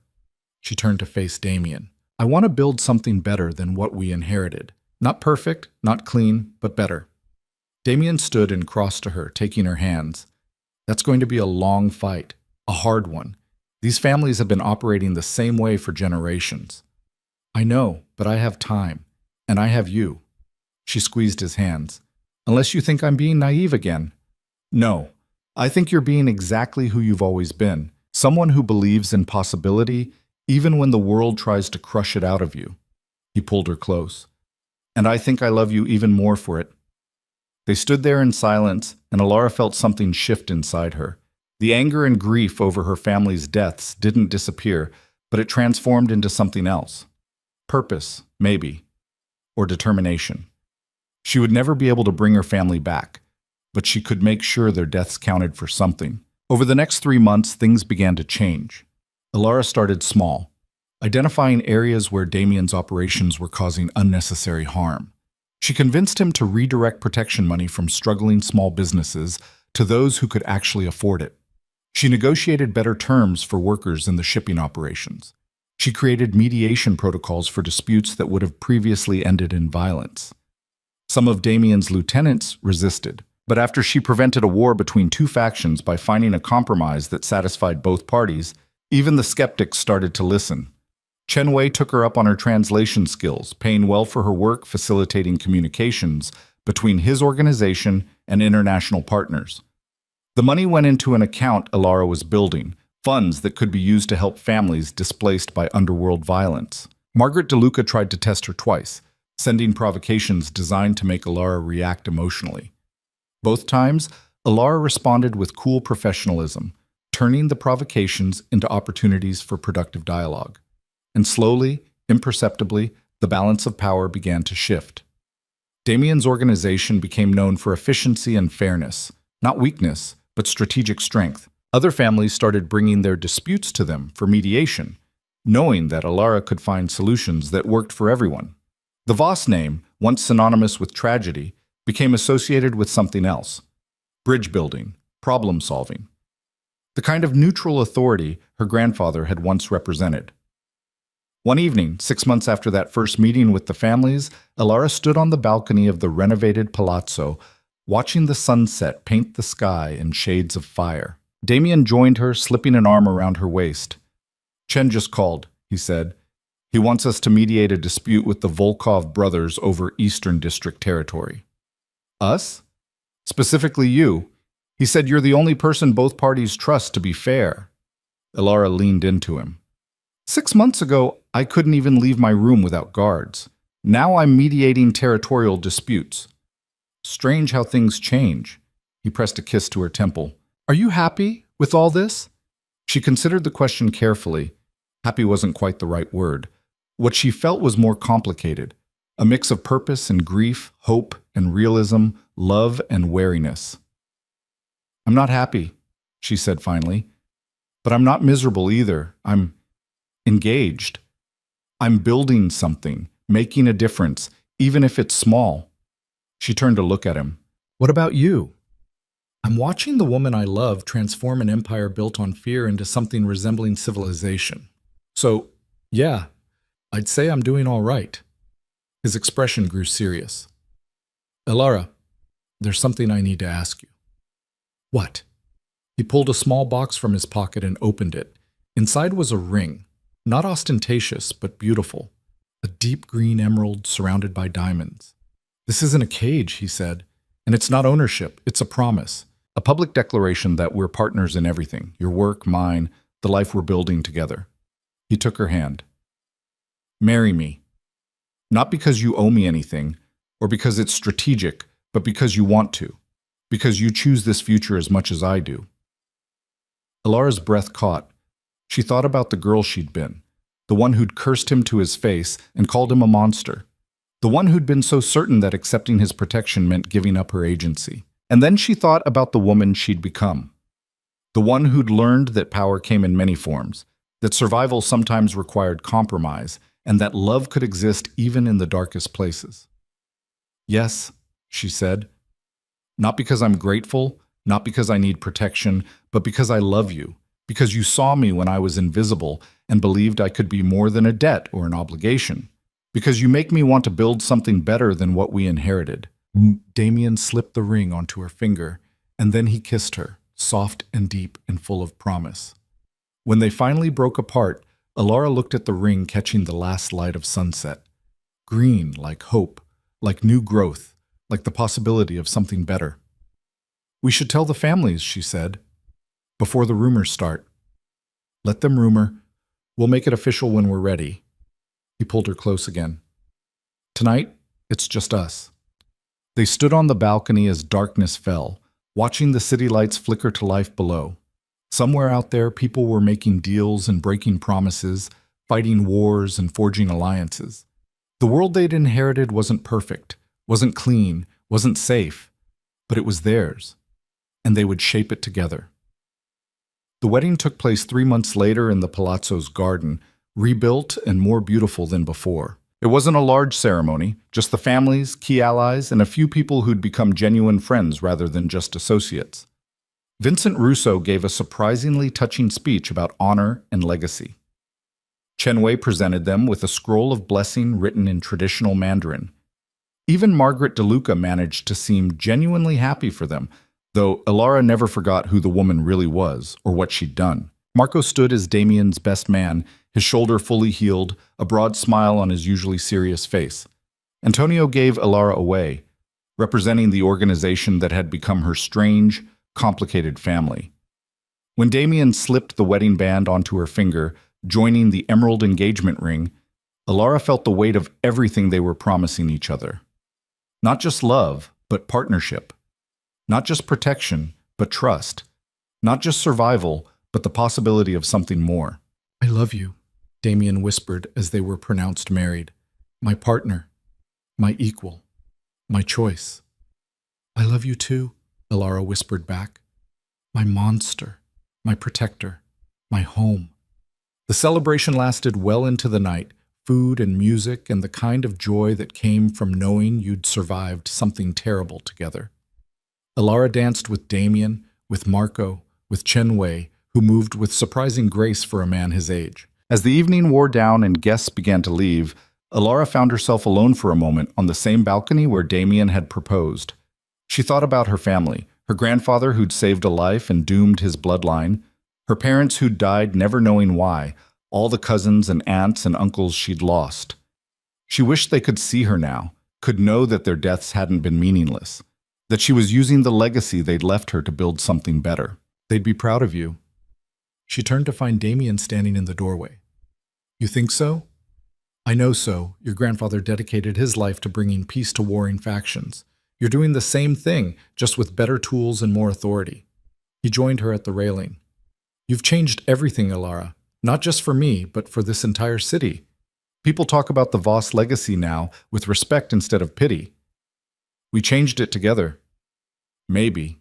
She turned to face Damien. I want to build something better than what we inherited. Not perfect, not clean, but better. Damien stood and crossed to her, taking her hands. That's going to be a long fight, a hard one. These families have been operating the same way for generations. I know, but I have time. And I have you. She squeezed his hands. Unless you think I'm being naive again. No, I think you're being exactly who you've always been. Someone who believes in possibility, even when the world tries to crush it out of you. He pulled her close. And I think I love you even more for it. They stood there in silence, and Alara felt something shift inside her. The anger and grief over her family's deaths didn't disappear, but it transformed into something else. Purpose, maybe. Or determination. She would never be able to bring her family back, but she could make sure their deaths counted for something. Over the next 3 months, things began to change. Alara started small, identifying areas where Damien's operations were causing unnecessary harm. She convinced him to redirect protection money from struggling small businesses to those who could actually afford it. She negotiated better terms for workers in the shipping operations. She created mediation protocols for disputes that would have previously ended in violence. Some of Damien's lieutenants resisted, but after she prevented a war between two factions by finding a compromise that satisfied both parties, even the skeptics started to listen. Chen Wei took her up on her translation skills, paying well for her work facilitating communications between his organization and international partners. The money went into an account Alara was building, funds that could be used to help families displaced by underworld violence. Margaret DeLuca tried to test her twice, sending provocations designed to make Alara react emotionally. Both times, Alara responded with cool professionalism, turning the provocations into opportunities for productive dialogue. And slowly, imperceptibly, the balance of power began to shift. Damien's organization became known for efficiency and fairness, not weakness, but strategic strength. Other families started bringing their disputes to them for mediation, knowing that Alara could find solutions that worked for everyone. The Voss name, once synonymous with tragedy, became associated with something else: bridge building, problem solving. The kind of neutral authority her grandfather had once represented. One evening, 6 months after that first meeting with the families, Alara stood on the balcony of the renovated palazzo, watching the sunset paint the sky in shades of fire. Damien joined her, slipping an arm around her waist. Chen just called, he said. He wants us to mediate a dispute with the Volkov brothers over Eastern District territory. Us? Specifically you. He said you're the only person both parties trust to be fair. Alara leaned into him. 6 months ago, I couldn't even leave my room without guards. Now I'm mediating territorial disputes. Strange how things change. He pressed a kiss to her temple. Are you happy with all this? She considered the question carefully. Happy wasn't quite the right word. What she felt was more complicated. A mix of purpose and grief, hope and realism, love and wariness. I'm not happy, she said finally. But I'm not miserable either. I'm engaged. I'm building something, making a difference, even if it's small. She turned to look at him. What about you? I'm watching the woman I love transform an empire built on fear into something resembling civilization. So, yeah, I'd say I'm doing all right. His expression grew serious. Alara, there's something I need to ask you. What? He pulled a small box from his pocket and opened it. Inside was a ring, not ostentatious, but beautiful. A deep green emerald surrounded by diamonds. This isn't a cage, he said, and it's not ownership, it's a promise. A public declaration that we're partners in everything, your work, mine, the life we're building together. He took her hand. Marry me. Not because you owe me anything, or because it's strategic, but because you want to. Because you choose this future as much as I do. Alara's breath caught. She thought about the girl she'd been, the one who'd cursed him to his face and called him a monster, the one who'd been so certain that accepting his protection meant giving up her agency. And then she thought about the woman she'd become, the one who'd learned that power came in many forms, that survival sometimes required compromise, and that love could exist even in the darkest places. Yes, she said, not because I'm grateful, not because I need protection, but because I love you, because you saw me when I was invisible and believed I could be more than a debt or an obligation, because you make me want to build something better than what we inherited. Damien slipped the ring onto her finger, and then he kissed her, soft and deep and full of promise. When they finally broke apart, Alara looked at the ring catching the last light of sunset. Green like hope, like new growth, like the possibility of something better. We should tell the families, she said, before the rumors start. Let them rumor. We'll make it official when we're ready. He pulled her close again. Tonight, it's just us. They stood on the balcony as darkness fell, watching the city lights flicker to life below. Somewhere out there, people were making deals and breaking promises, fighting wars and forging alliances. The world they'd inherited wasn't perfect, wasn't clean, wasn't safe, but it was theirs, and they would shape it together. The wedding took place 3 months later in the palazzo's garden, rebuilt and more beautiful than before. It wasn't a large ceremony, just the families, key allies, and a few people who'd become genuine friends rather than just associates. Vincent Russo gave a surprisingly touching speech about honor and legacy. Chen Wei presented them with a scroll of blessing written in traditional Mandarin. Even Margaret DeLuca managed to seem genuinely happy for them, though Alara never forgot who the woman really was or what she'd done. Marco stood as Damien's best man, his shoulder fully healed, a broad smile on his usually serious face. Antonio gave Alara away, representing the organization that had become her strange, complicated family. When Damien slipped the wedding band onto her finger, joining the emerald engagement ring, Alara felt the weight of everything they were promising each other. Not just love, but partnership. Not just protection, but trust. Not just survival, but the possibility of something more. I love you, Damien whispered as they were pronounced married. My partner, my equal, my choice. I love you too, Alara whispered back. My monster, my protector, my home. The celebration lasted well into the night, food and music and the kind of joy that came from knowing you'd survived something terrible together. Alara danced with Damien, with Marco, with Chen Wei, who moved with surprising grace for a man his age. As the evening wore down and guests began to leave, Alara found herself alone for a moment on the same balcony where Damien had proposed. She thought about her family, her grandfather who'd saved a life and doomed his bloodline, her parents who'd died never knowing why, all the cousins and aunts and uncles she'd lost. She wished they could see her now, could know that their deaths hadn't been meaningless, that she was using the legacy they'd left her to build something better. They'd be proud of you. She turned to find Damien standing in the doorway. You think so? I know so. Your grandfather dedicated his life to bringing peace to warring factions. You're doing the same thing, just with better tools and more authority. He joined her at the railing. You've changed everything, Alara. Not just for me, but for this entire city. People talk about the Voss legacy now with respect instead of pity. We changed it together. Maybe.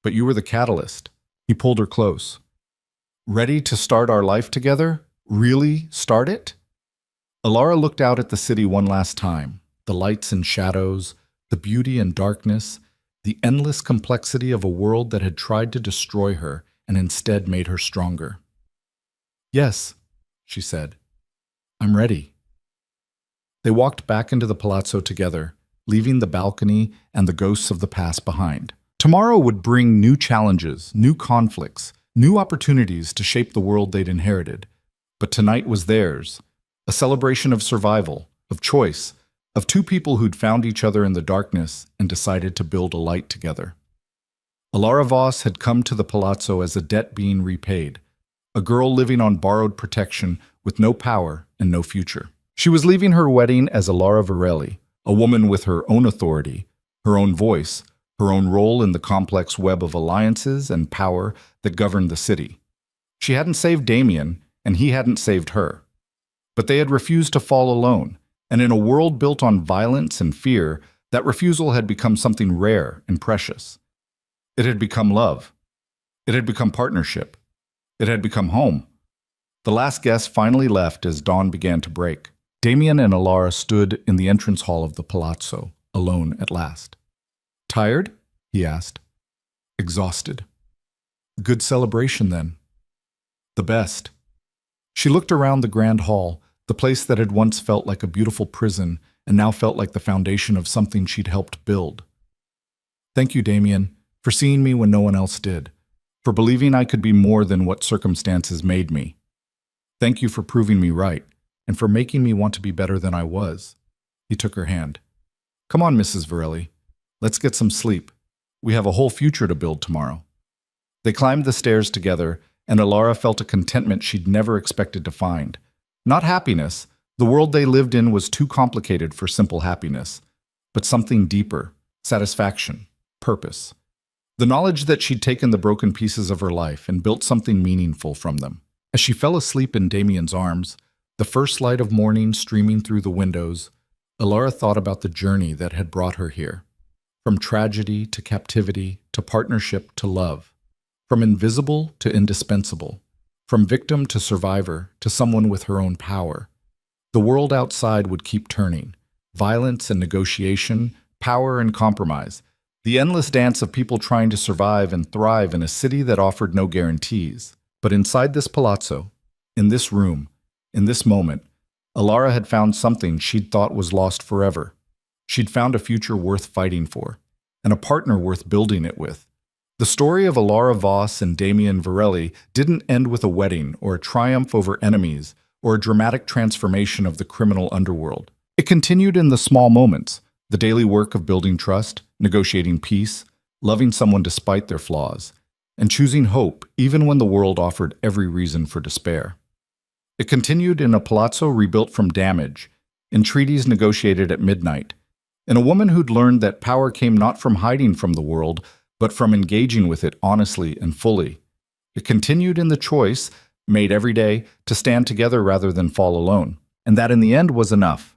But you were the catalyst. He pulled her close. Ready to start our life together? Really start it? Alara looked out at the city one last time. The lights and shadows, the beauty and darkness, the endless complexity of a world that had tried to destroy her and instead made her stronger. Yes, she said. I'm ready. They walked back into the palazzo together, leaving the balcony and the ghosts of the past behind. Tomorrow would bring new challenges, new conflicts, new opportunities to shape the world they'd inherited. But tonight was theirs, a celebration of survival, of choice, of two people who'd found each other in the darkness and decided to build a light together. Alara Voss had come to the palazzo as a debt being repaid, a girl living on borrowed protection with no power and no future. She was leaving her wedding as Alara Varelli, a woman with her own authority, her own voice, her own role in the complex web of alliances and power that governed the city. She hadn't saved Damien, and he hadn't saved her. But they had refused to fall alone, and in a world built on violence and fear, that refusal had become something rare and precious. It had become love. It had become partnership. It had become home. The last guest finally left as dawn began to break. Damien and Alara stood in the entrance hall of the palazzo, alone at last. "Tired?" he asked. "Exhausted." "Good celebration, then." "The best." She looked around the grand hall, the place that had once felt like a beautiful prison and now felt like the foundation of something she'd helped build. "Thank you, Damien, for seeing me when no one else did, for believing I could be more than what circumstances made me. Thank you for proving me right, and for making me want to be better than I was." He took her hand. "Come on, Mrs. Varelli. Let's get some sleep. We have a whole future to build tomorrow." They climbed the stairs together, and Alara felt a contentment she'd never expected to find. Not happiness. The world they lived in was too complicated for simple happiness, but something deeper: satisfaction, purpose. The knowledge that she'd taken the broken pieces of her life and built something meaningful from them. As she fell asleep in Damien's arms, the first light of morning streaming through the windows, Alara thought about the journey that had brought her here. From tragedy to captivity to partnership to love. From invisible to indispensable. From victim to survivor to someone with her own power. The world outside would keep turning. Violence and negotiation, power and compromise. The endless dance of people trying to survive and thrive in a city that offered no guarantees. But inside this palazzo, in this room, in this moment, Alara had found something she'd thought was lost forever. She'd found a future worth fighting for, and a partner worth building it with. The story of Alara Voss and Damien Varelli didn't end with a wedding or a triumph over enemies or a dramatic transformation of the criminal underworld. It continued in the small moments, the daily work of building trust, negotiating peace, loving someone despite their flaws, and choosing hope even when the world offered every reason for despair. It continued in a palazzo rebuilt from damage, in treaties negotiated at midnight, in a woman who'd learned that power came not from hiding from the world, but from engaging with it honestly and fully. It continued in the choice, made every day, to stand together rather than fall alone. And that in the end was enough.